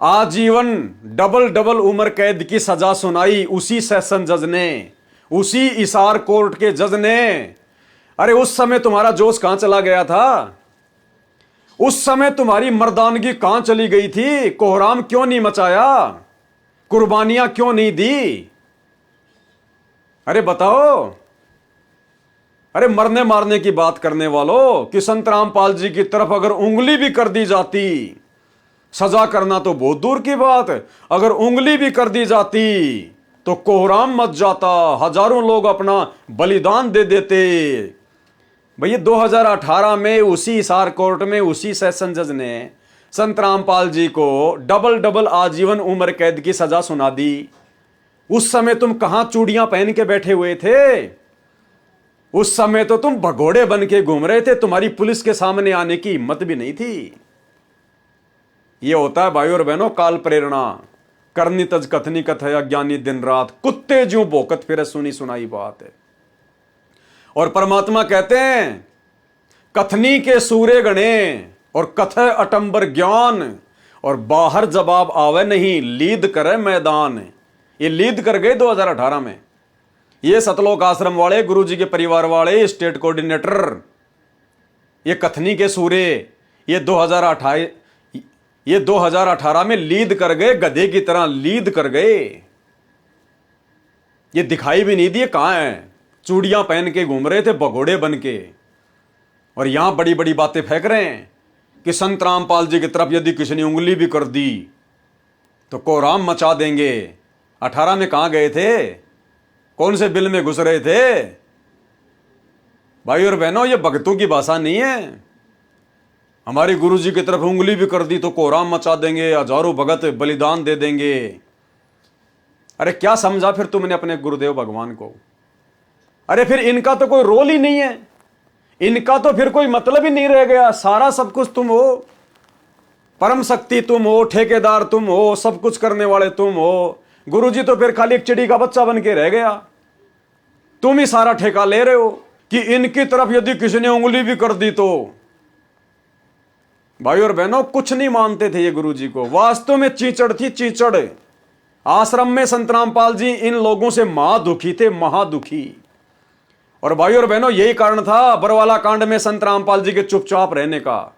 आजीवन डबल उम्र कैद की सजा सुनाई उसी सेशन जज ने, उसी इसार कोर्ट के जज ने, अरे उस समय तुम्हारा जोश कहां चला गया था? उस समय तुम्हारी मर्दानगी कहां चली गई थी? कोहराम क्यों नहीं मचाया? कुर्बानियां क्यों नहीं दी? अरे बताओ। अरे मरने मारने की बात करने वालों, कि संत रामपाल जी की तरफ अगर उंगली भी कर दी जाती, सजा करना तो बहुत दूर की बात, अगर उंगली भी कर दी जाती तो कोहराम मच जाता, हजारों लोग अपना बलिदान दे देते। भैया 2018 में उसी हिसार कोर्ट में उसी सेशन जज ने संत रामपाल जी को डबल आजीवन उम्र कैद की सजा सुना दी। उस समय तुम कहां चूड़ियां पहन के बैठे हुए थे? उस समय तो तुम भगोड़े बन के घूम रहे थे, तुम्हारी पुलिस के सामने आने की हिम्मत भी नहीं थी। यह होता है भाई और बहनों काल प्रेरणा। करनी तज कथनी कथय अज्ञानी दिन रात, कुत्ते ज्यों भौंकत फिरे सुनी सुनाई बात है। और परमात्मा कहते हैं कथनी के सूरे गणे और कथय अटंबर ज्ञान, और बाहर जवाब आवे नहीं लीद करे मैदान। ये लीद कर गए 2018 में। ये सतलोक आश्रम वाले, गुरुजी के परिवार वाले, स्टेट कोऑर्डिनेटर, ये कथनी के सूरे ये 2018 में लीद कर गए, गधे की तरह लीद कर गए। ये दिखाई भी नहीं दिए कहां हैं, चूड़ियां पहन के घूम रहे थे भगोड़े बन के, और यहां बड़ी बड़ी बातें फेंक रहे हैं कि संत रामपाल जी की तरफ यदि किसी ने उंगली भी कर दी तो कोहराम मचा देंगे। 18 में कहां गए थे? कौन से बिल में घुस रहे थे? भाई और बहनों, ये भक्तों की भाषा नहीं है। हमारे गुरुजी की तरफ उंगली भी कर दी तो कोहराम मचा देंगे, हजारों भगत बलिदान दे देंगे। अरे क्या समझा फिर तुमने अपने गुरुदेव भगवान को? अरे फिर इनका तो कोई रोल ही नहीं है, इनका तो फिर कोई मतलब ही नहीं रह गया। सारा सब कुछ तुम हो, परम शक्ति तुम हो, ठेकेदार तुम हो, सब कुछ करने वाले तुम हो। गुरुजी तो फिर खाली एक चिड़ी का बच्चा बन के रह गया। तुम ही सारा ठेका ले रहे हो कि इनकी तरफ यदि किसी ने उंगली भी कर दी तो। भाई और बहनों, कुछ नहीं मानते थे ये गुरुजी को, वास्तव में चीचड़ थी, चीचड़। आश्रम में संत रामपाल जी इन लोगों से महादुखी थे, महादुखी। और भाई और बहनों, यही कारण था बरवाला कांड में संत रामपाल जी के चुपचाप रहने का।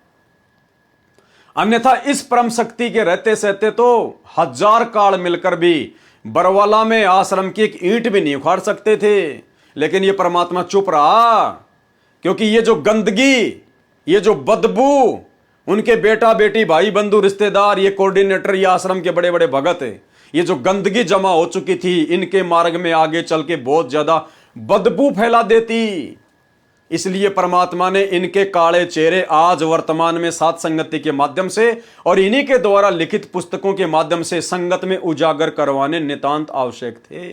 अन्यथा इस परम शक्ति के रहते सहते तो हजार काल मिलकर भी बरवाला में आश्रम की एक ईंट भी नहीं उखाड़ सकते थे। लेकिन ये परमात्मा चुप रहा, क्योंकि ये जो गंदगी, ये जो बदबू, उनके बेटा बेटी, भाई बंधु रिश्तेदार, ये कोऑर्डिनेटर, ये आश्रम के बड़े बड़े भगत, ये जो गंदगी जमा हो चुकी थी इनके मार्ग में आगे चल के बहुत ज्यादा बदबू फैला देती। इसलिए परमात्मा ने इनके काले चेहरे आज वर्तमान में सात संगति के माध्यम से और इन्हीं के द्वारा लिखित पुस्तकों के माध्यम से संगत में उजागर करवाने नितांत आवश्यक थे,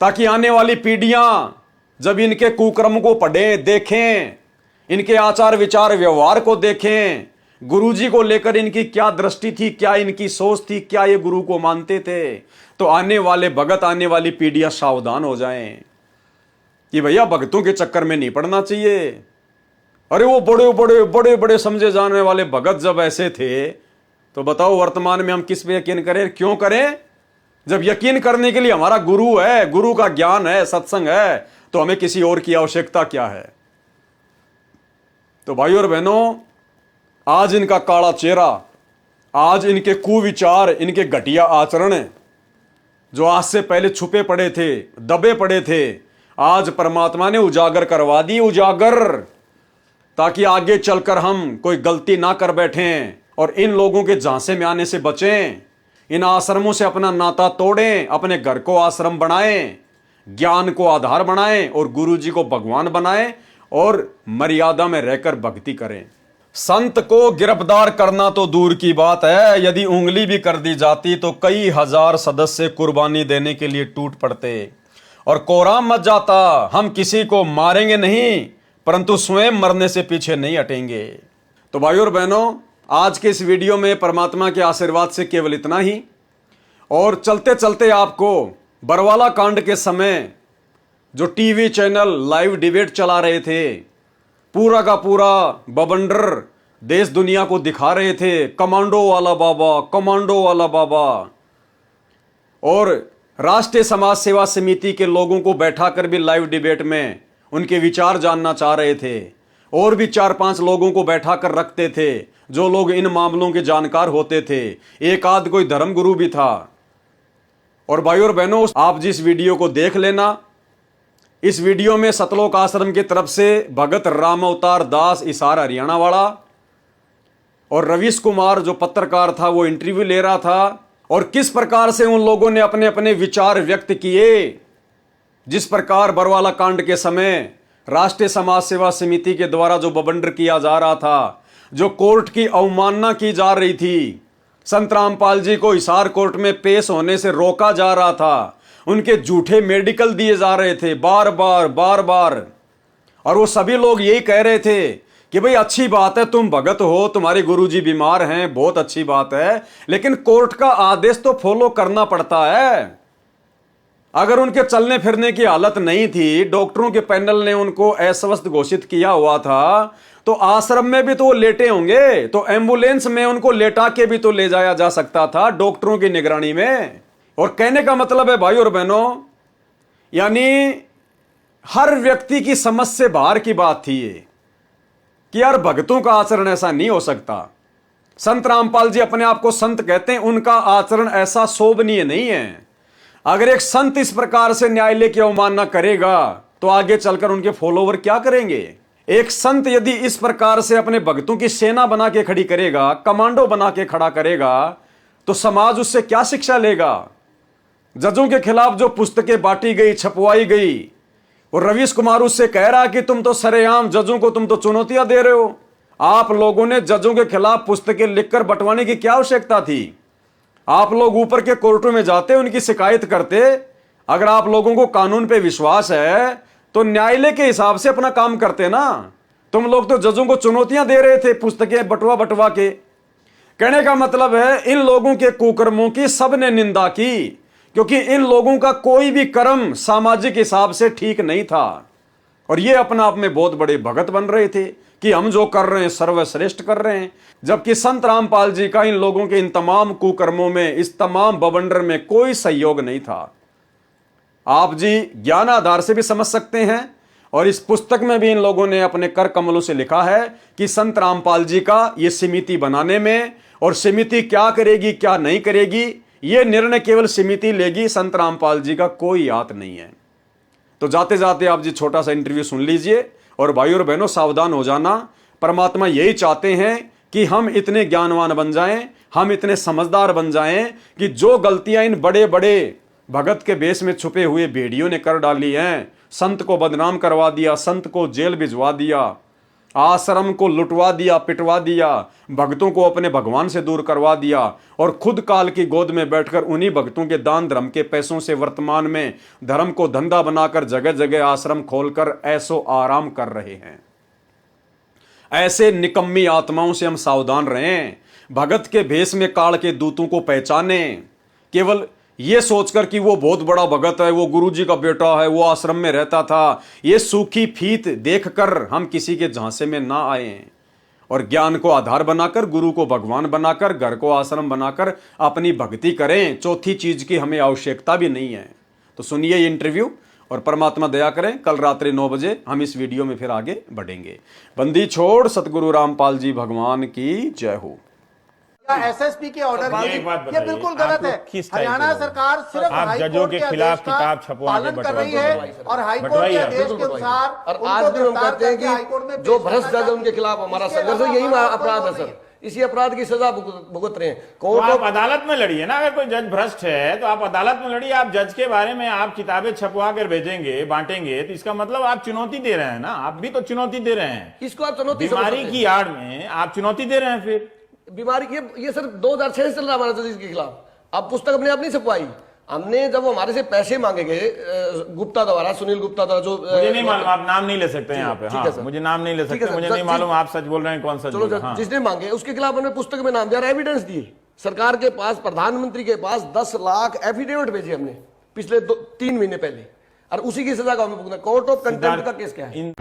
ताकि आने वाली पीढ़ियां जब इनके कुकर्म को पढ़ें, देखें, इनके आचार विचार व्यवहार को देखें, गुरुजी को लेकर इनकी क्या दृष्टि थी, क्या इनकी सोच थी, क्या ये गुरु को मानते थे, तो आने वाले भगत, आने वाली पीढ़ियां सावधान हो जाएं कि भैया भक्तों के चक्कर में नहीं पड़ना चाहिए। अरे वो बड़े बड़े बड़े बड़े समझे जाने वाले भगत जब ऐसे थे तो बताओ वर्तमान में हम किस पे यकीन करें, क्यों करें? जब यकीन करने के लिए हमारा गुरु है, गुरु का ज्ञान है, सत्संग है, तो हमें किसी और की आवश्यकता क्या है? तो भाइयों और बहनों, आज इनका काला चेहरा, आज इनके कुविचार, इनके घटिया आचरण जो आज से पहले छुपे पड़े थे, दबे पड़े थे, आज परमात्मा ने उजागर करवा दी, उजागर, ताकि आगे चलकर हम कोई गलती ना कर बैठें और इन लोगों के झांसे में आने से बचें, इन आश्रमों से अपना नाता तोड़ें, अपने घर को आश्रम बनाएं, ज्ञान को आधार बनाएं और गुरु जी को भगवान बनाएं और मर्यादा में रहकर भक्ति करें। संत को गिरफ्तार करना तो दूर की बात है, यदि उंगली भी कर दी जाती तो कई हजार सदस्य कुर्बानी देने के लिए टूट पड़ते और कोराम मच जाता। हम किसी को मारेंगे नहीं, परंतु स्वयं मरने से पीछे नहीं हटेंगे। तो भाइयों और बहनों, आज के इस वीडियो में परमात्मा के आशीर्वाद से केवल इतना ही। और चलते चलते आपको बरवाला कांड के समय जो टीवी चैनल लाइव डिबेट चला रहे थे, पूरा का पूरा बवंडर देश दुनिया को दिखा रहे थे, कमांडो वाला बाबा, कमांडो वाला बाबा, और राष्ट्रीय समाज सेवा समिति के लोगों को बैठाकर भी लाइव डिबेट में उनके विचार जानना चाह रहे थे, और भी 4-5 लोगों को बैठाकर रखते थे जो लोग इन मामलों के जानकार होते थे, एक आध कोई धर्मगुरु भी था। और भाइयों और बहनों, आप जिस वीडियो को देख लेना, इस वीडियो में सतलोक आश्रम की तरफ से भगत राम अवतार दास हिसार हरियाणा वाला और रवीश कुमार जो पत्रकार था वो इंटरव्यू ले रहा था, और किस प्रकार से उन लोगों ने अपने अपने विचार व्यक्त किए। जिस प्रकार बरवाला कांड के समय राष्ट्रीय समाज सेवा समिति के द्वारा जो बवंडर किया जा रहा था, जो कोर्ट की अवमानना की जा रही थी, संत रामपाल जी को हिसार कोर्ट में पेश होने से रोका जा रहा था, उनके झूठे मेडिकल दिए जा रहे थे बार बार, और वो सभी लोग यही कह रहे थे कि भाई अच्छी बात है, तुम भगत हो, तुम्हारे गुरुजी बीमार हैं, बहुत अच्छी बात है, लेकिन कोर्ट का आदेश तो फॉलो करना पड़ता है। अगर उनके चलने फिरने की हालत नहीं थी, डॉक्टरों के पैनल ने उनको अस्वस्थ घोषित किया हुआ था, तो आश्रम में भी तो वो लेटे होंगे, तो एम्बुलेंस में उनको लेटा के भी तो ले जाया जा सकता था डॉक्टरों की निगरानी में। और कहने का मतलब है भाइयों और बहनों, यानी हर व्यक्ति की समझ से बाहर की बात थी ये कि यार भक्तों का आचरण ऐसा नहीं हो सकता। संत रामपाल जी अपने आप को संत कहते हैं, उनका आचरण ऐसा शोभनीय नहीं है। अगर एक संत इस प्रकार से न्यायालय की अवमानना करेगा तो आगे चलकर उनके फॉलोवर क्या करेंगे? एक संत यदि इस प्रकार से अपने भक्तों की सेना बना के खड़ी करेगा, कमांडो बना के खड़ा करेगा, तो समाज उससे क्या शिक्षा लेगा? जजों के खिलाफ जो पुस्तकें बांटी गई, छपवाई गई, और रवीश कुमार उससे कह रहा कि तुम तो सरेआम जजों को तुम तो चुनौतियां दे रहे हो। आप लोगों ने जजों के खिलाफ पुस्तकें लिखकर बंटवाने की क्या आवश्यकता थी? आप लोग ऊपर के कोर्टों में जाते, उनकी शिकायत करते। अगर आप लोगों को कानून पे विश्वास है तो न्यायालय के हिसाब से अपना काम करते ना। तुम लोग तो जजों को चुनौतियां दे रहे थे पुस्तकें बंटवा के। कहने का मतलब है इन लोगों के कुकर्मों की सबने निंदा की, क्योंकि इन लोगों का कोई भी कर्म सामाजिक हिसाब से ठीक नहीं था, और ये अपना आप में बहुत बड़े भगत बन रहे थे कि हम जो कर रहे हैं सर्वश्रेष्ठ कर रहे हैं, जबकि संत रामपाल जी का इन लोगों के इन तमाम कुकर्मों में, इस तमाम बवंडर में कोई सहयोग नहीं था। आप जी ज्ञान आधार से भी समझ सकते हैं, और इस पुस्तक में भी इन लोगों ने अपने कर कमलों से लिखा है कि संत रामपाल जी का ये समिति बनाने में, और समिति क्या करेगी क्या नहीं करेगी, ये निर्णय केवल समिति लेगी, संत रामपाल जी का कोई हाथ नहीं है। तो जाते जाते आप जी छोटा सा इंटरव्यू सुन लीजिए, और भाइयों और बहनों सावधान हो जाना। परमात्मा यही चाहते हैं कि हम इतने ज्ञानवान बन जाएं, हम इतने समझदार बन जाएं कि जो गलतियां इन बड़े बड़े भगत के भेष में छुपे हुए भेड़ियों ने कर डाली हैं, संत को बदनाम करवा दिया, संत को जेल भिजवा दिया, आश्रम को लुटवा दिया, पिटवा दिया, भक्तों को अपने भगवान से दूर करवा दिया और खुद काल की गोद में बैठकर उन्हीं भक्तों के दान धर्म के पैसों से वर्तमान में धर्म को धंधा बनाकर जगह जगह आश्रम खोलकर ऐसो आराम कर रहे हैं। ऐसे निकम्मी आत्माओं से हम सावधान रहें। भगत के भेष में काल के दूतों को पहचाने, केवल ये सोचकर कि वो बहुत बड़ा भगत है, वो गुरुजी का बेटा है, वो आश्रम में रहता था, ये सूखी फीत देखकर हम किसी के झांसे में ना आए और ज्ञान को आधार बनाकर, गुरु को भगवान बनाकर, घर को आश्रम बनाकर अपनी भक्ति करें। चौथी चीज की हमें आवश्यकता भी नहीं है। तो सुनिए ये इंटरव्यू और परमात्मा दया करें, कल रात्रि 9 बजे हम इस वीडियो में फिर आगे बढ़ेंगे। बंदी छोड़ सतगुरु रामपाल जी भगवान की जय हो। एसएसपी के ऑर्डर ये बिल्कुल गलत है। हरियाणा सरकार सिर्फ जजों के खिलाफ किताब छपवा के कर रही है और हाईकोर्ट के आदेश के अनुसार। और आज भी हम कहते हैं कि जो भ्रष्ट जज उनके खिलाफ हमारा संघर्ष है, यही अपराध है सर, इसी अपराध की सजा भुगत रहे हैं। कोर्ट आप अदालत में लड़िए ना। अगर कोई जज भ्रष्ट है तो आप अदालत में लड़िए। आप जज के बारे में आप किताबें छपवा कर भेजेंगे, बांटेंगे, तो इसका मतलब आप चुनौती दे रहे हैं ना। आप भी तो चुनौती दे रहे हैं। इसको आप चुनौती, बीमारी की आड़ में आप चुनौती दे रहे हैं। फिर बीमारी ये सर 2006 से चल रहा है हमारा जज के खिलाफ। अब पुस्तक अपने आप नहीं छपवाई हमने। जब हमारे से पैसे मांगे गए गुप्ता द्वारा, सुनील गुप्ता द्वारा, जो मुझे नहीं मालूम, आप नाम नहीं ले सकते हैं यहाँ पे। हाँ, मुझे नाम नहीं ले सकते, मुझे नहीं मालूम आप सच बोल रहे हैं कौन सा। चलो हाँ। जिसने मांगे उसके खिलाफ हमने पुस्तक में नाम दिया, एविडेंस दिए सरकार के पास, प्रधानमंत्री के पास 10 लाख एफिडेविट भेजे हमने पिछले 3 महीने पहले, और उसी की सजा का हमें भुगतना। कोर्ट ऑफ कंटेम्प्ट का केस क्या है?